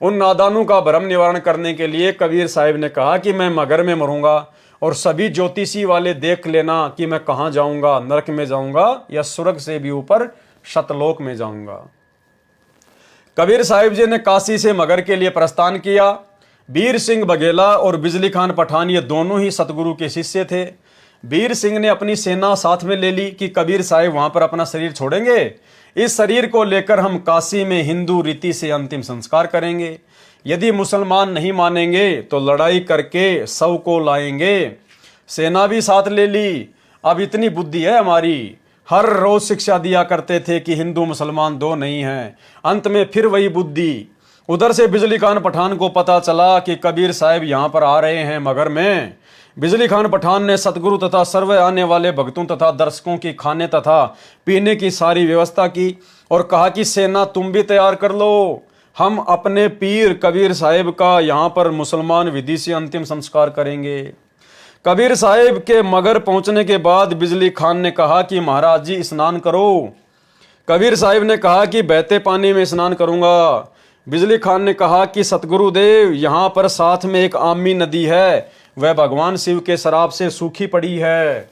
उन नादानों का भ्रम निवारण करने के लिए कबीर साहिब ने कहा कि मैं मगर में मरूंगा और सभी ज्योतिषी वाले देख लेना कि मैं कहाँ जाऊंगा, नरक में जाऊंगा या स्वर्ग से भी ऊपर शतलोक में जाऊंगा। कबीर साहिब जी ने काशी से मगर के लिए प्रस्थान किया। बीर सिंह बघेला और बिजली खान पठान ये दोनों ही सतगुरु के शिष्य थे। बीर सिंह ने अपनी सेना साथ में ले ली कि कबीर साहिब वहां पर अपना शरीर छोड़ेंगे, इस शरीर को लेकर हम काशी में हिंदू रीति से अंतिम संस्कार करेंगे। यदि मुसलमान नहीं मानेंगे तो लड़ाई करके शव को लाएंगे। सेना भी साथ ले ली। अब इतनी बुद्धि है हमारी, हर रोज शिक्षा दिया करते थे कि हिंदू मुसलमान दो नहीं हैं। अंत में फिर वही बुद्धि। उधर से बिजली खान पठान को पता चला कि कबीर साहब यहाँ पर आ रहे हैं मगर में। बिजली खान पठान ने सतगुरु तथा सर्वे आने वाले भक्तों तथा दर्शकों की खाने तथा पीने की सारी व्यवस्था की और कहा कि सेना तुम भी तैयार कर लो, हम अपने पीर कबीर साहब का यहाँ पर मुसलमान विधि से अंतिम संस्कार करेंगे। कबीर साहब के मगर पहुंचने के बाद बिजली खान ने कहा कि महाराज जी स्नान करो। कबीर साहब ने कहा कि बहते पानी में स्नान करूंगा। बिजली खान ने कहा कि सतगुरुदेव यहाँ पर साथ में एक आमी नदी है, वह भगवान शिव के शराब से सूखी पड़ी है,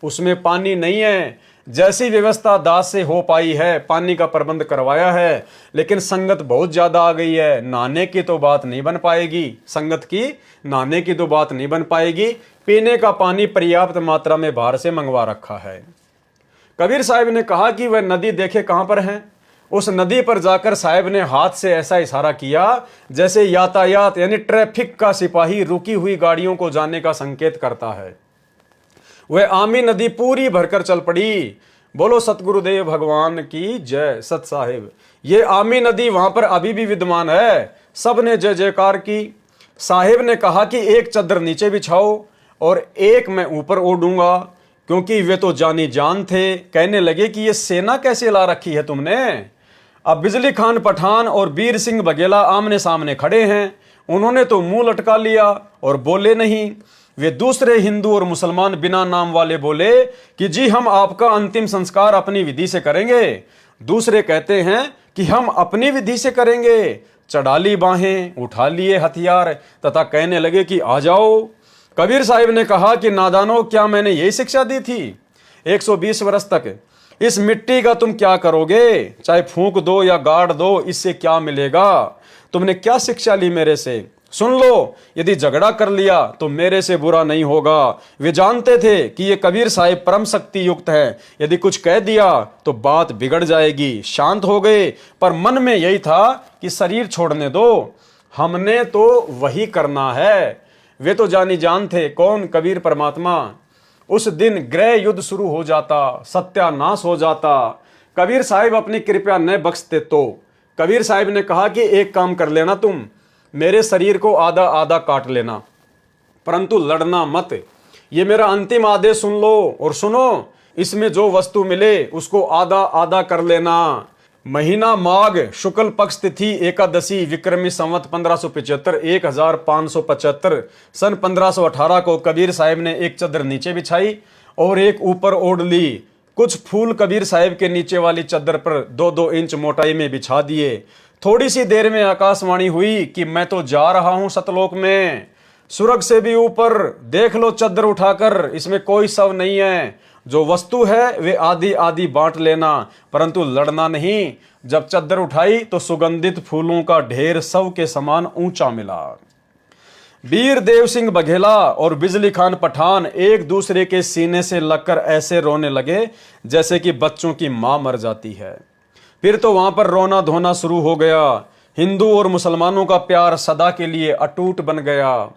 उसमें पानी नहीं है। जैसी व्यवस्था दास से हो पाई है पानी का प्रबंध करवाया है, लेकिन संगत बहुत ज्यादा आ गई है, नहाने की तो बात नहीं बन पाएगी। संगत की नहाने की तो बात नहीं बन पाएगी। पीने का पानी पर्याप्त मात्रा में बाहर से मंगवा रखा है। कबीर साहब ने कहा कि वह नदी देखे कहां पर है। उस नदी पर जाकर साहब ने हाथ से ऐसा इशारा किया जैसे यातायात यानी ट्रैफिक का सिपाही रुकी हुई गाड़ियों को जाने का संकेत करता है। वह आमी नदी पूरी भरकर चल पड़ी। बोलो सतगुरुदेव भगवान की जय। सत साहिब, ये आमी नदी वहां पर अभी भी विद्यमान है। सबने जय जयकार की। साहिब ने कहा कि एक चद्दर नीचे बिछाओ और एक मैं ऊपर ओढ़ूंगा, क्योंकि वे तो जानी जान थे। कहने लगे कि ये सेना कैसे ला रखी है तुमने। अब बिजली खान पठान और वीर सिंह बघेला आमने सामने खड़े हैं। उन्होंने तो मुंह लटका लिया और बोले नहीं। वे दूसरे हिंदू और मुसलमान बिना नाम वाले बोले कि जी हम आपका अंतिम संस्कार अपनी विधि से करेंगे। दूसरे कहते हैं कि हम अपनी विधि से करेंगे। चढ़ा ली बाहें, उठा लिए हथियार तथा कहने लगे कि आ जाओ। कबीर साहिब ने कहा कि नादानो, क्या मैंने यही शिक्षा दी थी 120 वर्ष तक? इस मिट्टी का तुम क्या करोगे? चाहे फूंक दो या गाड़ दो, इससे क्या मिलेगा? तुमने क्या शिक्षा ली मेरे से? सुन लो, यदि झगड़ा कर लिया तो मेरे से बुरा नहीं होगा। वे जानते थे कि ये कबीर साहिब परम शक्ति युक्त है, यदि कुछ कह दिया तो बात बिगड़ जाएगी। शांत हो गए, पर मन में यही था कि शरीर छोड़ने दो, हमने तो वही करना है। वे तो जानी जान थे। कौन? कबीर परमात्मा। उस दिन गृह युद्ध शुरू हो जाता, सत्यानाश हो जाता। कबीर साहिब अपनी कृपया न बख्शते तो कबीर साहिब ने कहा कि एक काम कर लेना, तुम मेरे शरीर को आधा आधा काट लेना, परंतु लड़ना मत। ये मेरा अंतिम आदेश सुन लो और सुनो, इसमें जो वस्तु मिले उसको आधा आधा कर लेना। महीना माघ शुक्ल पक्ष तिथि एकादशी विक्रमी संवत 1575 1575 सन 1518 को कबीर साहिब ने एक चद्दर नीचे बिछाई और एक ऊपर ओढ़ ली। कुछ फूल कबीर साहिब के नीचे वाली चद्दर पर 2-2 इंच मोटाई में बिछा दिए। थोड़ी सी देर में आकाशवाणी हुई कि मैं तो जा रहा हूं सतलोक में, स्वर्ग से भी ऊपर। देख लो चद्दर उठाकर, इसमें कोई शव नहीं है। जो वस्तु है वे आधी आधी बांट लेना, परंतु लड़ना नहीं। जब चद्दर उठाई तो सुगंधित फूलों का ढेर शव के समान ऊंचा मिला। वीर देव सिंह बघेला और बिजली खान पठान एक दूसरे के सीने से लगकर ऐसे रोने लगे जैसे कि बच्चों की मां मर जाती है। फिर तो वहां पर रोना धोना शुरू हो गया। हिंदू और मुसलमानों का प्यार सदा के लिए अटूट बन गया।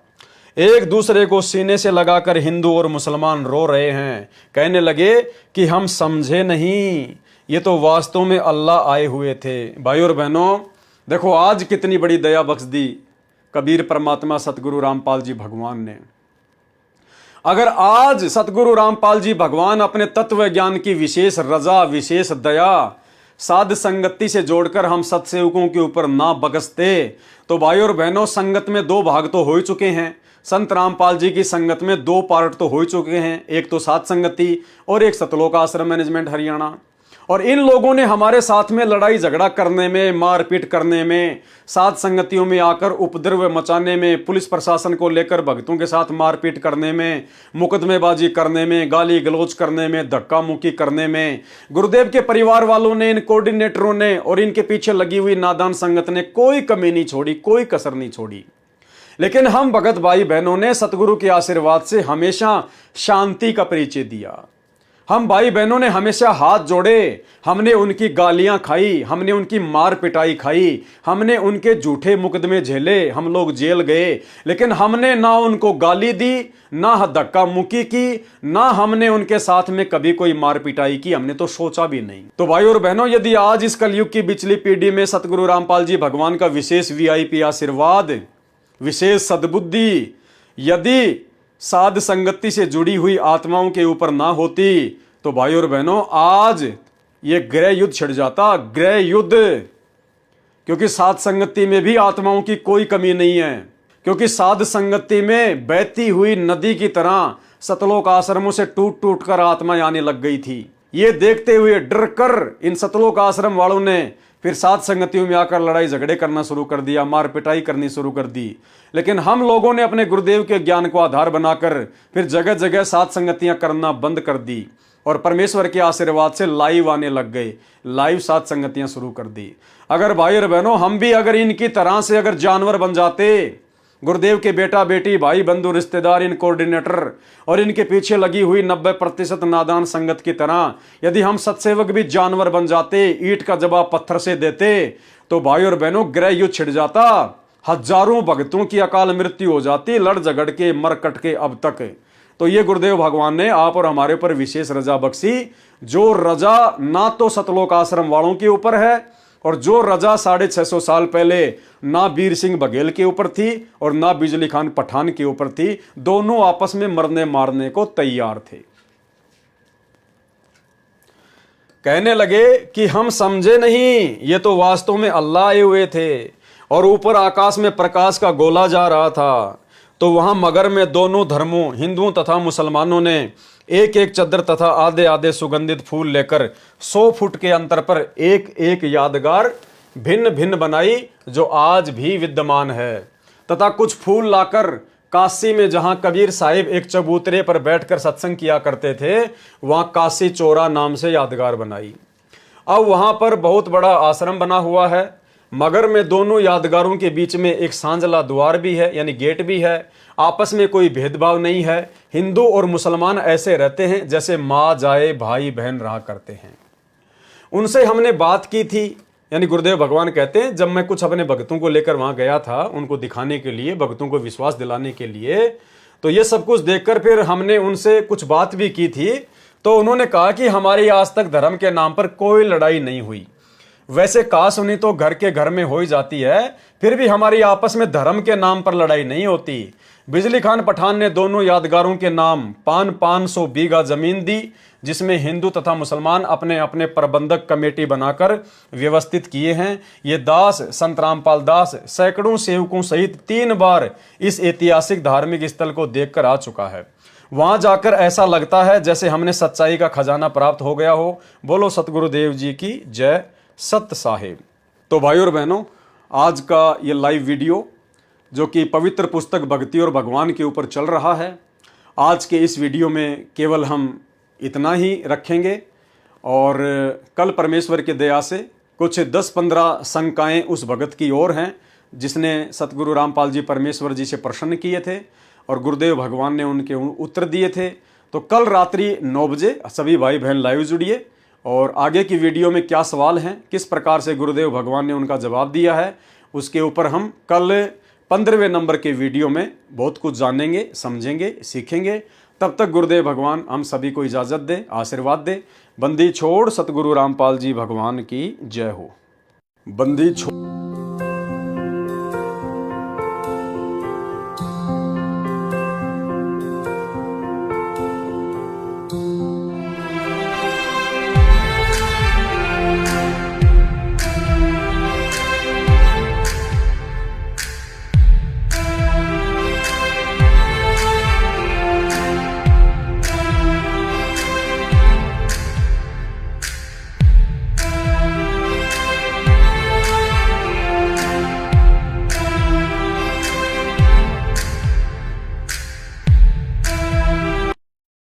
एक दूसरे को सीने से लगाकर हिंदू और मुसलमान रो रहे हैं। कहने लगे कि हम समझे नहीं, ये तो वास्तव में अल्लाह आए हुए थे। भाई और बहनों, देखो आज कितनी बड़ी दया बख्श दी कबीर परमात्मा सतगुरु रामपाल जी भगवान ने। अगर आज सतगुरु रामपाल जी भगवान अपने तत्व ज्ञान की विशेष रजा, विशेष दया, साध संगति से जोड़कर हम सत्सेवकों के ऊपर ना बगसते, तो भाई और बहनों संगत में 2 भाग तो हो ही चुके हैं। संत रामपाल जी की संगत में 2 पार्ट तो हो ही चुके हैं, एक तो साध संगति और एक सतलोक आश्रम मैनेजमेंट हरियाणा। और इन लोगों ने हमारे साथ में लड़ाई झगड़ा करने में, मारपीट करने में, साध संगतियों में आकर उपद्रव मचाने में, पुलिस प्रशासन को लेकर भक्तों के साथ मारपीट करने में, मुकदमेबाजी करने में, गाली गलौज करने में, धक्का मुक्की करने में, गुरुदेव के परिवार वालों ने, इन कोऑर्डिनेटरों ने और इनके पीछे लगी हुई नादान संगत ने कोई कमी नहीं छोड़ी, कोई कसर नहीं छोड़ी। लेकिन हम भगत भाई बहनों ने सतगुरु के आशीर्वाद से हमेशा शांति का परिचय दिया। हम भाई बहनों ने हमेशा हाथ जोड़े, हमने उनकी गालियां खाई, हमने उनकी मार पिटाई खाई, हमने उनके झूठे मुकदमे झेले, हम लोग जेल गए, लेकिन हमने ना उनको गाली दी, ना धक्का मुक्की की, ना हमने उनके साथ में कभी कोई मार पिटाई की, हमने तो सोचा भी नहीं। तो भाई और बहनों, यदि आज इस कलयुग की बिचली पीढ़ी में सतगुरु रामपाल जी भगवान का विशेष VIP आशीर्वाद, विशेष सद्बुद्धि यदि साध संगति से जुड़ी हुई आत्माओं के ऊपर ना होती, तो भाई और बहनों आज ये गृह युद्ध छिड़ जाता, गृह युद्ध। क्योंकि साध संगति में भी आत्माओं की कोई कमी नहीं है, क्योंकि साध संगति में बहती हुई नदी की तरह सतलोक आश्रमों से टूट टूट कर आत्माएं आने लग गई थी। ये देखते हुए डर कर इन सतलोक आश्रम वालों ने फिर साध संगतियों में आकर लड़ाई झगड़े करना शुरू कर दिया, मार पिटाई करनी शुरू कर दी। लेकिन हम लोगों ने अपने गुरुदेव के ज्ञान को आधार बनाकर फिर जगह जगह साध संगतियां करना बंद कर दी और परमेश्वर के आशीर्वाद से लाइव आने लग गए, लाइव साध संगतियां शुरू कर दी। अगर भाई और बहनों हम भी अगर इनकी तरह से अगर जानवर बन जाते, गुरुदेव के बेटा बेटी भाई बंधु रिश्तेदार इन कोऑर्डिनेटर और इनके पीछे लगी हुई 90% नादान संगत की तरह यदि हम सत्सेवक भी जानवर बन जाते, ईंट का जवाब पत्थर से देते, तो भाई और बहनों गृह युद्ध छिड़ जाता, हजारों भक्तों की अकाल मृत्यु हो जाती, लड़ झगड़ के मर कट के अब तक। तो ये गुरुदेव भगवान ने आप और हमारे ऊपर विशेष रजा बख्शी, जो रजा ना तो सतलोक आश्रम वालों के ऊपर है और जो रजा 650 साल पहले ना वीर सिंह बघेल के ऊपर थी और ना बिजली खान पठान के ऊपर थी। दोनों आपस में मरने मारने को तैयार थे। कहने लगे कि हम समझे नहीं, ये तो वास्तव में अल्लाह आए हुए थे और ऊपर आकाश में प्रकाश का गोला जा रहा था। तो वहां मगर में दोनों धर्मों हिंदुओं तथा मुसलमानों ने एक एक चद्दर तथा आधे आधे सुगंधित फूल लेकर 100 फुट के अंतर पर एक एक यादगार भिन्न भिन्न बनाई, जो आज भी विद्यमान है। तथा कुछ फूल लाकर काशी में जहां कबीर साहिब एक चबूतरे पर बैठकर सत्संग किया करते थे, वहां काशी चौरा नाम से यादगार बनाई। अब वहां पर बहुत बड़ा आश्रम बना हुआ है। मगर में दोनों यादगारों के बीच में एक सांझला द्वार भी है, यानी गेट भी है। आपस में कोई भेदभाव नहीं है। हिंदू और मुसलमान ऐसे रहते हैं जैसे माँ जाए भाई बहन रहा करते हैं। उनसे हमने बात की थी, यानी गुरुदेव भगवान कहते हैं, जब मैं कुछ अपने भक्तों को लेकर वहां गया था, उनको दिखाने के लिए, भक्तों को विश्वास दिलाने के लिए, तो ये सब कुछ देखकर फिर हमने उनसे कुछ बात भी की थी। तो उन्होंने कहा कि हमारी आज तक धर्म के नाम पर कोई लड़ाई नहीं हुई। वैसे कहा सुनी तो घर के घर में हो ही जाती है, फिर भी हमारी आपस में धर्म के नाम पर लड़ाई नहीं होती। बिजली खान पठान ने दोनों यादगारों के नाम 500 बीघा जमीन दी, जिसमें हिंदू तथा मुसलमान अपने अपने प्रबंधक कमेटी बनाकर व्यवस्थित किए हैं। ये दास संत रामपाल दास सैकड़ों सेवकों सहित 3 बार इस ऐतिहासिक धार्मिक स्थल को देखकर आ चुका है। वहां जाकर ऐसा लगता है जैसे हमने सच्चाई का खजाना प्राप्त हो गया हो। बोलो सतगुरुदेव जी की जय। सत साहेब। तो भाई और बहनों, आज का ये लाइव वीडियो जो कि पवित्र पुस्तक भक्ति और भगवान के ऊपर चल रहा है, आज के इस वीडियो में केवल हम इतना ही रखेंगे और कल परमेश्वर की दया से कुछ 10-15 शंकाएं उस भगत की ओर हैं जिसने सतगुरु रामपाल जी परमेश्वर जी से प्रसन्न किए थे और गुरुदेव भगवान ने उनके उत्तर दिए थे। तो कल रात्रि 9 बजे सभी भाई बहन लाइव जुड़िए और आगे की वीडियो में क्या सवाल हैं, किस प्रकार से गुरुदेव भगवान ने उनका जवाब दिया है, उसके ऊपर हम कल 15वें नंबर के वीडियो में बहुत कुछ जानेंगे, समझेंगे, सीखेंगे। तब तक गुरुदेव भगवान हम सभी को इजाज़त दे, आशीर्वाद दे। बंदी छोड़ सतगुरु रामपाल जी भगवान की जय हो। बंदी छोड़।